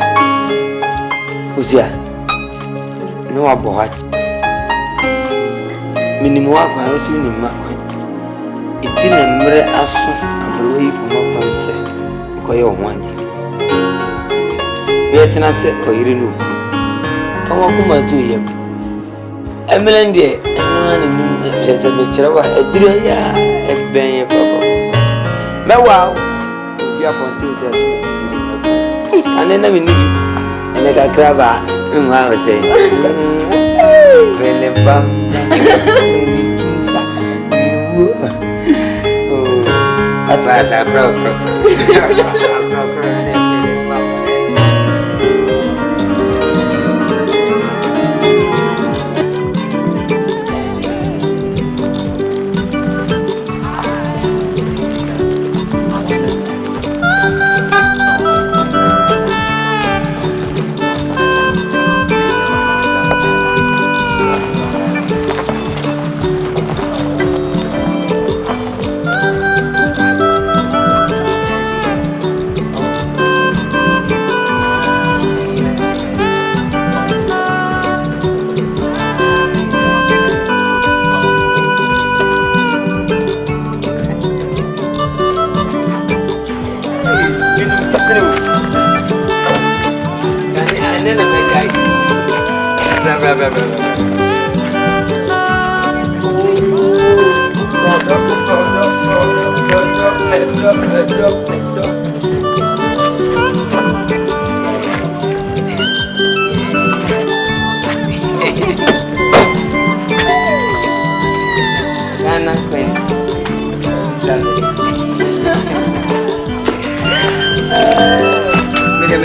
No, I bought. Minimum, I was in my coin. It didn't matter as soon as I from my say, Koyo one day. Yet, I said, Koyinu. Come on, come to him. Emily, and just a picture of a dear, a bang, papa. Meanwhile, we are continuing and then I knew you. And like a crab, I was saying, at last I croak.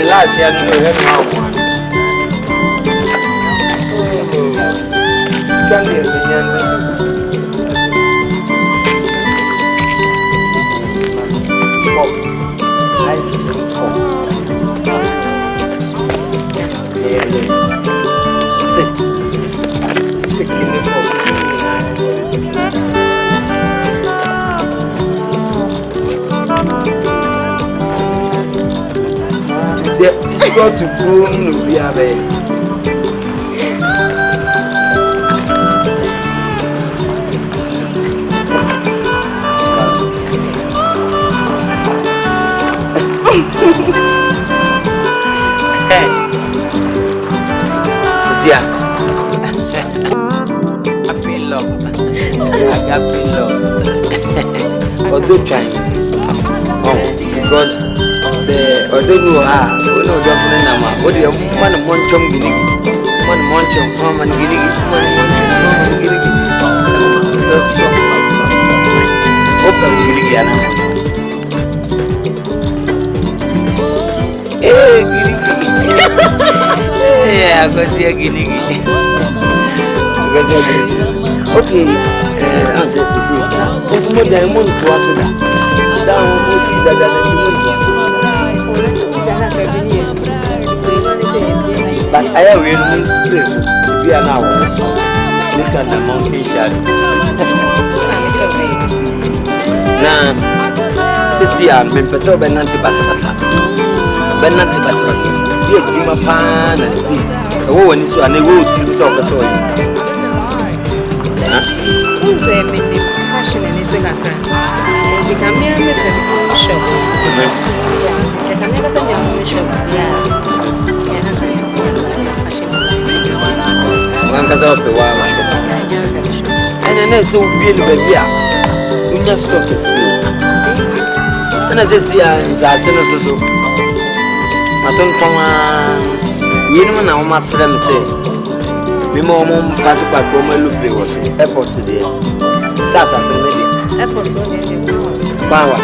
Last year, I don't know can be got to groom to be a baby. Hey, yeah. I feel love. I feel love. Although trying, because although you are, we know your friend Nama. What do you want? Monchom Guinea, Monchom, Common Guinea, Guinea. Open Guinea. Hey, Guinea. Hey, I go see a Guinea. Okay, I'm saying, if more than one to us, down, we'll see that but I have really space to be an hour. Look at the monkey shadow. Now, Sissy, I'm been pursued by Nancy Bassabassa. But Nancy Bassabassa, you give a pan and see. A woman is one, they will tip us off the soil. Who's a fashion and is a crack? And you can be a show. Você também vai saber onde show. One casal of the wild. And then there's so big baby. We just talk to see. And I just see as I send us so. I don't come on. You know, now my son say, we more pack to pack home and look. They was airport today. Sasa, maybe. Airport so dey. Bawa.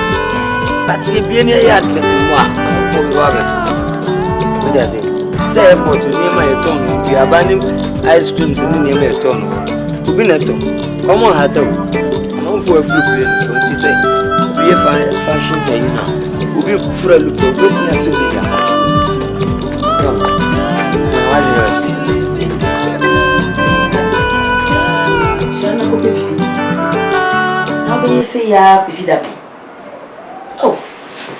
But you be any athlete moi. For you have it. What does it? Say airport near my tongue. We are banning ice creams near my tongue. We be not to. Come on, Hato. I'm for a flip. Don't you say? Be a fashion day now. We be for a look. We be not to see that. Now say ya kusida bi. Oh,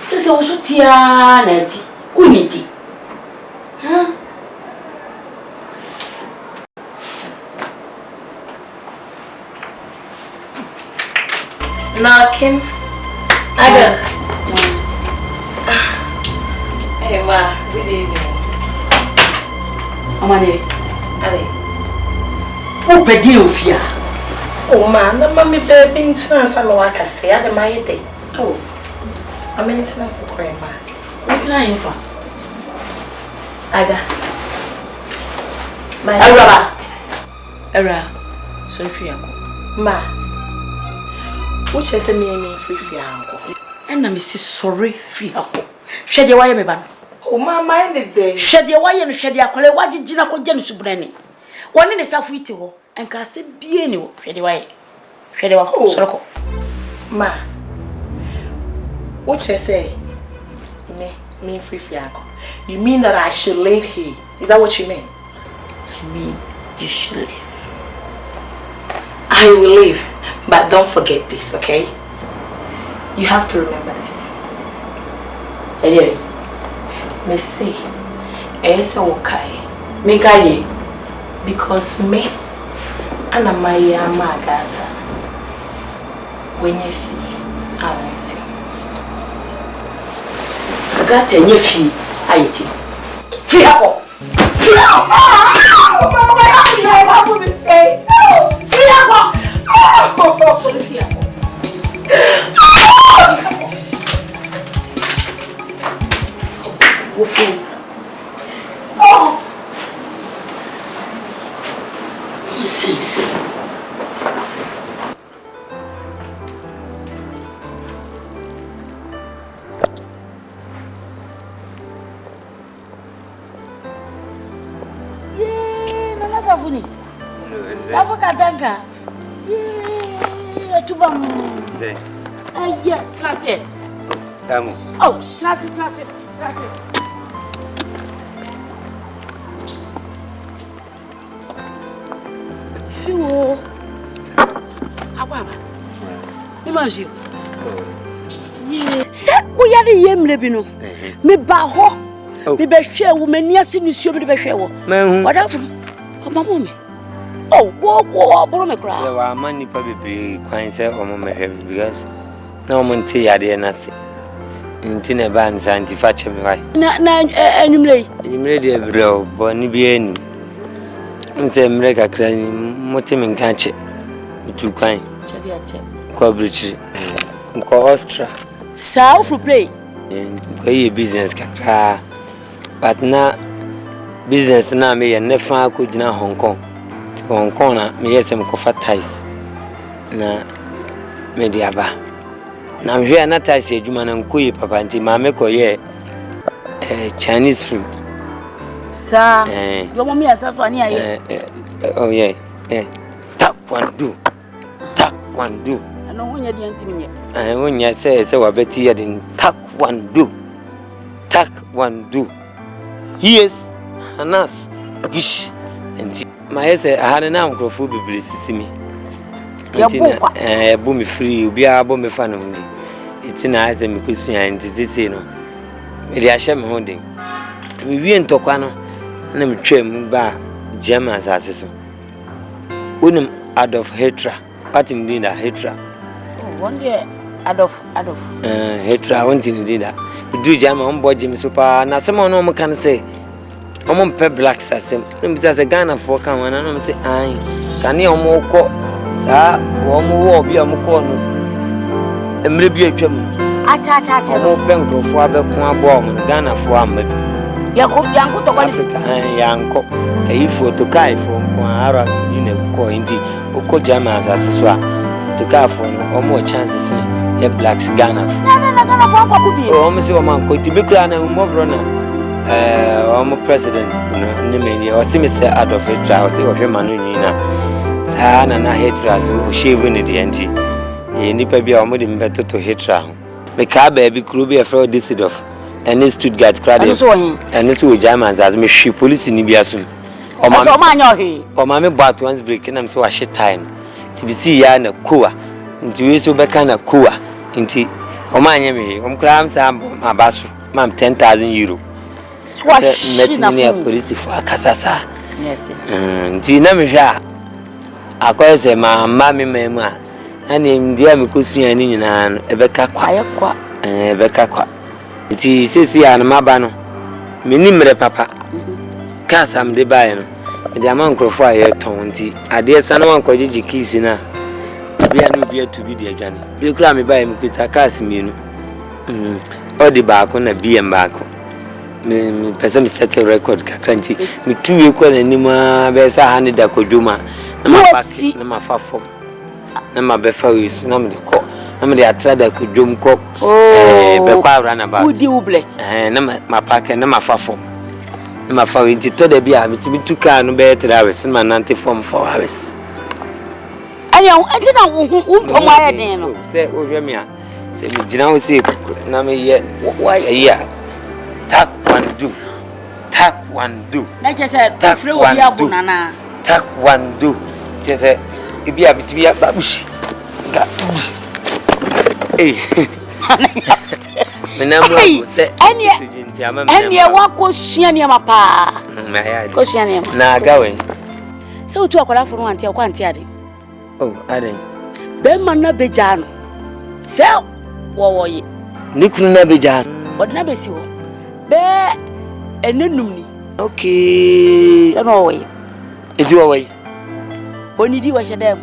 sese wo so tia na ati. Uniti. Huh? Knocking. Ada. Hey ma, good evening. Amane. Ade. Wo pedi ofia. Oh ma, na mami baby ntina sa no akase ade ma yede. Oh. Ameni ntina so kwen ma. Ntina yifa. Ada. Ma. Araba. Era. So fia ko. Ma. Wo chese me eni free anko. Enna me si sorry free ako. Hwede waye me ba no. Oh ma, my the day. Hwede waye no hwede akole wagigina ko gye no subrani. Woni ne safu iti ho. Enka se bie ni wo hwede waye. Hwede wa ko soroko. Ma. Wo chese me free anko. You mean that I should live here? Is that what you mean? I mean, you should live. I will live, but don't forget this, okay? You have to remember this. Anyway, Missy, Esa Wokai, me kaye because me and Amaya Magata when you feel I want you. Agata nye fi ayeti. Fi ako. Fi ako. Oh, sis. Nana sabuni. Sabu katanga. Atuba mu. Aya, classe. Samu. Oh, classe. Fiwo. Agwaba. Imagine. Se uyari yemre bi no. Me ba ho. Me be hwe wo mani ase ni suo bi be hwe wo. Mehu. Wadafu. Omamu me. Oh, go bro me kra. Yeah, wa mani pa bebe kwan se omo mehwe because na omo nti yade na se. Nti na ba nsa nti fa che me wai. Na enumre. Enumre de bro bo ni bi eni. Nti mre kakra ni motimi nka che. Tu kwan. Chedi ache. Ko brichi. Ko Austria. Sao for play. Ko ye business kakra. But na business na me ye nefa ko gina Hong Kong. Hong Kong na me yesem ko fa ties. Na me dia ba. Na me hwe na ties adwuma na nko ye papa nti ma me ko ye Chinese film. Sa. Yo mommy asafu ani aye. Oh yeah. Tap one do. Ano honya di antimi nye. Wonya se wa beti ya din tak one do. Yes. Anas. Gish. Enti ma yese ahane na mkrofo bibiri sisimi. Enti na bu mi free obi a bo me fa no ndi. Iti na ase mi kusua enti titi no. Me dia hye me ho den. Mi wie ntokwa no na me twam ba German asase so. Unim ADOM Hitler. What in dinda Hitler? One day ADOM. Hitler won't in dinda. We do German on board Jim Super. Na someone no can say. I'm pe black sasem. No be say Ghana for kan wana no say ai. Kan you mo ko sa wo mo wo bia mo ko no. Emre bia twam. Acha. Mo pen go fo abekun abo mo Ghana fo amad. Yanko to Africa yanko. Ayi photo kai fo ko Arabs bi na ko inti. Oko German asase so a motor for no more chances in blacks Ghana. Oh, I'm so man could be crying and more runner. I'm a president, or see Mr. Adolf Hitler, or see what your man Sana and I Hitler who shaving the anti. You need to be a modern better to Hitler. The car baby could be a fraud decide of. And in Stuttgart crowd and this will Germans as me she police in Ibiasum. Or mammy bought once breaking, I'm so a shit time to be see ya in a coa into you so back kind of coa into Omanyami, crams my basu, ma'am 10,000 euro. What met me near police for a casasa. Tina Misha. I call say my mammy mema, and in the Amikusi and in an Ebeka quiet, Ebeka. It is Sissy and Mabano. Minimum papa. Cassam de Bayan. The amount of fire 20. I dare son one called you keys in a. Be a new beer to be dear Johnny. You cram me by him with a cassimino. Or the back on a beer and back. Me person set a record, Cacranti. Me 2 equal anima, Bessa handed a cojuma. Nama fafo. Nama befaris, Nama the cock. Nama the atrada could jump cock. Oh, Bequa ran about. Would you blame? Nama my pack and Nama fafo. Nama for into the beer, but to be 2 car no better hours in my 90 form 4 hours. I didn't know why I didn't say, oh, Remia. Say, General, say, Name yet. Why a year? Tak one do. Tak one do. Like I said, tak one do. Tak one do. Just a be a babush. Hey, and you walk Oceania, Papa. Oceania, now going. So to a call for 1 till 1 tiadi. Oh, I didn't. Ben Mana Bejano. Sell. What ye? Nikuna Bejan. What never see? Bear and then okay. Don't away. It's your way. When you do wash them.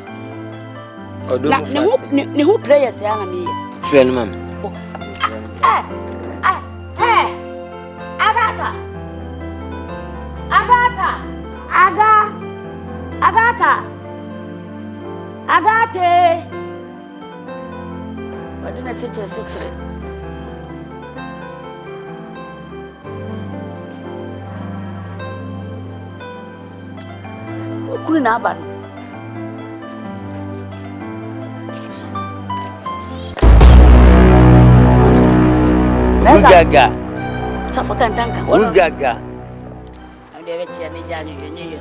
Or do who prayers, Anna? Friend, ma'am. Agate. What did I say to a secretary? Couldn't happen. Ugaga. Safakan tanka. Ugaga. Ndio weche ni jani yenyewe.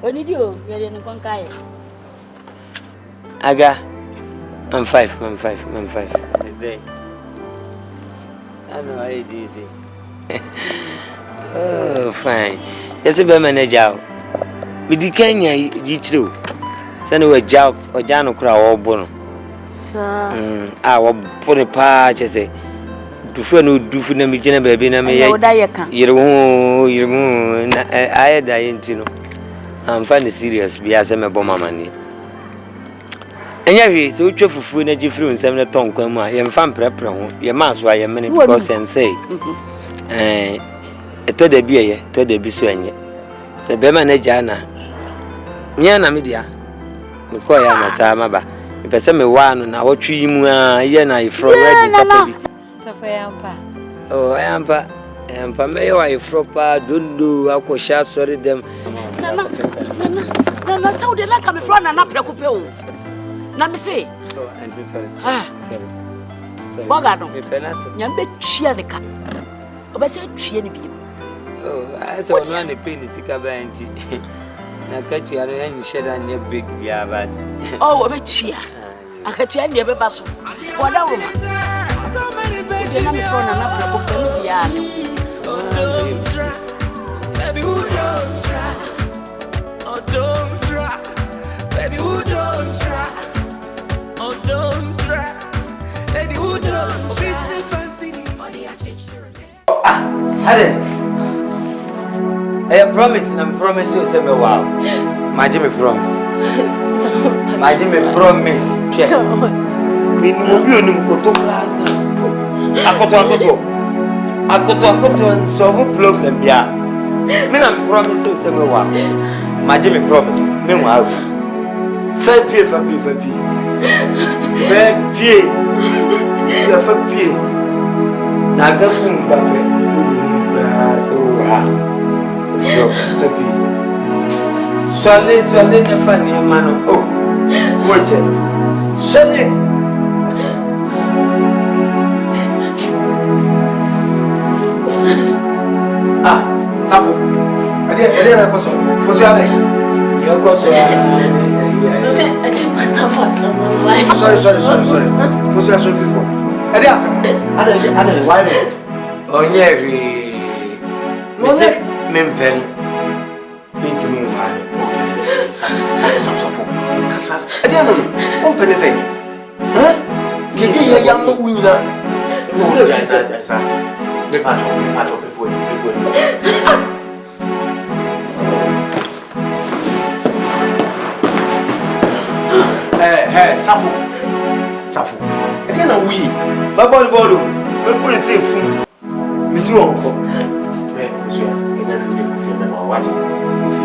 Onidio, yale ni kwankaye. Aga. I'm 5. Today. I know how it is. Oh, fine. Yes, be manager. We di Kenya jichiro. Sani we jaw o jano kura wo bono. Wo pone pa chese. Dufu no dufu na mi jina baby na me ye. Yiru na ayeda yintino. I'm fine serious bi ase me boma mani. Enya hwe so twa fufu na jifiri nsem ne ton kwan mu a ye mfa mprepre ho ye maso aye mene because and say eto da bi eye to da bi so enye se be manager na nya na media me ko ya masa maba me pese me wa no na wotwe yimu a ye na ifro ready papa bi safa yampa oh yampa me wa ifro pa dundu akosha sorry dem na saudi na come from na prekupe o na me say oh auntie sorry bogado nyambe twa ne ka obese twa ne bi oh I saw no na pay ni sika ba auntie na ka twa na ni sheda ne big bia ba oh obe twa akatwa ne be ba so woda wo ma na me phone na prekupe me bia baby who don't try oh don't try baby who don't try oh don't try baby who don't Hade I promise and promise you say me wow my Jimmy promise my Jimmy promise me no bi onim koto class akoto solve problem ya me na promise you say me wow my Jimmy promise me wow Fais pied. Fais pied. Na gafu Mbappé. So fais pied. Soyez ne fani mano. Oh. Watch it. Soyez. Ah, Safo. Ade na koso. Fosu ade. Yo koso. Sorry. Fosu aso before. Ade asa. Ade why me? Onye ri. No se mempen. Bit me man. Safo. Kasas. Ade no. On pene say. Gege ya yam no winyina. No sa. Me pacho people. Hey, Safo. Ade na wi. Baba ni bodo. Me put it in fun. Misi won ko. Fosu ya. Ina ni ku fi me ma wati. Ku fi.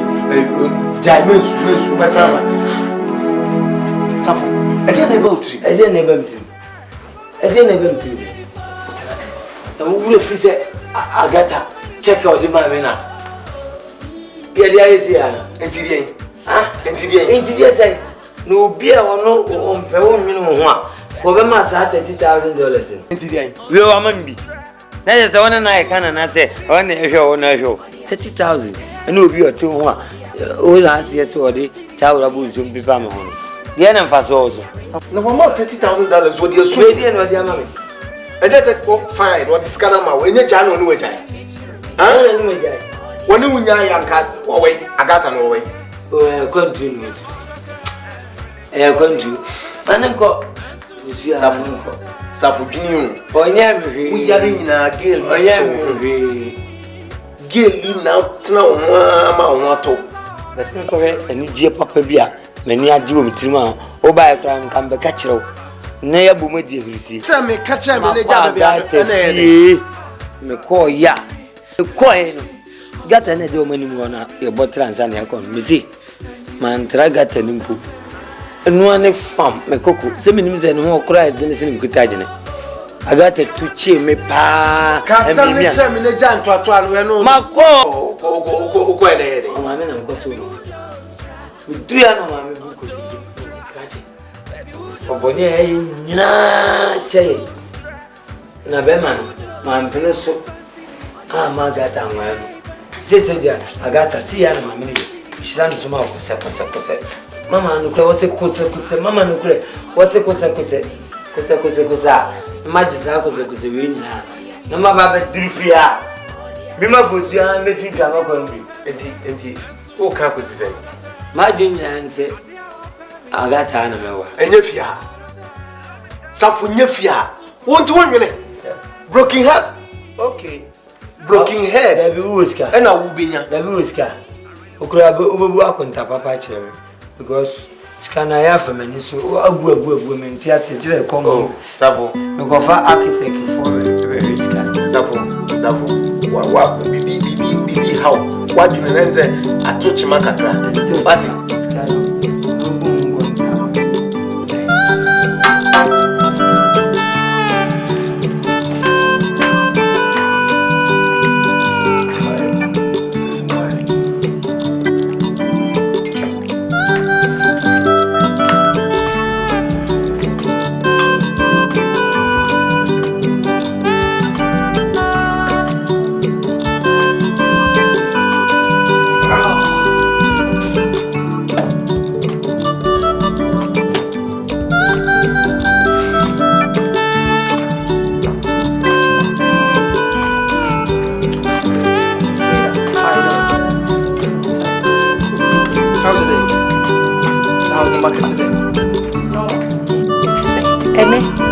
Jai mensu basama. Safo. Ade na beltri. Na wo fi se agata check out the man na. Ye dia yesi ana. Entidie say. No obi a wono ompe won nwene ho a. Ko be ma sa $30,000. Entidie. We wa man bi. Na ye se wona na e kana na se wona ehwe wona ehwe. 30,000. Na obi o te ho a. O la se to ode tawra bu zum bi pa me ho no. Dia na mfa so ozo. Na wa ma $30,000 wo dia so. We dia no dia ma me. Ede te fine what is kana ma we nya ja no we jai. Ana ni me jai. Woni wunya ya nka wo we agata no we. Continue. Continue. Anenko Safo dwini o. Onya me we yare nyina girl. Onya me girl na tena wo ma wo ato. Na tin ko he ani gie papa bia mani ade wo mtirima o ba ekra nka mbe ka kirew na ya bu ma die hirisi se me ka kire me le ja bia na me ko ya ko he no gata na de o mani mu na e botransa na e ko misi man tra gata ni mpu enu ane fam me koko se me nim ze ne ho okra e de ne se ne mkuta agene agata tuchie me pa ka sa me kire me le ja ntoato anu e no mako ko e de o ma me na mko to du ya no ma me bu ko krache oboni e nyina che na be man ma mpene so ma gata nwa no se dia agata si ya no ma me ne shira no so ma kose mama no kure wose kose mama no kure wose kose ma jisa kose we nyina na ma ba be dirifia bi ma fosu ya me twitwa ma kwa mbi enti o ka kose se ma dunya nse agata na mewa enye fia Safo nye fia won't wonwene broken heart okay broken head da bi wuska na wo benya da bi wuska okura obebu akonta papa chere because skana ya famani so agu menti ase jire komo Safo me go fa architect for very scan Safo wa bibi how what you name say atochi makakra party skana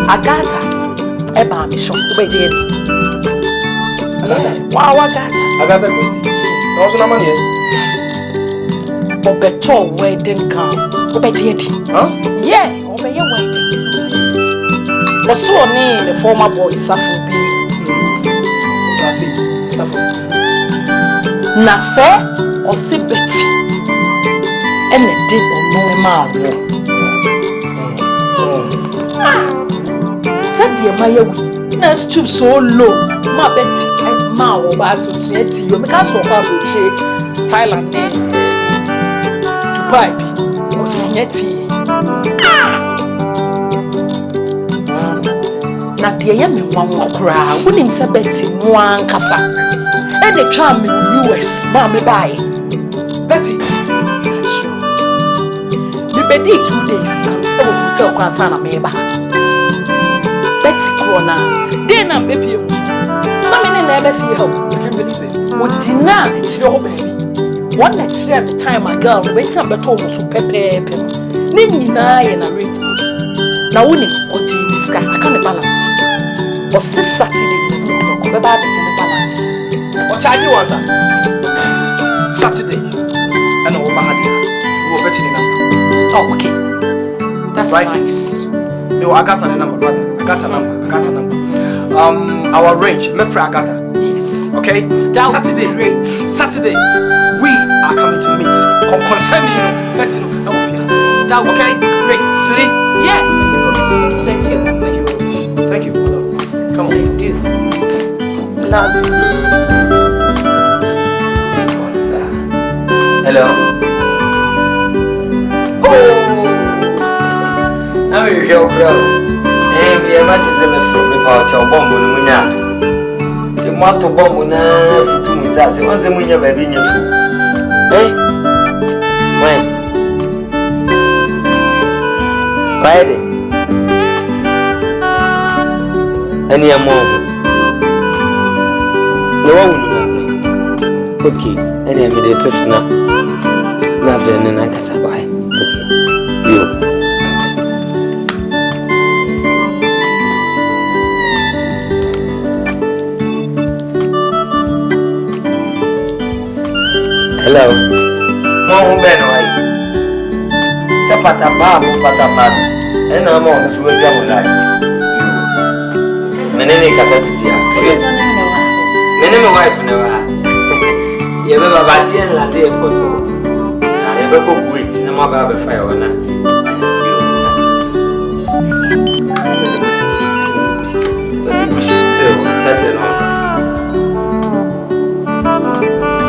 Agata, eba mi shop, ubeje. Wow, Agata Christy. No, so na money. Obeto wedding gown, ubeje. Huh? Yeah, obeye wedding. Oso ni the former boy Safu bi. I see. Safu. Na se osibeti. Ene de Said dear my we na stoop so low. Ma Betty and ma or associate you. Me can so far Thailand Dubai or Sieti. Na dear yami one cry. When him say Betty one kasa. And the tram US ma me buy. Betty. Me bedi 2 days and say we hotel kwansa na me ba. Betty Corona. Then I'm baby. I'm in never feel. I can't believe this. Would deny it's your baby. One next year, the time my girl, the wait time, but almost so pepe. Nina and arrangements. Now, when or Jamie Sky, I can't balance. Or 6 Saturday, come about the balance. What charge you was Saturday. And over Bahadia. We were betting number. Oh, okay. That's right. Nice. No, I got a number, brother. I got a number. Our range, Mefra Agata. Yes. Okay? Saturday. Great. Saturday, we are coming to meet. Concerning, betting. Okay? Great. City? Yeah. Thank you. Thank you very much. Thank you. Come on. Thank you. Love you. Hello. Oh! I'm your bro. We are not using a from the part of bomb on the Munato. The motto bomb for 2 minutes. I want the Munya baby in your food. Eh? When? Friday. Any more? No one. Okay. Any minute to snap. Nothing and I can survive. Okay. You. Hello. Mo ben why? Se patapa mo patapa. E na mo no suwe dia mo lai. Menene kasa tisia. Menene me wife ne wa. Ye be baba ti en la de poto. Na ye be ko Kuwait na mo ba be fire wona.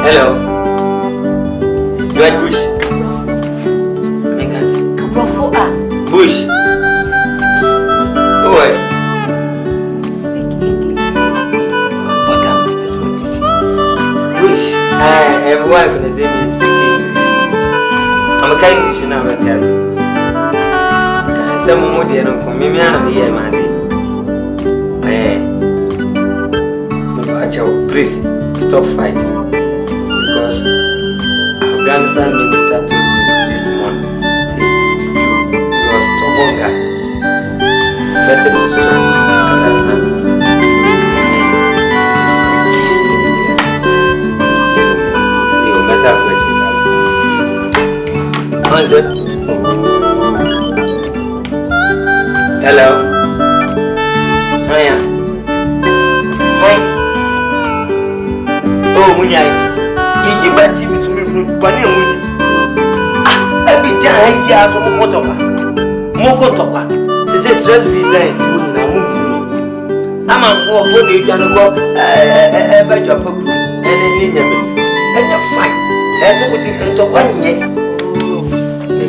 Hello. You are Bush. Bush. Who are you? Speak English. But that's what you Bush. My wife and his name is speak English. I'm a kind of English now, but yes. Some more dear from me, I'm here, man. Please stop fighting. Because Afghanistan minister told me this morning, say, you are a stubborn guy. Better to stop. Understand? You mess up with you. Answer. Hello. Hiya. Hi. Oh, Munyai. You bet TV to me, Bunny Woody. Every time he has a Mokotoka. Mokotoka. She said, Tread V days, I'm a poor for the Janago, a better poker, and a and you're fine. That's what you can talk on yet.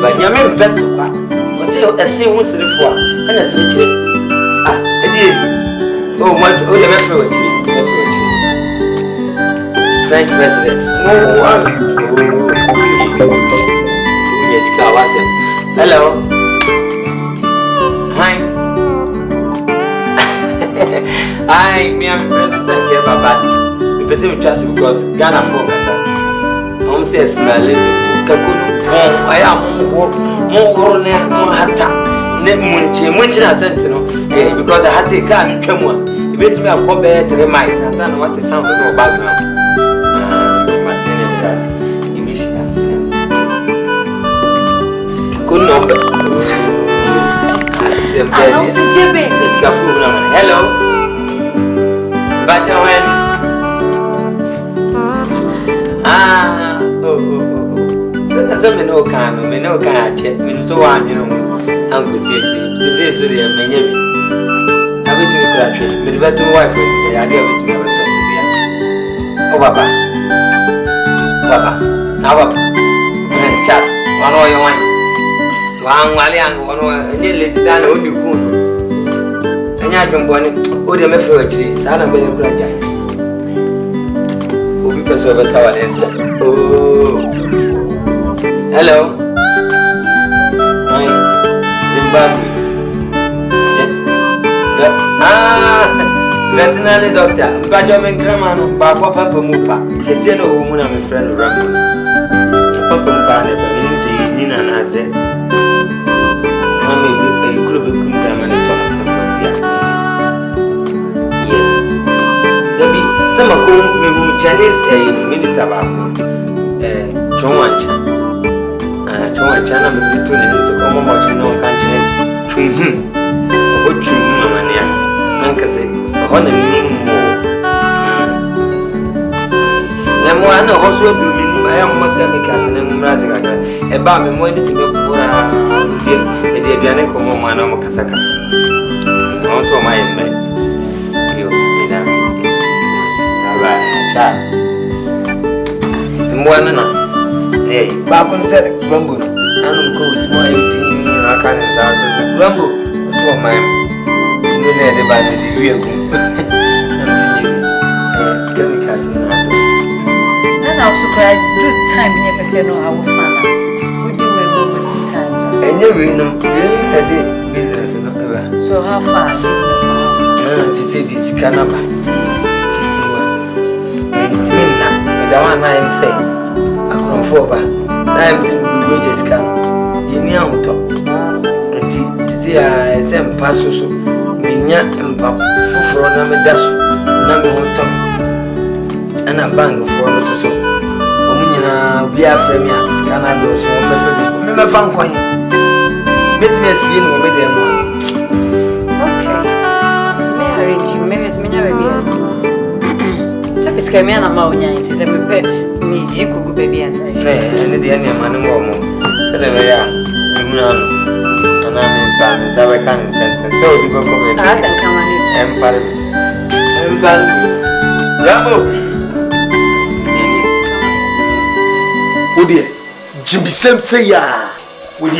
But you're meant better. What's the same was the four, and a city. I did. Oh, what? Oh, the referee. French president. Yes, Kawase. Hello. Hi. Hi, me and President Keba Bat. The person we trust because Ghana focus. I'm saying smell it. Kakunu. I am more hata. Munchi na sentinel. Because I had to car and tremor. You bet me a call bear 3 miles. And son, what the sound of no background. Good number. Hello. Bacha when? Oh. say me no can check. Me so one you know. I'm go see it. This is so the many. I bet you could actually. Me the better wife say I dey bet me better so dia. Oh papa. Now papa. Let's chat. One or you want. One wali and one any lady down on you go. Any adwon boni. O dey me free actually. Sa na be could actually. Obi person better wali say. Oh. Hello. Hi. Veterinary doctor. Bajo men grandma ba papa mupa. Kese no wo mu na me friend Rambo. Papa mupa ne ba minim se ni na na se. Kama e kuro be kum grandma ne to papa bia. Yeah. Debi sama ko me mu Chinese minister ba ko. Chonwancha. Chonwancha na me to ne so ko mo mo chino kan chine. What you mania? Uncle say, honey, more. Namo, I know also do me. I am mechanics and music. A bar me more to go for a dianic woman of Casacas. Also, my man. You dance. Child. And one, hey, back on said, Rumble. I don't go with my 18. I can't out Rumble. So my the band the real chemicals in our doors. Then I also cried good time in your person or our father. Would you wait time? And you know, a day business in October. So how far business now? She said this canaba. But I want I am saying, I come forward. I am saying, the wages can. You know, talk. I send passos, Minya and Pap, Fufro, Namidasu, Nami Hotom, and a bang for us. So, Omina, we are Fremia, Scanado, so I'm a fan coin. Let me see you with them. Okay. Married you, maybe it's Minna. Tap is coming on a mountain, it is a me, Jiku baby answer. And the enemy man woman. Said a and I'm in balance. I can't intend so you go over there. As and come on Rambo. Would Jimmy Sam say ya? Would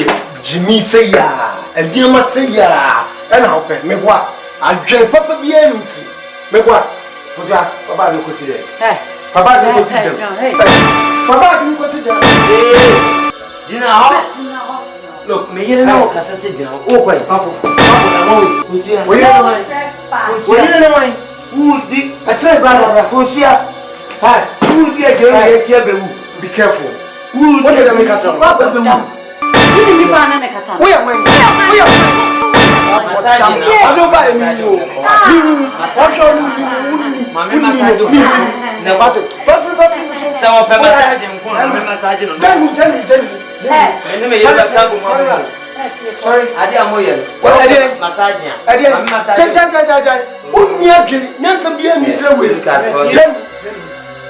Jimmy say ya? And you must say ya. And I'll pay me what? I'll drink Papa be empty. Me what? Put that Papa look at it. Papa look at it. Papa look at it. You know. Look, me here now, because I said, oh, quite suffer. Who did I said, brother, Fosia? Who did be careful. Who did I make a trouble? Where am I? I don't buy me. Sorry, I didn't know you. What I did, massage. I did. Who near Nancy be any way?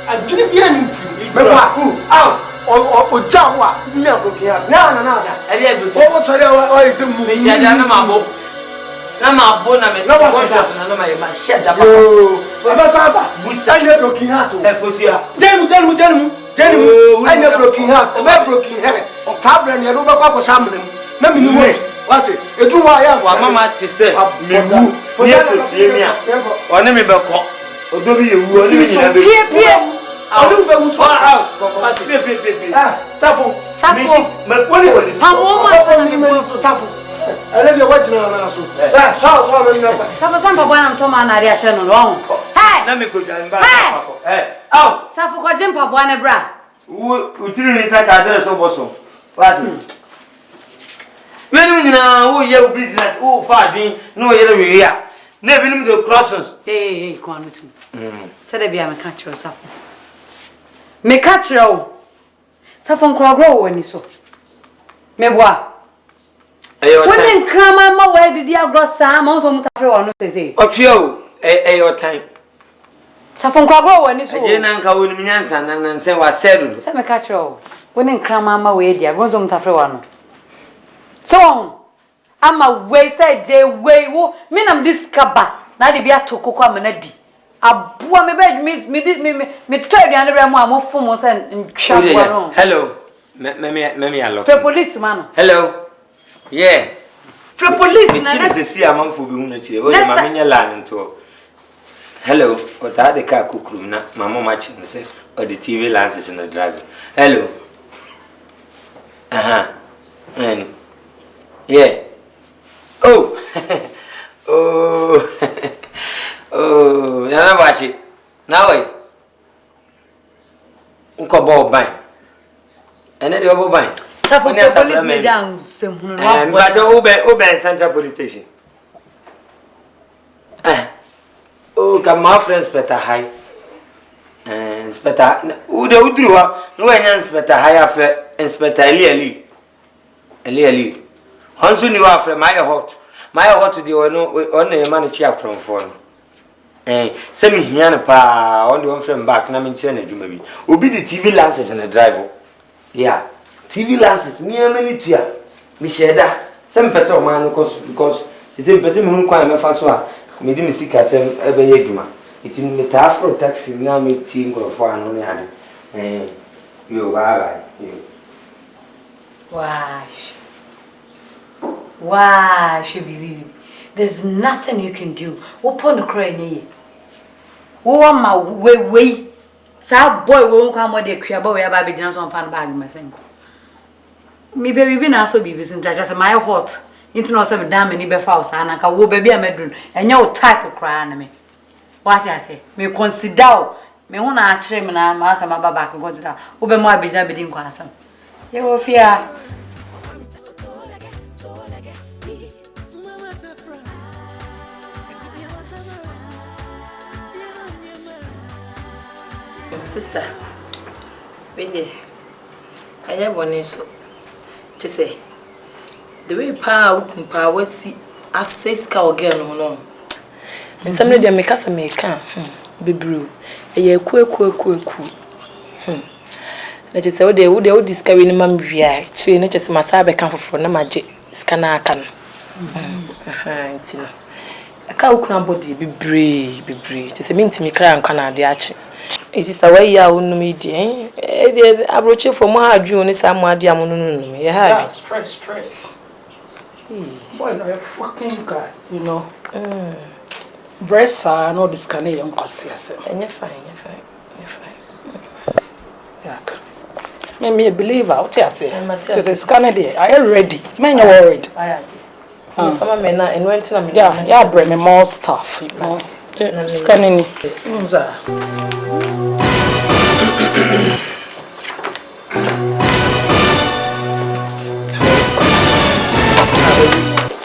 I didn't be any. Out or Jawa, never care. No. I did. What was I is a movie? Nama bona me no was na my shed up. Oh, Abasaba, I never broken heart. Fosia. Jenu. I never broken heart. I broken head. Sabra and Yaruba Papa Shaman. Let me know what it. You do I am. Mamma to say, me woo. Or name me back. Or do you Pierre? I don't know who's out. Sappho. I let you watch now. Sapo sampa bwana mtoma anariasha no wrong. Hey! Na me ko jamba. Hey! Out! Sapo kwa jempa bwana bra. Utiri ni sa kadere so boso. What? When we na who your business, who far doing, no yellow here. Never knew the crossings. Hey, go on with you. Said bia me catch you Sapo. Me catch you. Sapo nkwa grow wani so. Me boa. When grandma where did you grow some also mutafre wonu say. Otrio your time. Safon kwagro wani so. Je na nka woni nyansa na nse wa sedu. Se me catch o. Woni nkrama ma we dia, gonzo mtafre wa no. So ama we say je we wo me nam discover na de bia to kokko amenadi. Abua me be me to aduane bre mu amofo mo se ntwa bua no. Hello. Me alo. Fe police man. Hello. Yeah. Fe police na na se si amamfo bi hu na chire. Wo ma me nya la nto. Hello. What are the car kukuru na mama matching say or the TV lenses in the driver. Hello. And yeah. Oh. Oh. Oh, na watch it. Now wait. Unko bo ban. Ene de bo ban. Safo police me jam sem hunu no. But Oben Central Police Station. Oh, come my friend Inspector High. Inspector Udruwa, no enya Inspector High afa Inspector Eli. Hansu ni wa afa my hot. My hot the on e man chi akronfo no. Se me hia no pa on the one friend back na me nche na adwuma bi. Obi the TV lenses in the driver. Yeah. TV lenses me amani tua. Me sheda. Se me pese o man because se me pese me hunu kwa me fa so a me di me sika sem ebe ye adwuma. Iti me ta afro taxi na me ti ngorofo anu ne ade. Yo bye. Wash, baby. There's nothing you can do. Upon the crane, oh, my way. Sa boy won't come with the crab or baby dance on fan bag, my single. Me baby been also be between just my hot. Into no seven damn any befouse, and I can wo baby a medroom, and your type of crying me. What I say, me consider me one actually, and I'm asking my back and consider. Ube more business between Quassam. You will fear. Sister, really, I never knew so. To say, the way power was see as says cow girl no. And some of them make us a maker, be brew. A year quick. Let us say, they would discover in Mambia, train just Masabe come for no magic, scanner can. A cow crown body be brave. Just a mean to me cry and canada archie. Sister, why you are media? I brought you from my dream is some idea. Yeah, stress. Boy, no, you're fucking guy, you know. Breasts are not this kind of young cause. And you're fine. Yeah. Make me a believer out here, say. Just a scanner there. I am ready. Man, you're worried. I am. And went to me. Yeah, bring me more stuff. Scanning.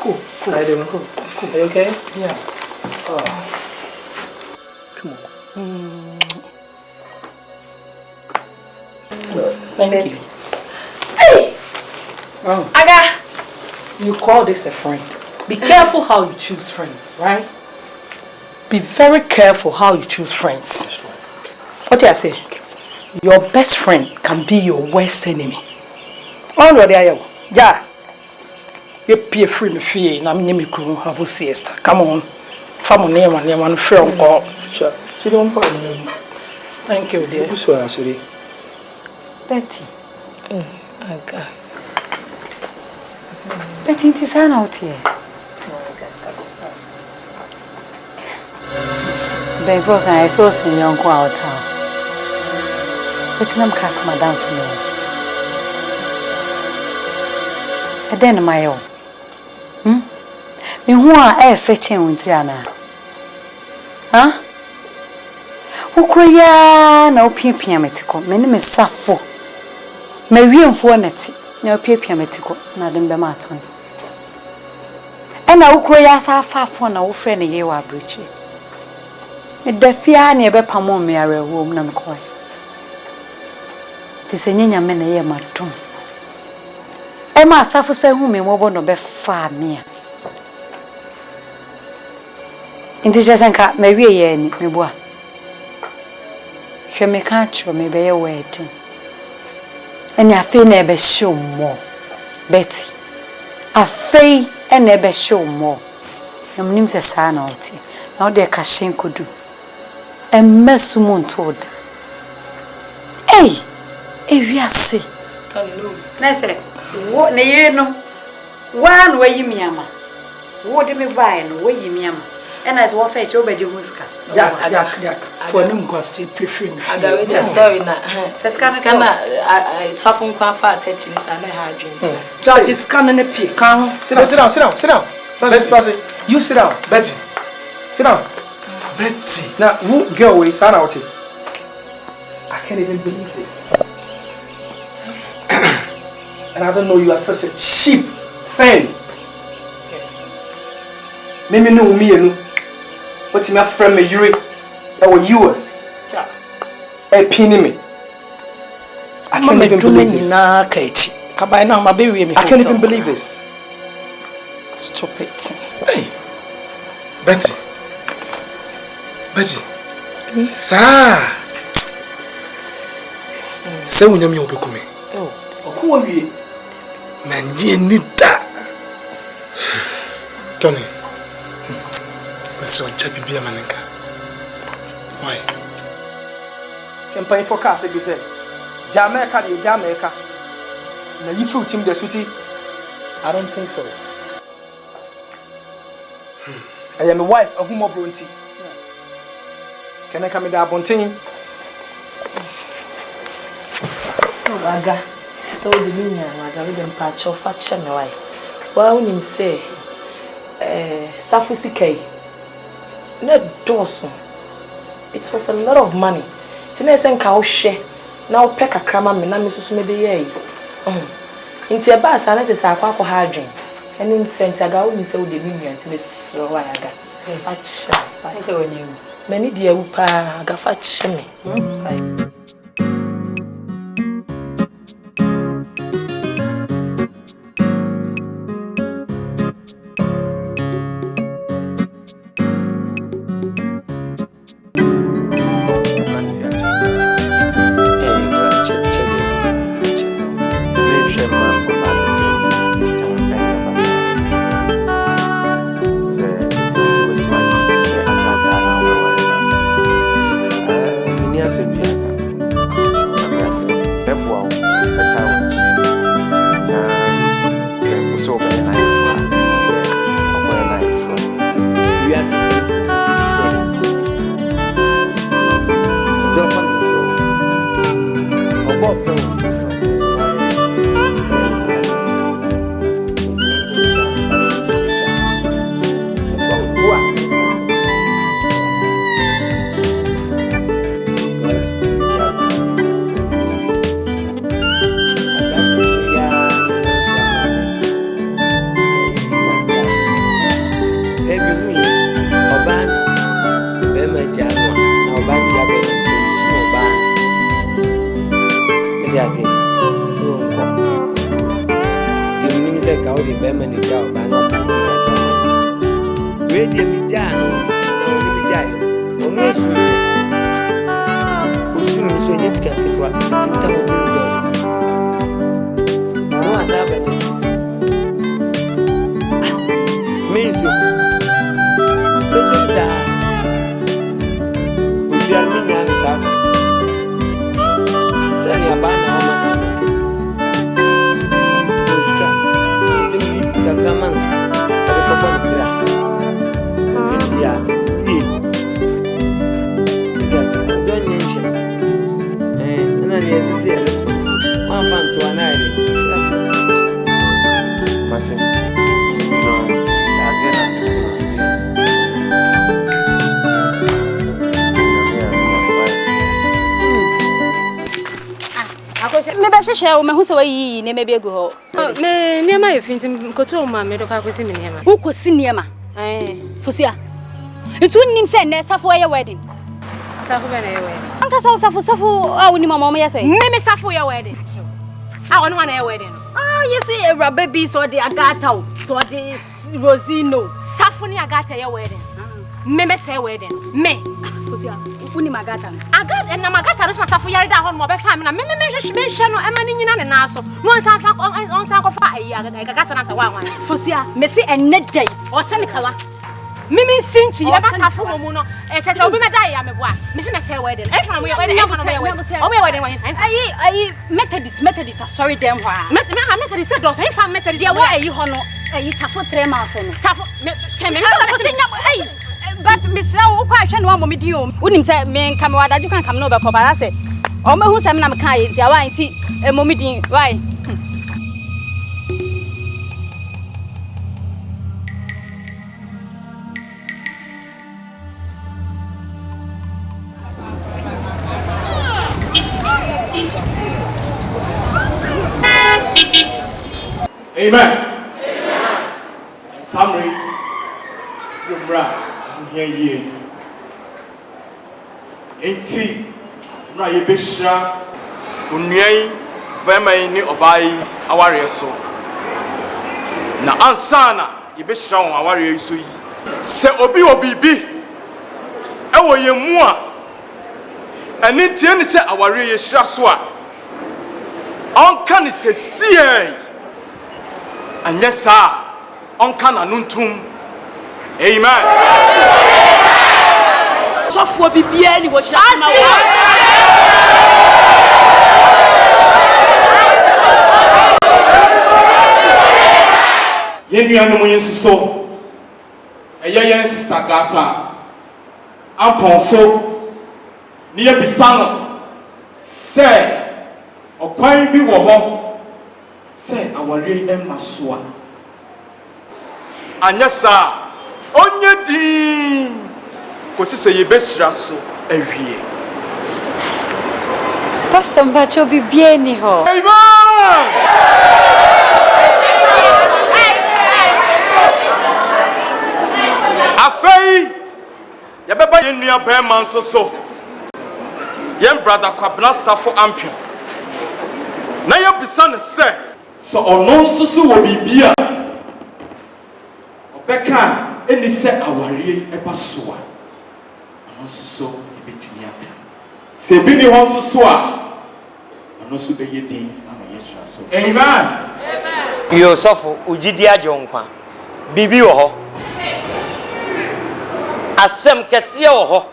Cool. How you doing? Cool. Are you okay? Yeah. Come on. Thank you. Hey! Aga! You call this a friend. Be careful how you choose friends, right? Be very careful how you choose friends. What do I say? Your best friend can be your worst enemy. Already, yeah. You pay free me fee. Na me crew have a siesta. Come on, family name and friend call. Sure. She don't problem. Thank you, dear. Who's one, sorry? Betty. Okay. Betty, it is out here. Before I saw some young out town. But I'm cast madam for me. And then my own. Me who are fetching with Triana. Huh? Who cry no piametico, many me suffer. Me reinforce no piametico, Madame Bematon. And I will cry as our far for no friend a year or breach. The fear never pamon me a room, no coy. Tis a young man a year, my tomb. Emma suffer say whom me more no be far me. In this doesn't cut maybe a year, me boy. hwe me ka tro me be ye wedding eni afi na ebe show mo Betty afi ena ebe show mo na mnim se sa na oti na o de ka hyen kodu emmesumu ntoda ei ewiase Tony knows na se wo na yire no wa no wayi miama wo de me bae no wayi miama ena se wo fa eche obaje muska Yeah. For them question prefer me. I got just sorry na. Scanner it's often quite far 30 is I have drink. Just is scanning a pee. Come. Sit down. Betty. You sit down. Betty. Sit down. Betty. Now, who girl is out out? I can't even believe this. And I don't know you are such a cheap thing. Maybe no me and what's my friend me Yuri? That were yours. A penny me. I can't even believe this. I can't even believe this. Stop it. Hey, Betty. Sir. Say when you open me. Oh, who are you? Man, you need that. Tony. So chappy be a manica. Why? Campaign for cars, like you said. Jamaica. Now you feel him the sweetie. I don't think so. I am a wife, a humo brunty. Can I come in that bunting? Oh, Waga. So the linear, Waga, we don't patch off at Shamawai. Well, when you say, Safusike, not Dawson. It was a lot of money. Tina sent cow share. Now peck a crammer, and I'm Mrs. Maybe. Into a bass, and I just have a hard drink. And in Santa Gaudi, so the minion to this Waga. Patch, many dear Upa, Gafat me. Share me who say ne me be go me niema e finti koto ma me do ka kosi me niema who kosi niema fusia itu nim say na safo ye wedding safo be na ye wedding anka safo a woni mama me say me safo ye wedding a woni wana ye wedding you see a baby so the agata so the rosino safo ni agata ye wedding Me say wedding. Me. Fosia, uni magata. Agata na magata no safo yare da ho no be fa me na me hwe no ema ni nyina ne na so. No onsan fa onsan ko fa ayi agata na sa wa wan. Fosia, me say enne dai. O se ne kawa. Mimi sinti e ba safo mo no. E che se obi me dai ya me boa. Me say wedding. E fa mo wedding, e fa no me wedding. O me wedding wa fa. Ayi Methodist sorry dem wa. Me Methodist do so e fa Methodist. Dia wa ayi ho no. Ayi tafo 3 months no. Tafo me che me Fosia but Miss Row, quite a one moment you wouldn't say, men come out that you can come over. I say, oh, my who's I'm not kind, I want a moment. Why? Amen. Summary, you're right. Ye enti na ye behira onuai bema ni obai aware so na ansana ye behira won aware so yi se obi bi ewo ye mu a eni tie ni se aware ye hira so a onka ni se sie anya sa onka na nuntum. Amen. So for bibia ni wo hira na wa. Yenu anu mo yensuso. Yen sister Gatha. Amponso. Ni ye bisano. Se okwan bi wo ho. Se aware emmasoa. Anya sa onye di kosi se yebeshira so awie. Pastor Mbacho bibieni ho. Amen. Afei yabeba yenua ba man so yen brother Kwabena Safo Ampem na yebisa ne se so ono nso so wo bibia obeka eni se aware eba so a ono so ebetini aka se bi ni ho so a ono so be yedi ama yeshra so. Amen. Yo sofo ugidi ajonkwa bibi wo ho asem kese wo ho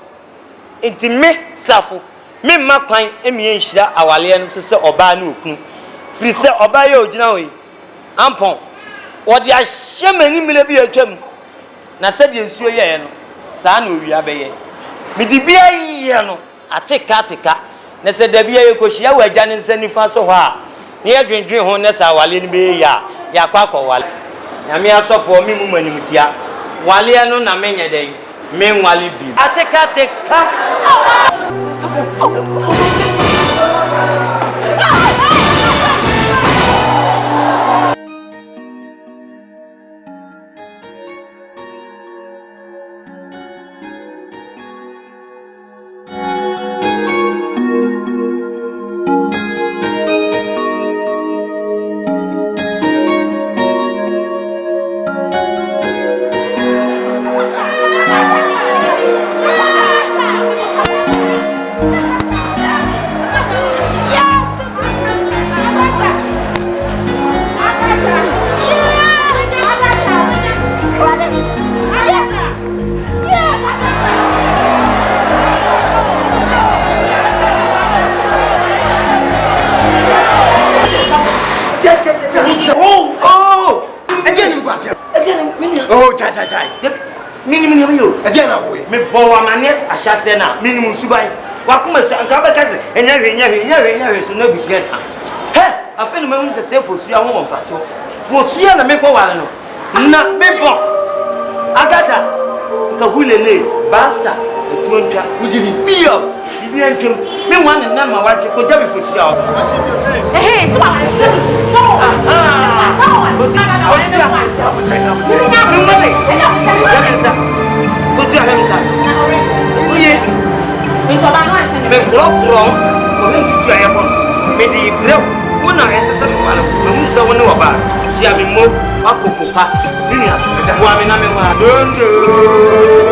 enti me safo me makwan emie nhira awale no so se oba na okun firi se oba ye ogina hoyi ampon wodi ahye mani mile bi atwam na se de nsuo ye no saa na owia be ye me di bia ye no ateka na se da bia ye kohia waja ne nsanifa so ho a ne ye dwendwen ho ne sa awale ni be ya kwakọ wale na me asofo mi mu manimtia wale no na menye den me nwale bi ateka me bowa manet ashase na minimum subai wakuma so anka ba kaze enya so na busia sa he afa no mahu se fosuya ho won faso fosuya na me ko wale no na me bo agata nka hulele basta etuonta ujiri bio bibia ntwem me wan na ma wate ko jabe fosuya me grokro ko hin tutu ayebon me di brew wona esese me wala me musa woni oba tia me mo akokopa ni ya wa me na me wa dondo